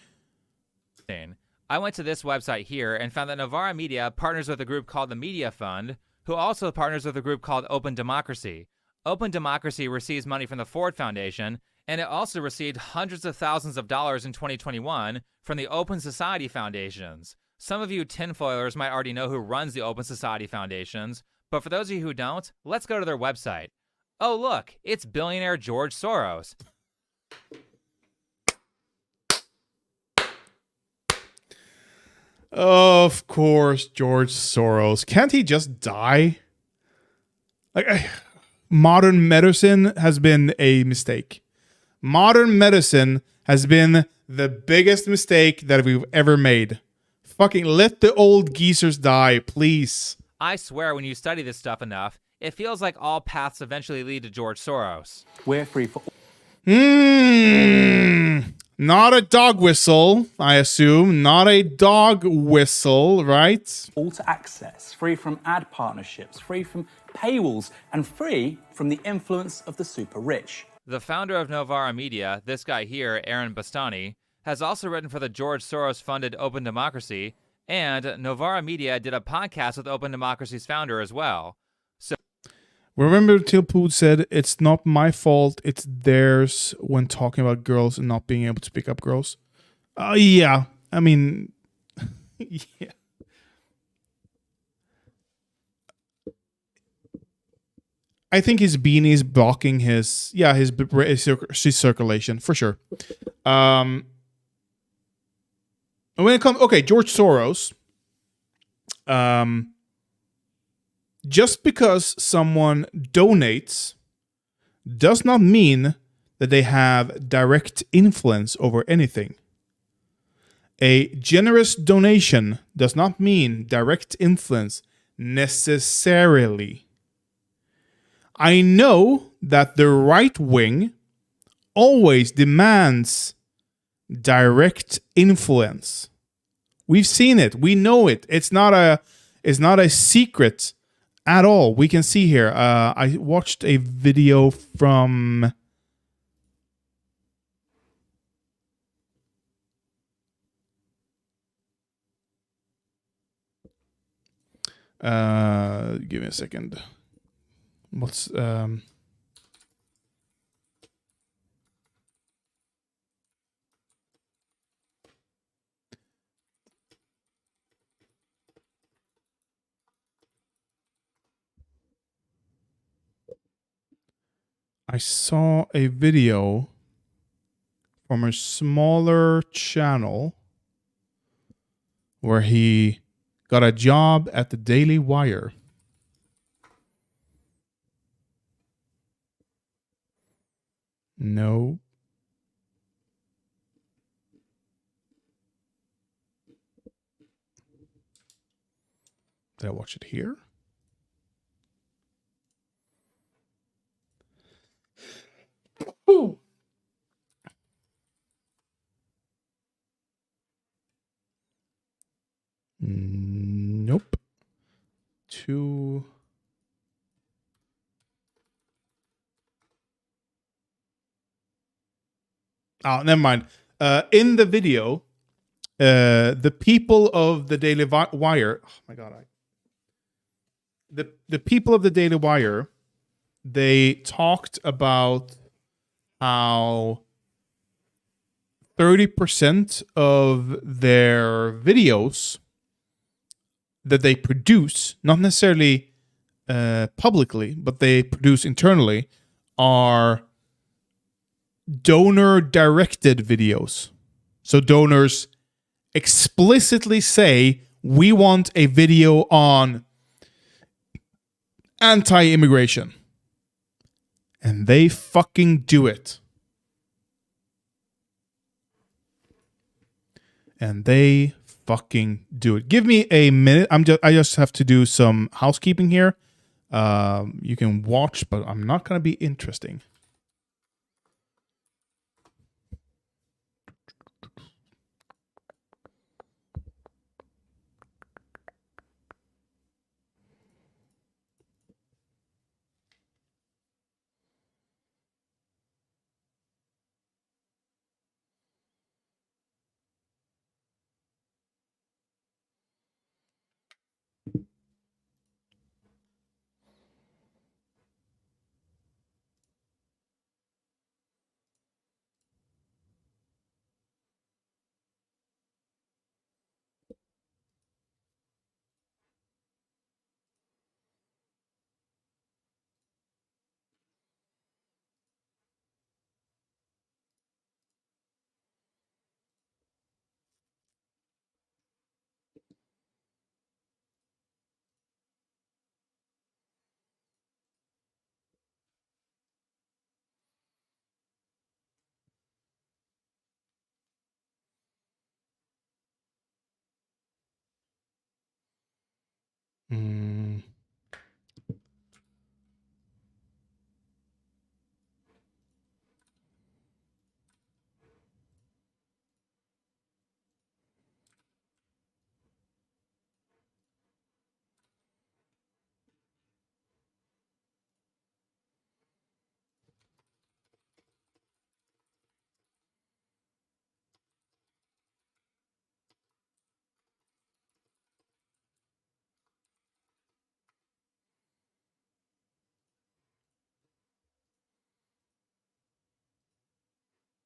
Speaker 23: I went to this website here and found that Novara Media partners with a group called the Media Fund, who also partners with a group called Open Democracy. Open Democracy receives money from the Ford Foundation, and it also received hundreds of thousands of dollars in 2021 from the Open Society Foundations. Some of you tinfoilers might already know who runs the Open Society Foundations, but for those of you who don't, let's go to their website. Oh look, it's billionaire George Soros.
Speaker 7: Of course, George Soros. Can't he just die? Modern medicine has been a mistake. Modern medicine has been the biggest mistake that we've ever made. Fucking let the old geezers die, please.
Speaker 23: I swear when you study this stuff enough, it feels like all paths eventually lead to George Soros.
Speaker 6: We're free for...
Speaker 7: Not a dog whistle, I assume. Not a dog whistle, right?
Speaker 6: All to access, free from ad partnerships, free from paywalls, and free from the influence of the super rich.
Speaker 23: The founder of Novara Media, this guy here, Aaron Bastani, has also written for the George Soros-funded Open Democracy, and Novara Media did a podcast with Open Democracy's founder as well. So,
Speaker 7: remember Tilpood said, it's not my fault, it's theirs when talking about girls and not being able to pick up girls? Yeah. I mean, yeah. I think his beanie is blocking his circulation, for sure. When it comes, okay, George Soros, just because someone donates does not mean that they have direct influence over anything. A generous donation does not mean direct influence necessarily. I know that the right wing always demands direct influence. We've seen it. We know it. It's not a secret at all. We can see here. I watched a video from give me a second. What's I saw a video from a smaller channel where he got a job at the Daily Wire. No. Did I watch it here? Nope. Oh, never mind. In the video, the people of the Daily Wire. Oh my god! The people of the Daily Wire, they talked about how 30% of their videos that they produce, not necessarily publicly, but they produce internally, are donor-directed videos. So donors explicitly say, we want a video on anti-immigration. And they fucking do it. And they fucking do it. Give me a minute. I just have to do some housekeeping here. You can watch, but I'm not going to be interesting.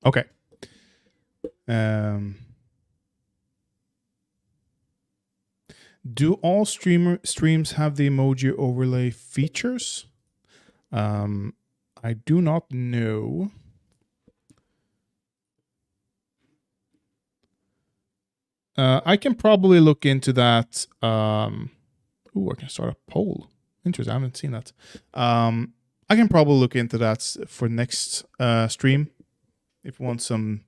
Speaker 7: Okay. Do all streams have the emoji overlay features? I do not know. I can probably look into that. Ooh, I can start a poll. Interesting. I haven't seen that. I can probably look into that for next stream if you want some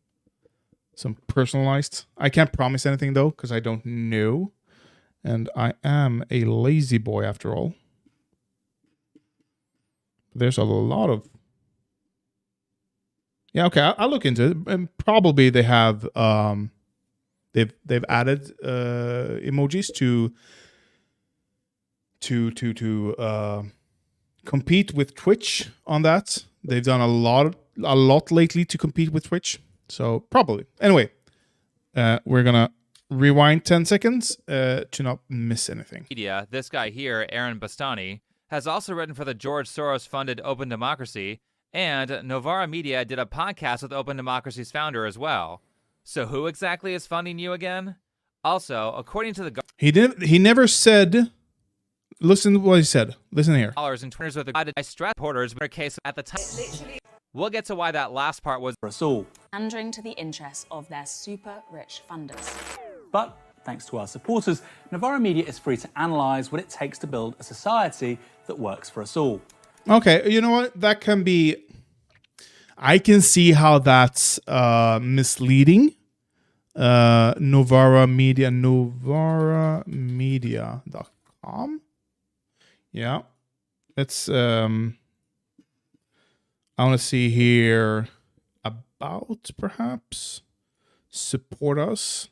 Speaker 7: personalized. I can't promise anything though because I don't know, and I am a lazy boy after all. There's a lot of I'll look into it, and probably they have they've added emojis to compete with Twitch on that. They've done a lot lately to compete with Twitch, so probably. Anyway, we're gonna rewind 10 seconds to not miss anything.
Speaker 23: Media, this guy here, Aaron Bastani, has also written for the George Soros-funded Open Democracy, and Novara Media did a podcast with Open Democracy's founder as well. So who exactly is funding you again? Also, according to the
Speaker 7: He never said. Listen to what he said. Listen here.
Speaker 23: dollars and twitters with the stress reporters in a case at the time. We'll get to why that last part was
Speaker 6: for us all.
Speaker 5: Pandering to the interests of their super rich funders.
Speaker 6: But thanks to our supporters, Novara Media is free to analyze what it takes to build a society that works for us all.
Speaker 7: Okay, you know what? That can be. I can see how that's misleading. Novara Media, novaramedia.com. Yeah, it's. I want to see here about perhaps support us.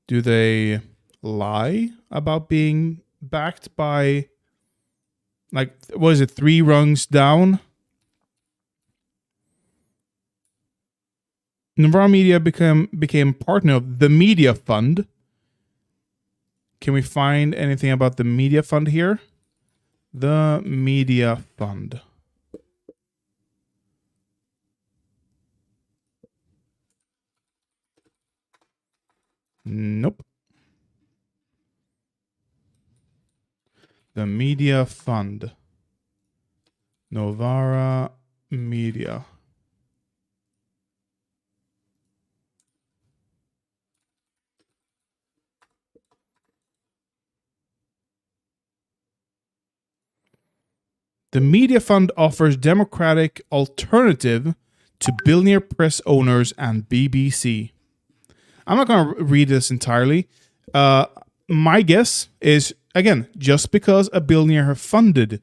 Speaker 7: Do they lie about being backed by, like, what is it, 3 rungs down? Novara Media became partner of the Media Fund. Can we find anything about the Media Fund here? The Media Fund. Nope. The Media Fund. Novara Media. The Media Fund offers democratic alternative to billionaire press owners and BBC. I'm not going to read this entirely. My guess is, again, just because a billionaire funded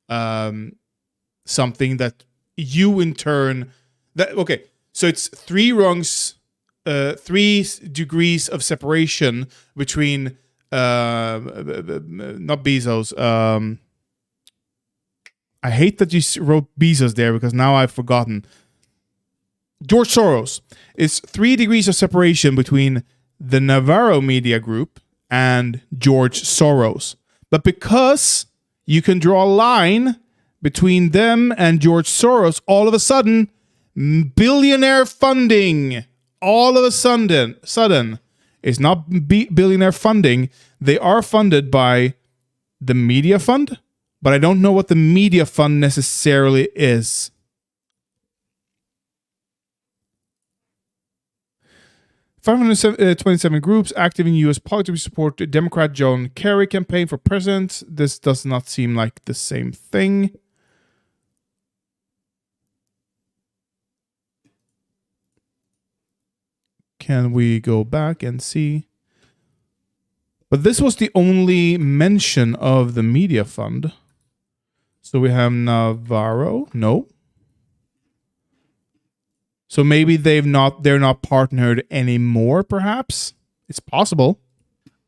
Speaker 7: something that you in turn... so it's 3 rungs, 3 degrees of separation between... not Bezos. I hate that you wrote Bezos there because now I've forgotten. George Soros. It's 3 degrees of separation between the Navarro Media Group and George Soros. But because you can draw a line between them and George Soros, all of a sudden, billionaire funding, all of a sudden, is not billionaire funding. They are funded by the Media Fund, but I don't know what the Media Fund necessarily is. $527 groups active in U.S. politics support the Democrat John Kerry campaign for president. This does not seem like the same thing. Can we go back and see? But this was the only mention of the Media Fund. So we have Navarro. No. So maybe they're not partnered anymore, perhaps? It's possible.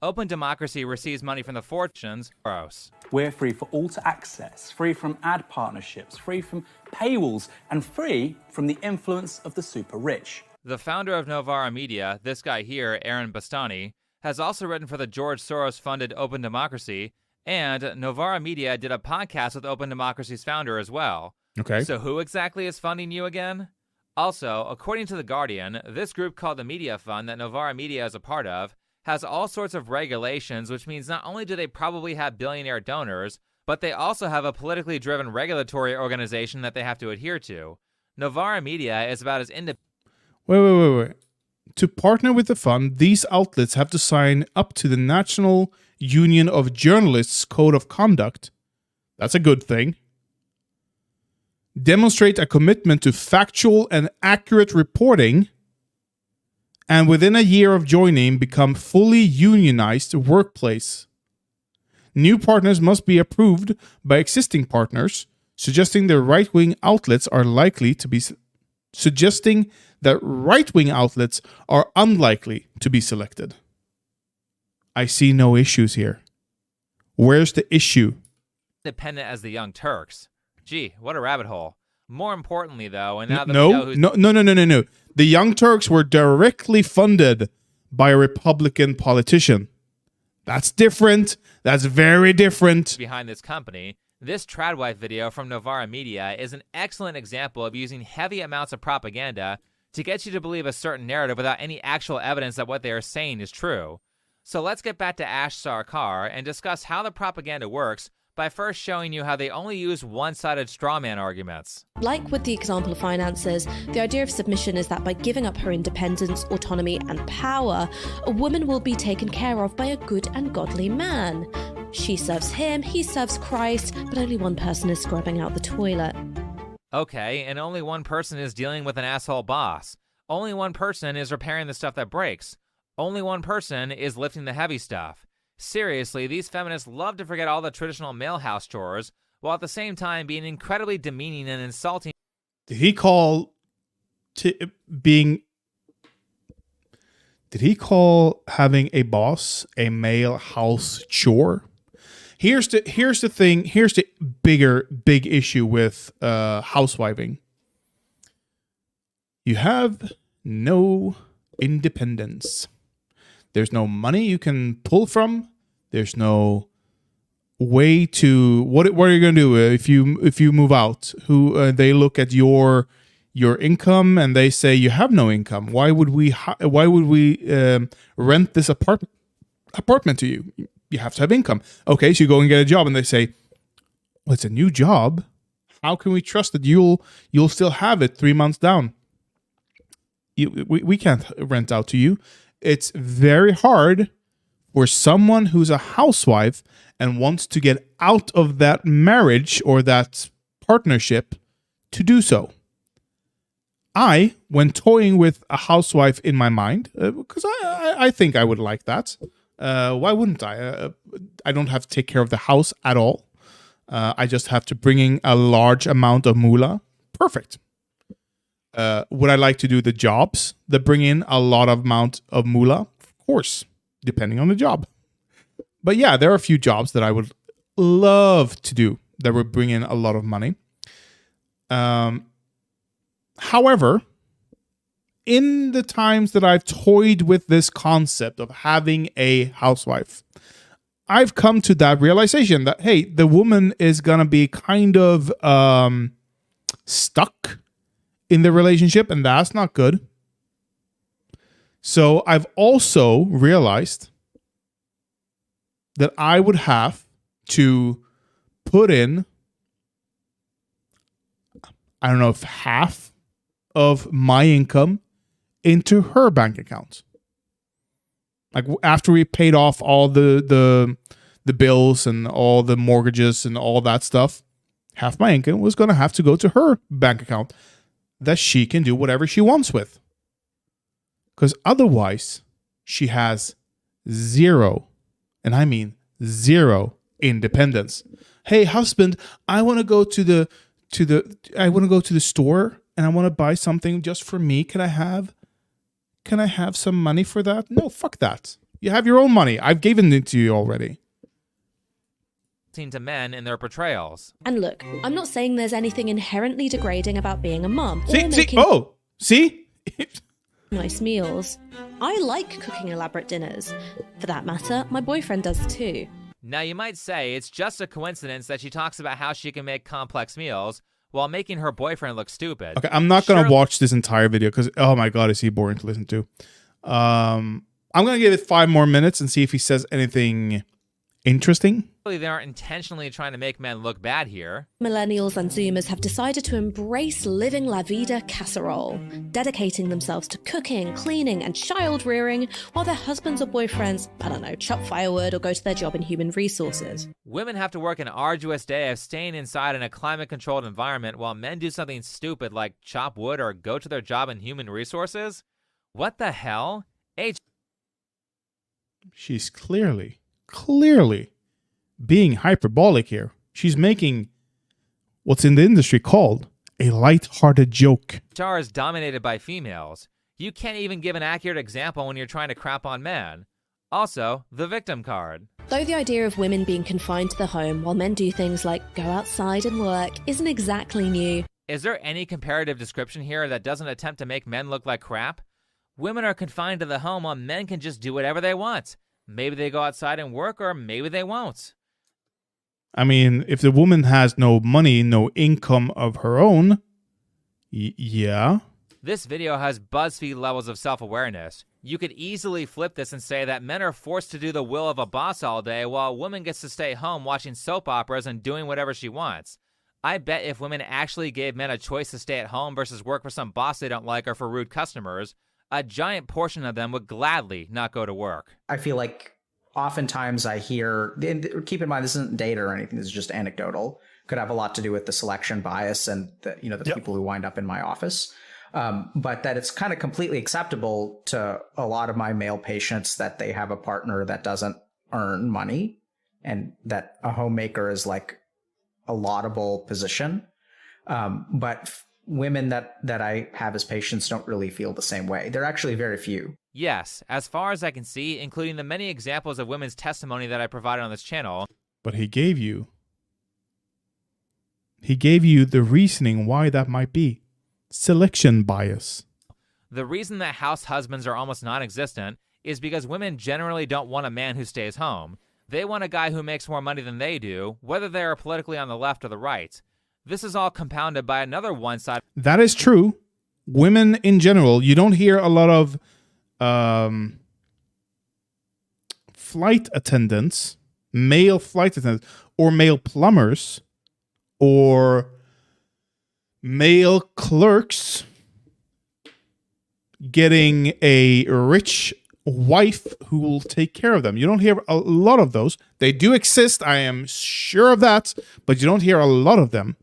Speaker 23: Open Democracy receives money from the fortunes. Gross.
Speaker 6: We're free for all to access, free from ad partnerships, free from paywalls, and free from the influence of the super rich.
Speaker 23: The founder of Novara Media, this guy here, Aaron Bastani, has also written for the George Soros-funded Open Democracy, and Novara Media did a podcast with Open Democracy's founder as well.
Speaker 7: Okay.
Speaker 23: So who exactly is funding you again? Also, according to The Guardian, this group called the Media Fund that Novara Media is a part of has all sorts of regulations, which means not only do they probably have billionaire donors, but they also have a politically driven regulatory organization that they have to adhere to. Novara Media is about as independent.
Speaker 7: Wait. to partner with the fund, these outlets have to sign up to the National Union of Journalists Code of Conduct. That's a good thing. Demonstrate a commitment to factual and accurate reporting, and within a year of joining, become fully unionized workplace. New partners must be approved by existing partners, suggesting that right-wing outlets are unlikely to be selected. I see no issues here. Where's the issue?
Speaker 23: Independent as the Young Turks. Gee, what a rabbit hole. More importantly, though, and now that we know who's...
Speaker 7: No. The Young Turks were directly funded by a Republican politician. That's different. That's very different.
Speaker 23: Behind this company, this Tradwife video from Novara Media is an excellent example of using heavy amounts of propaganda to get you to believe a certain narrative without any actual evidence that what they are saying is true. So let's get back to Ash Sarkar and discuss how the propaganda works by first showing you how they only use one-sided strawman arguments.
Speaker 3: Like with the example of finances, the idea of submission is that by giving up her independence, autonomy, and power, a woman will be taken care of by a good and godly man. She serves him, he serves Christ, but only one person is scrubbing out the toilet.
Speaker 23: Okay, and only one person is dealing with an asshole boss. Only one person is repairing the stuff that breaks. Only one person is lifting the heavy stuff. Seriously, these feminists love to forget all the traditional male house chores, while at the same time being incredibly demeaning and insulting.
Speaker 7: Did he call having a boss a male house chore? Here's the thing. Here's the big issue with housewiving. You have no independence. There's no money you can pull from. There's no way to what are you going to do if you move out? They look at your income and they say you have no income. Why would we rent this apartment to you? You have to have income. Okay, so you go and get a job and they say, well, it's a new job. How can we trust that you'll still have it 3 months down? We can't rent out to you. It's very hard for someone who's a housewife and wants to get out of that marriage or that partnership to do so. When toying with a housewife in my mind, because I think I would like that. Why wouldn't I? I don't have to take care of the house at all. I just have to bring in a large amount of moolah. Perfect. Would I like to do the jobs that bring in a lot of amount of moolah? Of course, depending on the job. But yeah, there are a few jobs that I would love to do that would bring in a lot of money. However, in the times that I've toyed with this concept of having a housewife, I've come to that realization that, hey, the woman is going to be kind of stuck in the relationship, and that's not good. So I've also realized that I would have to put in, I don't know if half of my income into her bank account. Like after we paid off all the bills and all the mortgages and all that stuff, half my income was going to have to go to her bank account that she can do whatever she wants with. Because otherwise, she has zero, and I mean zero, independence. Hey, husband, I want to go to the store and I want to buy something just for me. Can I have some money for that? No, fuck that. You have your own money. I've given it to you already.
Speaker 23: To men in their portrayals.
Speaker 3: And look, I'm not saying there's anything inherently degrading about being a mum.
Speaker 7: See?
Speaker 3: Nice meals. I like cooking elaborate dinners. For that matter, my boyfriend does too.
Speaker 23: Now you might say it's just a coincidence that she talks about how she can make complex meals while making her boyfriend look stupid.
Speaker 7: Okay, I'm not going to watch this entire video because, oh my God, is he boring to listen to. I'm going to give it 5 more minutes and see if he says anything interesting.
Speaker 23: They aren't intentionally trying to make men look bad here.
Speaker 3: Millennials and Zoomers have decided to embrace living La Vida casserole, dedicating themselves to cooking, cleaning, and child rearing while their husbands or boyfriends, I don't know, chop firewood or go to their job in human resources.
Speaker 23: Women have to work an arduous day of staying inside in a climate-controlled environment while men do something stupid like chop wood or go to their job in human resources? What the hell?
Speaker 7: She's clearly being hyperbolic here. She's making what's in the industry called a light-hearted joke.
Speaker 23: HR is dominated by females. You can't even give an accurate example when you're trying to crap on men. Also, the victim card.
Speaker 3: Though the idea of women being confined to the home while men do things like go outside and work isn't exactly new.
Speaker 23: Is there any comparative description here that doesn't attempt to make men look like crap? Women are confined to the home while men can just do whatever they want. Maybe they go outside and work, or maybe they won't.
Speaker 7: I mean, if the woman has no money, no income of her own, yeah.
Speaker 23: This video has BuzzFeed levels of self-awareness. You could easily flip this and say that men are forced to do the will of a boss all day while a woman gets to stay home watching soap operas and doing whatever she wants. I bet if women actually gave men a choice to stay at home versus work for some boss they don't like or for rude customers, a giant portion of them would gladly not go to work.
Speaker 8: I feel like oftentimes I hear, and keep in mind, this isn't data or anything, this is just anecdotal, could have a lot to do with the selection bias and the people who wind up in my office. But that it's kind of completely acceptable to a lot of my male patients that they have a partner that doesn't earn money and that a homemaker is like a laudable position. But women that I have as patients don't really feel the same way. They're actually very few.
Speaker 23: Yes, as far as I can see, including the many examples of women's testimony that I provided on this channel.
Speaker 7: But he gave you the reasoning why that might be. Selection bias.
Speaker 23: The reason that house husbands are almost non-existent is because women generally don't want a man who stays home. They want a guy who makes more money than they do, whether they are politically on the left or the right. This is all compounded by another one-sided...
Speaker 7: That is true. Women in general, you don't hear a lot of flight attendants, male flight attendants, or male plumbers, or male clerks getting a rich wife who will take care of them. You don't hear a lot of those. They do exist, I am sure of that, but you don't hear a lot of them.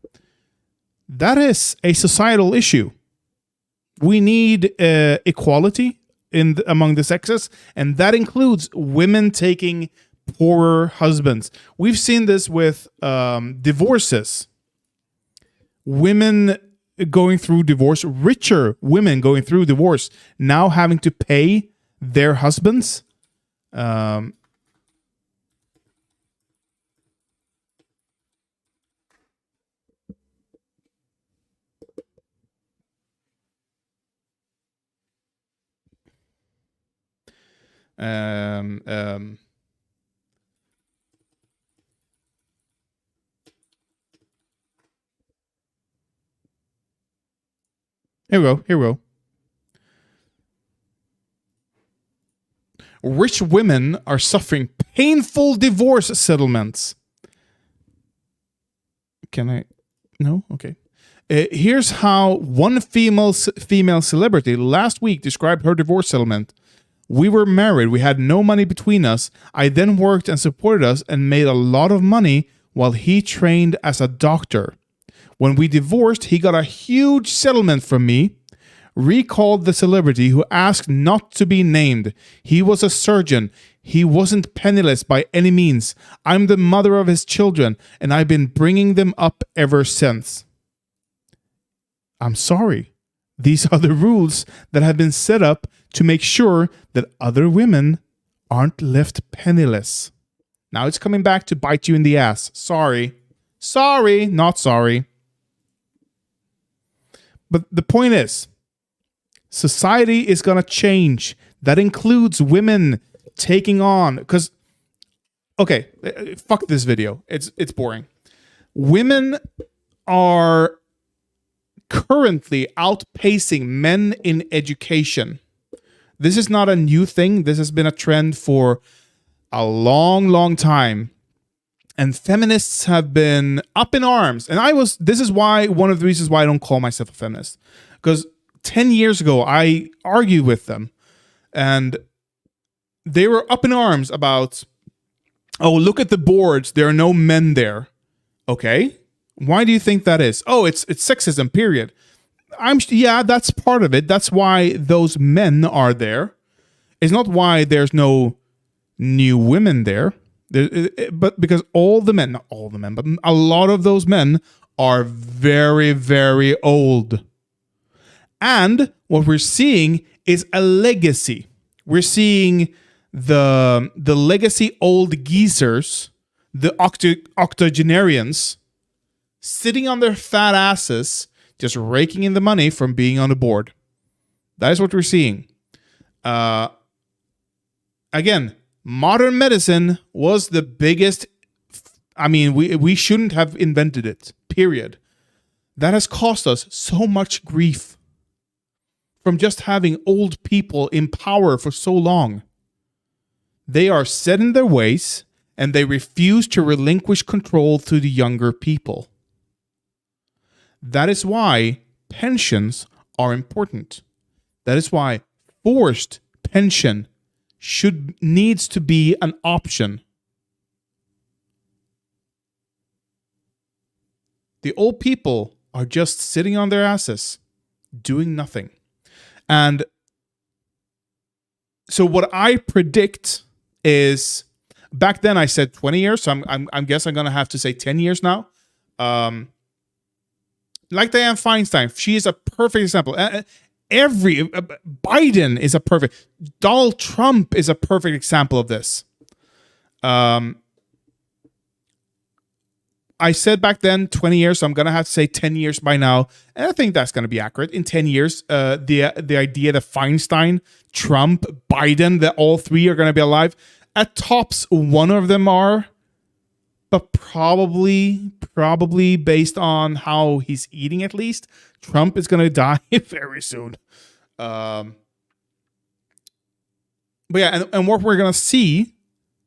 Speaker 7: That is a societal issue. We need equality among the sexes, and that includes women taking poorer husbands. We've seen this with divorces. Women going through divorce, richer women going through divorce, now having to pay their husbands. Here we go. Rich women are suffering painful divorce settlements. Can I? No? Okay. Here's how one female celebrity last week described her divorce settlement. We were married. We had no money between us. I then worked and supported us and made a lot of money while he trained as a doctor. When we divorced, he got a huge settlement from me. Recalled the celebrity who asked not to be named. He was a surgeon. He wasn't penniless by any means. I'm the mother of his children, and I've been bringing them up ever since. I'm sorry. These are the rules that have been set up to make sure that other women aren't left penniless. Now it's coming back to bite you in the ass. Sorry. Sorry, not sorry. But the point is, society is going to change. That includes women taking on, because, okay, fuck this video. It's boring. Women are currently outpacing men in education. This is not a new thing. This has been a trend for a long, long time. and feminists have been up in arms. And this is why, one of the reasons why I don't call myself a feminist. Because 10 years ago, I argued with them, and they were up in arms about, oh, look at the boards. There are no men there. Okay. Why do you think that is? Oh, it's sexism, period. Yeah, that's part of it. That's why those men are there. It's not why there's no new women there. But because all the men, not all the men, but a lot of those men are very, very old. And what we're seeing is a legacy. We're seeing the legacy old geezers, the octogenarians, sitting on their fat asses, just raking in the money from being on the board. That is what we're seeing. Again, modern medicine was the biggest. I mean, we shouldn't have invented it, period. That has caused us so much grief from just having old people in power for so long. They are set in their ways, and they refuse to relinquish control to the younger people. That is why pensions are important. That is why forced pension needs to be an option. The old people are just sitting on their asses, doing nothing. And so what I predict is, back then I said 20 years, so I'm guess I'm going to have to say 10 years now. Like Dianne Feinstein, she is a perfect example. Biden is a perfect. Donald Trump is a perfect example of this. I said back then 20 years, so I'm going to have to say 10 years by now. And I think that's going to be accurate. In 10 years, the idea that Feinstein, Trump, Biden, that all three are going to be alive. At tops, one of them are. But probably based on how he's eating, at least, Trump is going to die very soon. But yeah, and what we're going to see,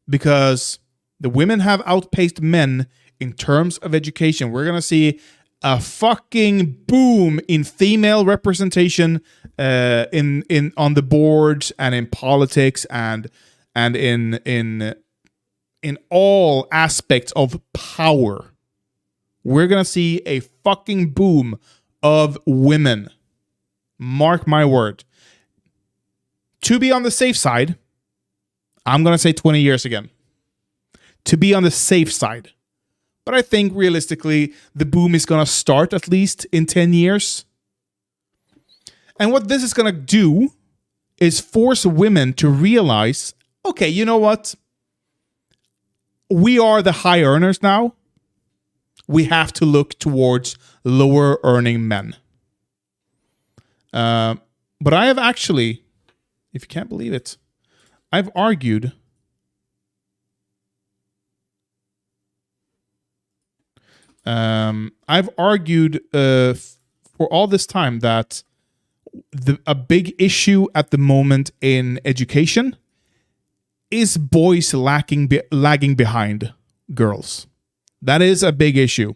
Speaker 7: because the women have outpaced men in terms of education, we're going to see a fucking boom in female representation in on the boards and in politics and in all aspects of power. We're going to see a fucking boom of women. Mark my word. To be on the safe side, I'm going to say 20 years again. To be on the safe side. But I think realistically, the boom is going to start at least in 10 years. And what this is going to do is force women to realize, okay, you know what? We are the high earners now. We have to look towards lower earning men. But I have actually, if you can't believe it, I've argued for all this time that a big issue at the moment in education is boys lagging behind girls. That is a big issue.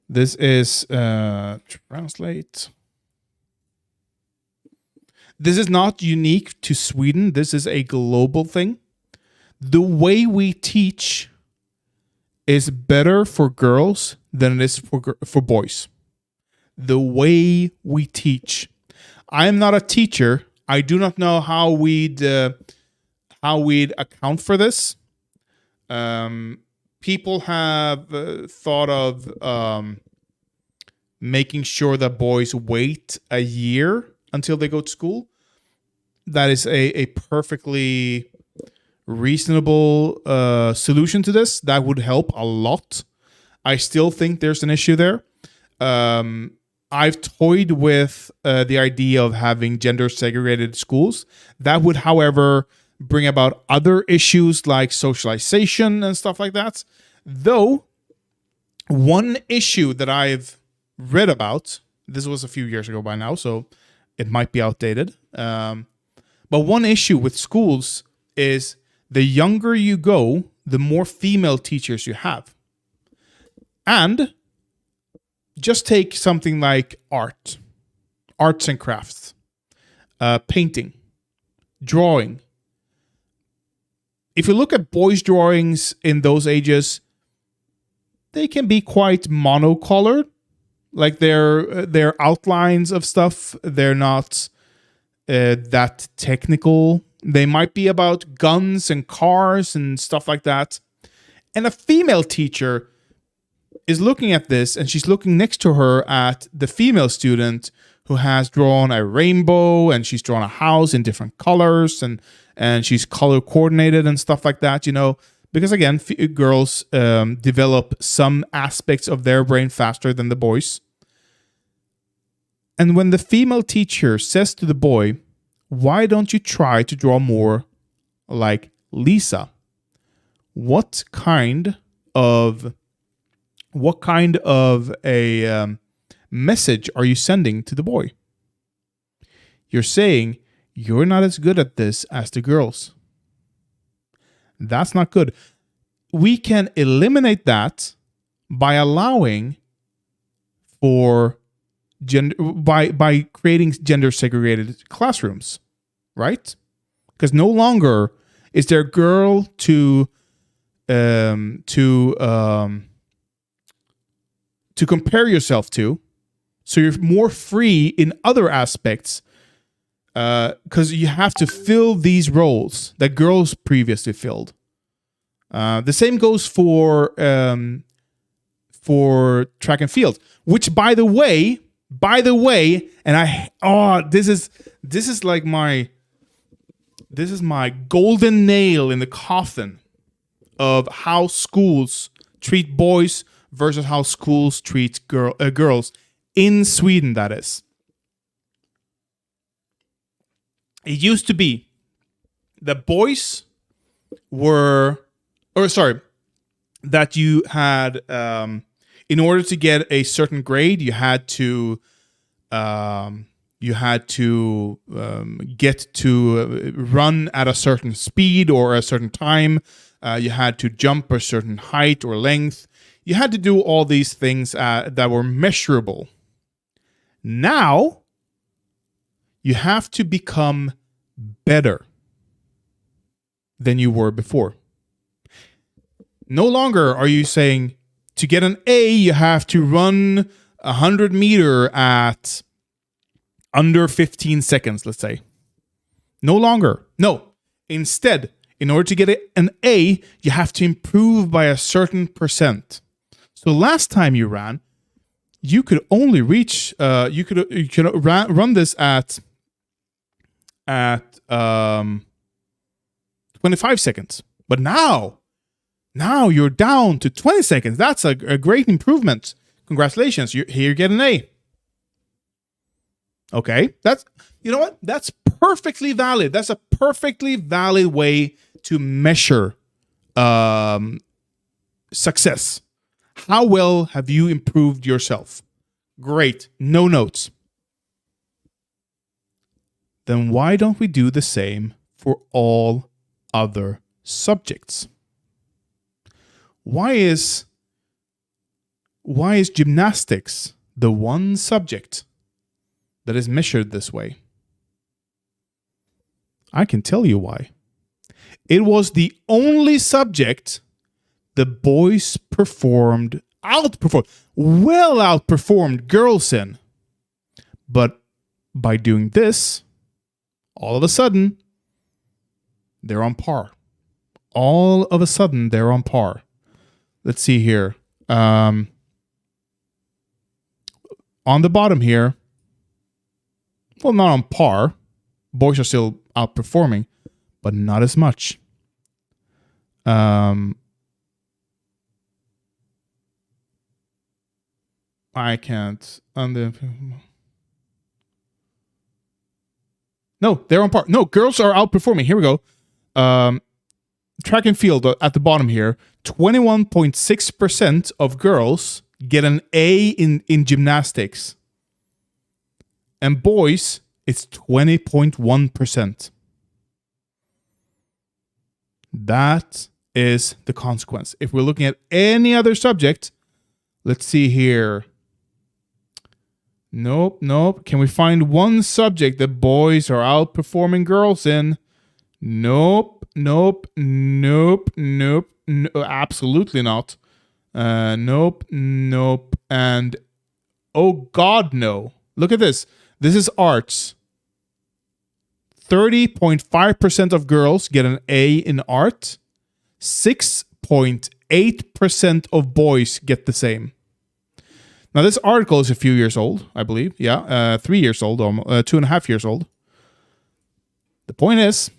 Speaker 7: This is translate. This is not unique to Sweden. This is a global thing. The way we teach is better for girls than it is for boys. The way we teach. I am not a teacher. I do not know how we'd account for this. People have thought of making sure that boys wait a year until they go to school. That is a perfectly reasonable solution to this. That would help a lot. I still think there's an issue there. I've toyed with the idea of having gender segregated schools. That would, however, bring about other issues like socialization and stuff like that. Though, one issue that I've read about, this was a few years ago by now, so it might be outdated. But one issue with schools is the younger you go, the more female teachers you have. And just take something like arts and crafts, painting, drawing. If you look at boys' drawings in those ages, they can be quite monocolored. Like their outlines of stuff, they're not that technical. They might be about guns and cars and stuff like that. And a female teacher is looking at this, and she's looking next to her at the female student who has drawn a rainbow, and she's drawn a house in different colors, and she's color coordinated and stuff like that, you know. Because again, girls develop some aspects of their brain faster than the boys. And when the female teacher says to the boy, why don't you try to draw more like Lisa? What kind of a message are you sending to the boy? You're saying you're not as good at this as the girls. That's not good. We can eliminate that by allowing for gender, by creating gender segregated classrooms, right? Because no longer is there a girl to compare yourself to, so you're more free in other aspects. Because you have to fill these roles that girls previously filled. The same goes for track and field, which by the way, and this is my golden nail in the coffin of how schools treat boys versus how schools treat girls in Sweden. That is. It used to be that boys that you had, in order to get a certain grade, you had to get to run at a certain speed or a certain time. You had to jump a certain height or length. You had to do all these things that were measurable. Now, you have to become better than you were before. No longer are you saying to get an A, you have to run 100 meter at under 15 seconds, let's say. No longer. No. Instead, in order to get an A, you have to improve by a certain percent. So last time you ran, you could only reach, you could run this at 25 seconds. But now you're down to 20 seconds. That's a great improvement. Congratulations. You're getting an A. Okay. You know what? That's perfectly valid. That's a perfectly valid way to measure success. How well have you improved yourself? Great. No notes. Then why don't we do the same for all other subjects? Why is gymnastics the one subject that is measured this way? I can tell you why. It was the only subject the boys outperformed girls in. But by doing this, all of a sudden, they're on par. All of a sudden, they're on par. Let's see here. On the bottom here, well, not on par. Boys are still outperforming, but not as much. I can't. No, they're on par. No, girls are outperforming. Here we go. Track and field at the bottom here. 21.6% of girls get an A in gymnastics. And boys, it's 20.1%. That is the consequence. If we're looking at any other subject, let's see here. Nope. Can we find one subject that boys are outperforming girls in? Nope. No, absolutely not. Nope. And oh God, no. Look at this. This is arts. 30.5% of girls get an A in art. 6.8% of boys get the same. Now, this article is a few years old, I believe. Yeah, 3 years old, 2.5 years old. The point is,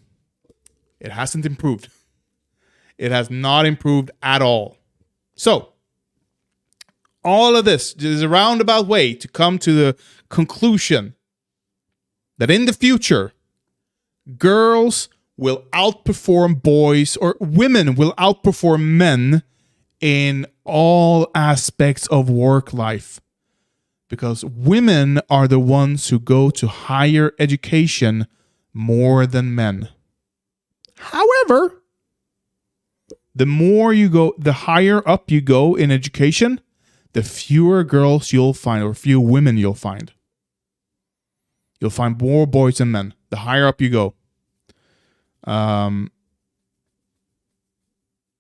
Speaker 7: it hasn't improved. It has not improved at all. So, all of this is a roundabout way to come to the conclusion that in the future, girls will outperform boys, or women will outperform men in all aspects of work life, because women are the ones who go to higher education more than men. However, the more you go, the higher up you go in education, the fewer girls you'll find, or few women you'll find. You'll find more boys than men the higher up you go.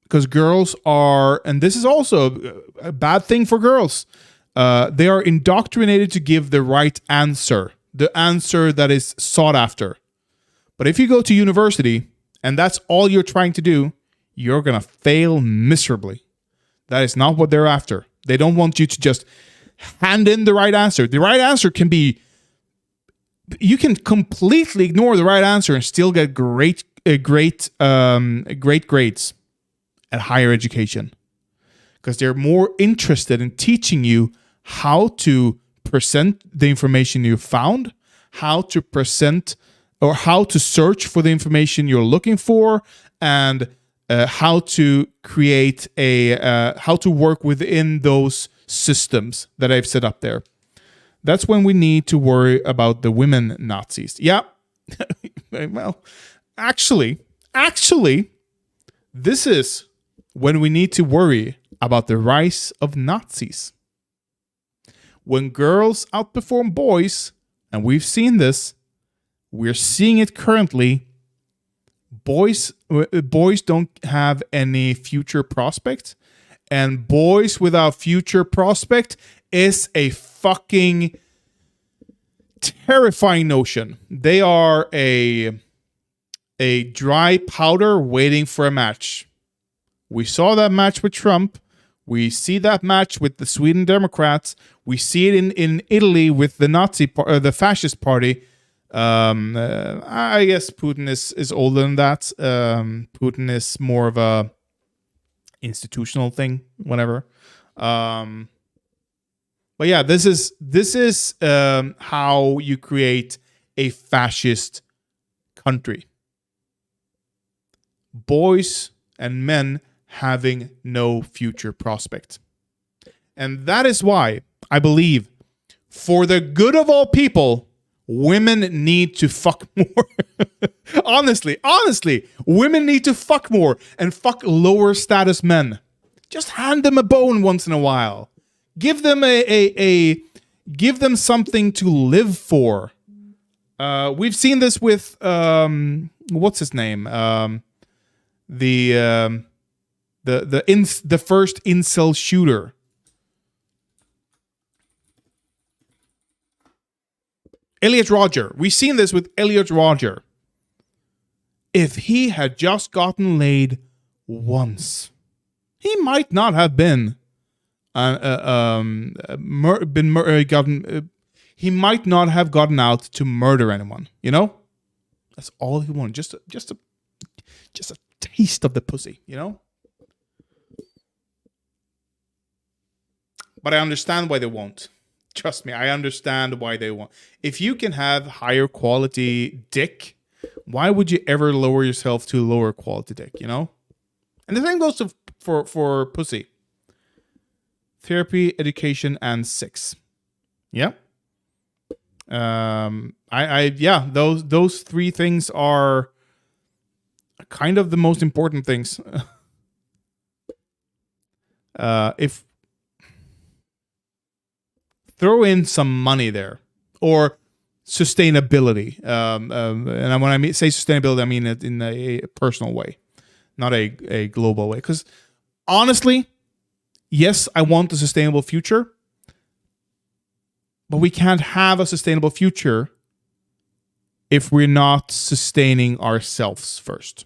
Speaker 7: Because girls are, and this is also a bad thing for girls, they are indoctrinated to give the right answer, the answer that is sought after. But if you go to university and that's all you're trying to do, you're going to fail miserably. That is not what they're after. They don't want you to just hand in the right answer. The right answer can be, you can completely ignore the right answer and still get great grades at higher education, because they're more interested in teaching you how to present the information you found, how to present or how to search for the information you're looking for, and how to create how to work within those systems that I've set up there. That's when we need to worry about the women Nazis. Yeah. Well, actually, this is when we need to worry about the rise of Nazis. When girls outperform boys, and we've seen this, we're seeing it currently, boys don't have any future prospect, and boys without future prospect is a fucking terrifying notion. They are a dry powder waiting for a match. We saw that match with Trump. We see that match with the Sweden Democrats. We see it in Italy with the the fascist party. I guess Putin is older than that. Putin is more of a institutional thing, whatever. But yeah, this is how you create a fascist country. Boys and men having no future prospect. And that is why I believe, for the good of all people, women need to fuck more. honestly, women need to fuck more and fuck lower status men. Just hand them a bone once in a while. Give them give them something to live for. We've seen this with what's his name? The first incel shooter. Elliot Rodger. We've seen this with Elliot Rodger. If he had just gotten laid once, he might not have been he might not have gotten out to murder anyone. You know, that's all he wanted. Just a taste of the pussy. You know. But I understand why they won't. Trust me, I understand why they won't. If you can have higher quality dick, why would you ever lower yourself to lower quality dick, you know? And the same goes for pussy. Therapy, education, and sex. Yeah. Those three things are kind of the most important things. If throw in some money there, or sustainability. And when I say sustainability, I mean it in a personal way, not a global way. Because honestly, yes, I want a sustainable future, but we can't have a sustainable future if we're not sustaining ourselves first.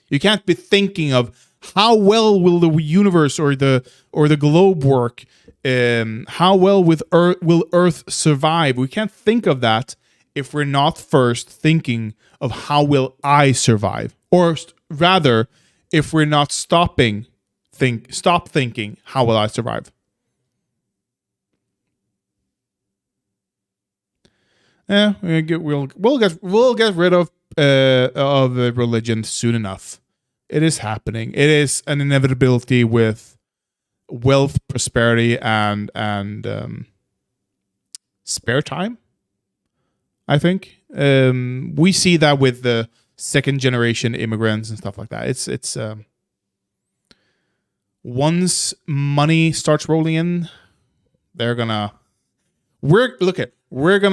Speaker 7: You can't be thinking of how well will the universe or the globe work. How well will Earth survive? We can't think of that if we're not first thinking of how will I survive, or rather, if we're not stop thinking how will I survive. Yeah, we'll get rid of religion soon enough. It is happening. It is an inevitability with wealth, prosperity, and spare time. I think we see that with the second generation immigrants and stuff like that. It's once money starts rolling in, we're gonna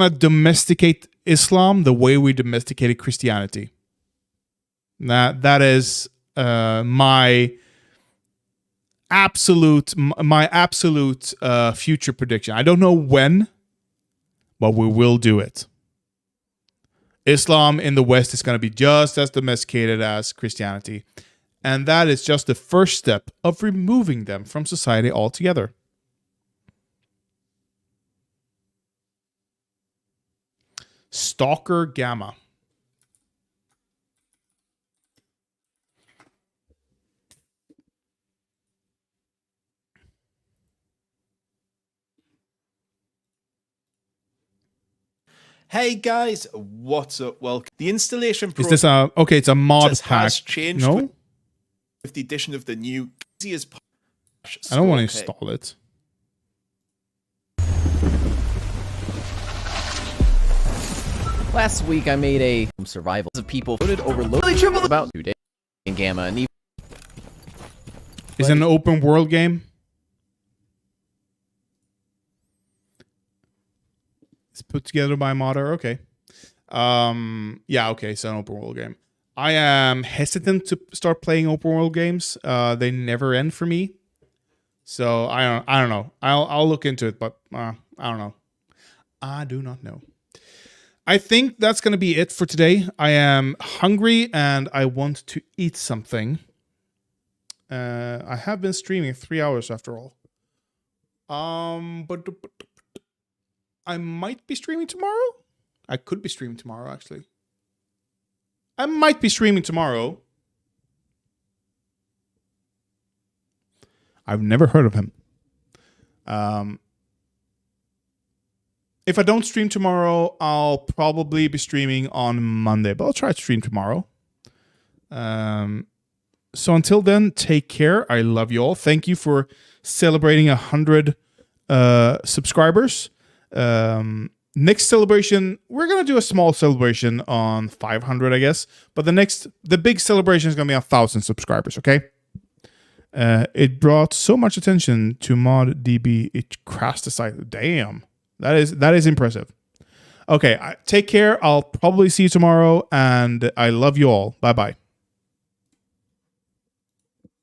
Speaker 7: domesticate Islam the way we domesticated Christianity. That is my absolute future prediction. I don't know when, but we will do it. Islam in the West is going to be just as domesticated as Christianity, and that is just the first step of removing them from society altogether. Stalker Gamma.
Speaker 9: Hey guys, what's up? Well, the installation
Speaker 7: Is this a okay? It's a mod pack.
Speaker 9: has changed
Speaker 7: No,
Speaker 9: with the addition of the new easiest.
Speaker 7: I don't want to install it.
Speaker 10: Last week I made a survival of people voted overloaded triple about 2 days in Gamma and even
Speaker 7: Is it an open world game? It's put together by a modder. Okay. Yeah, okay, it's an open world game. I am hesitant to start playing open world games. They never end for me. So I don't know. I'll look into it, but I don't know. I do not know. I think that's going to be it for today. I am hungry and I want to eat something. I have been streaming 3 hours after all. But I might be streaming tomorrow. I could be streaming tomorrow, actually. I might be streaming tomorrow. I've never heard of him. If I don't stream tomorrow, I'll probably be streaming on Monday, but I'll try to stream tomorrow. So until then, take care. I love you all. Thank you for celebrating 100 subscribers. Next celebration, we're gonna do a small celebration on 500, I guess. But the big celebration is gonna be 1,000 subscribers. Okay. It brought so much attention to ModDB, it crashed the site. Damn, that is impressive. Okay, take care. I'll probably see you tomorrow, and I love you all. Bye bye.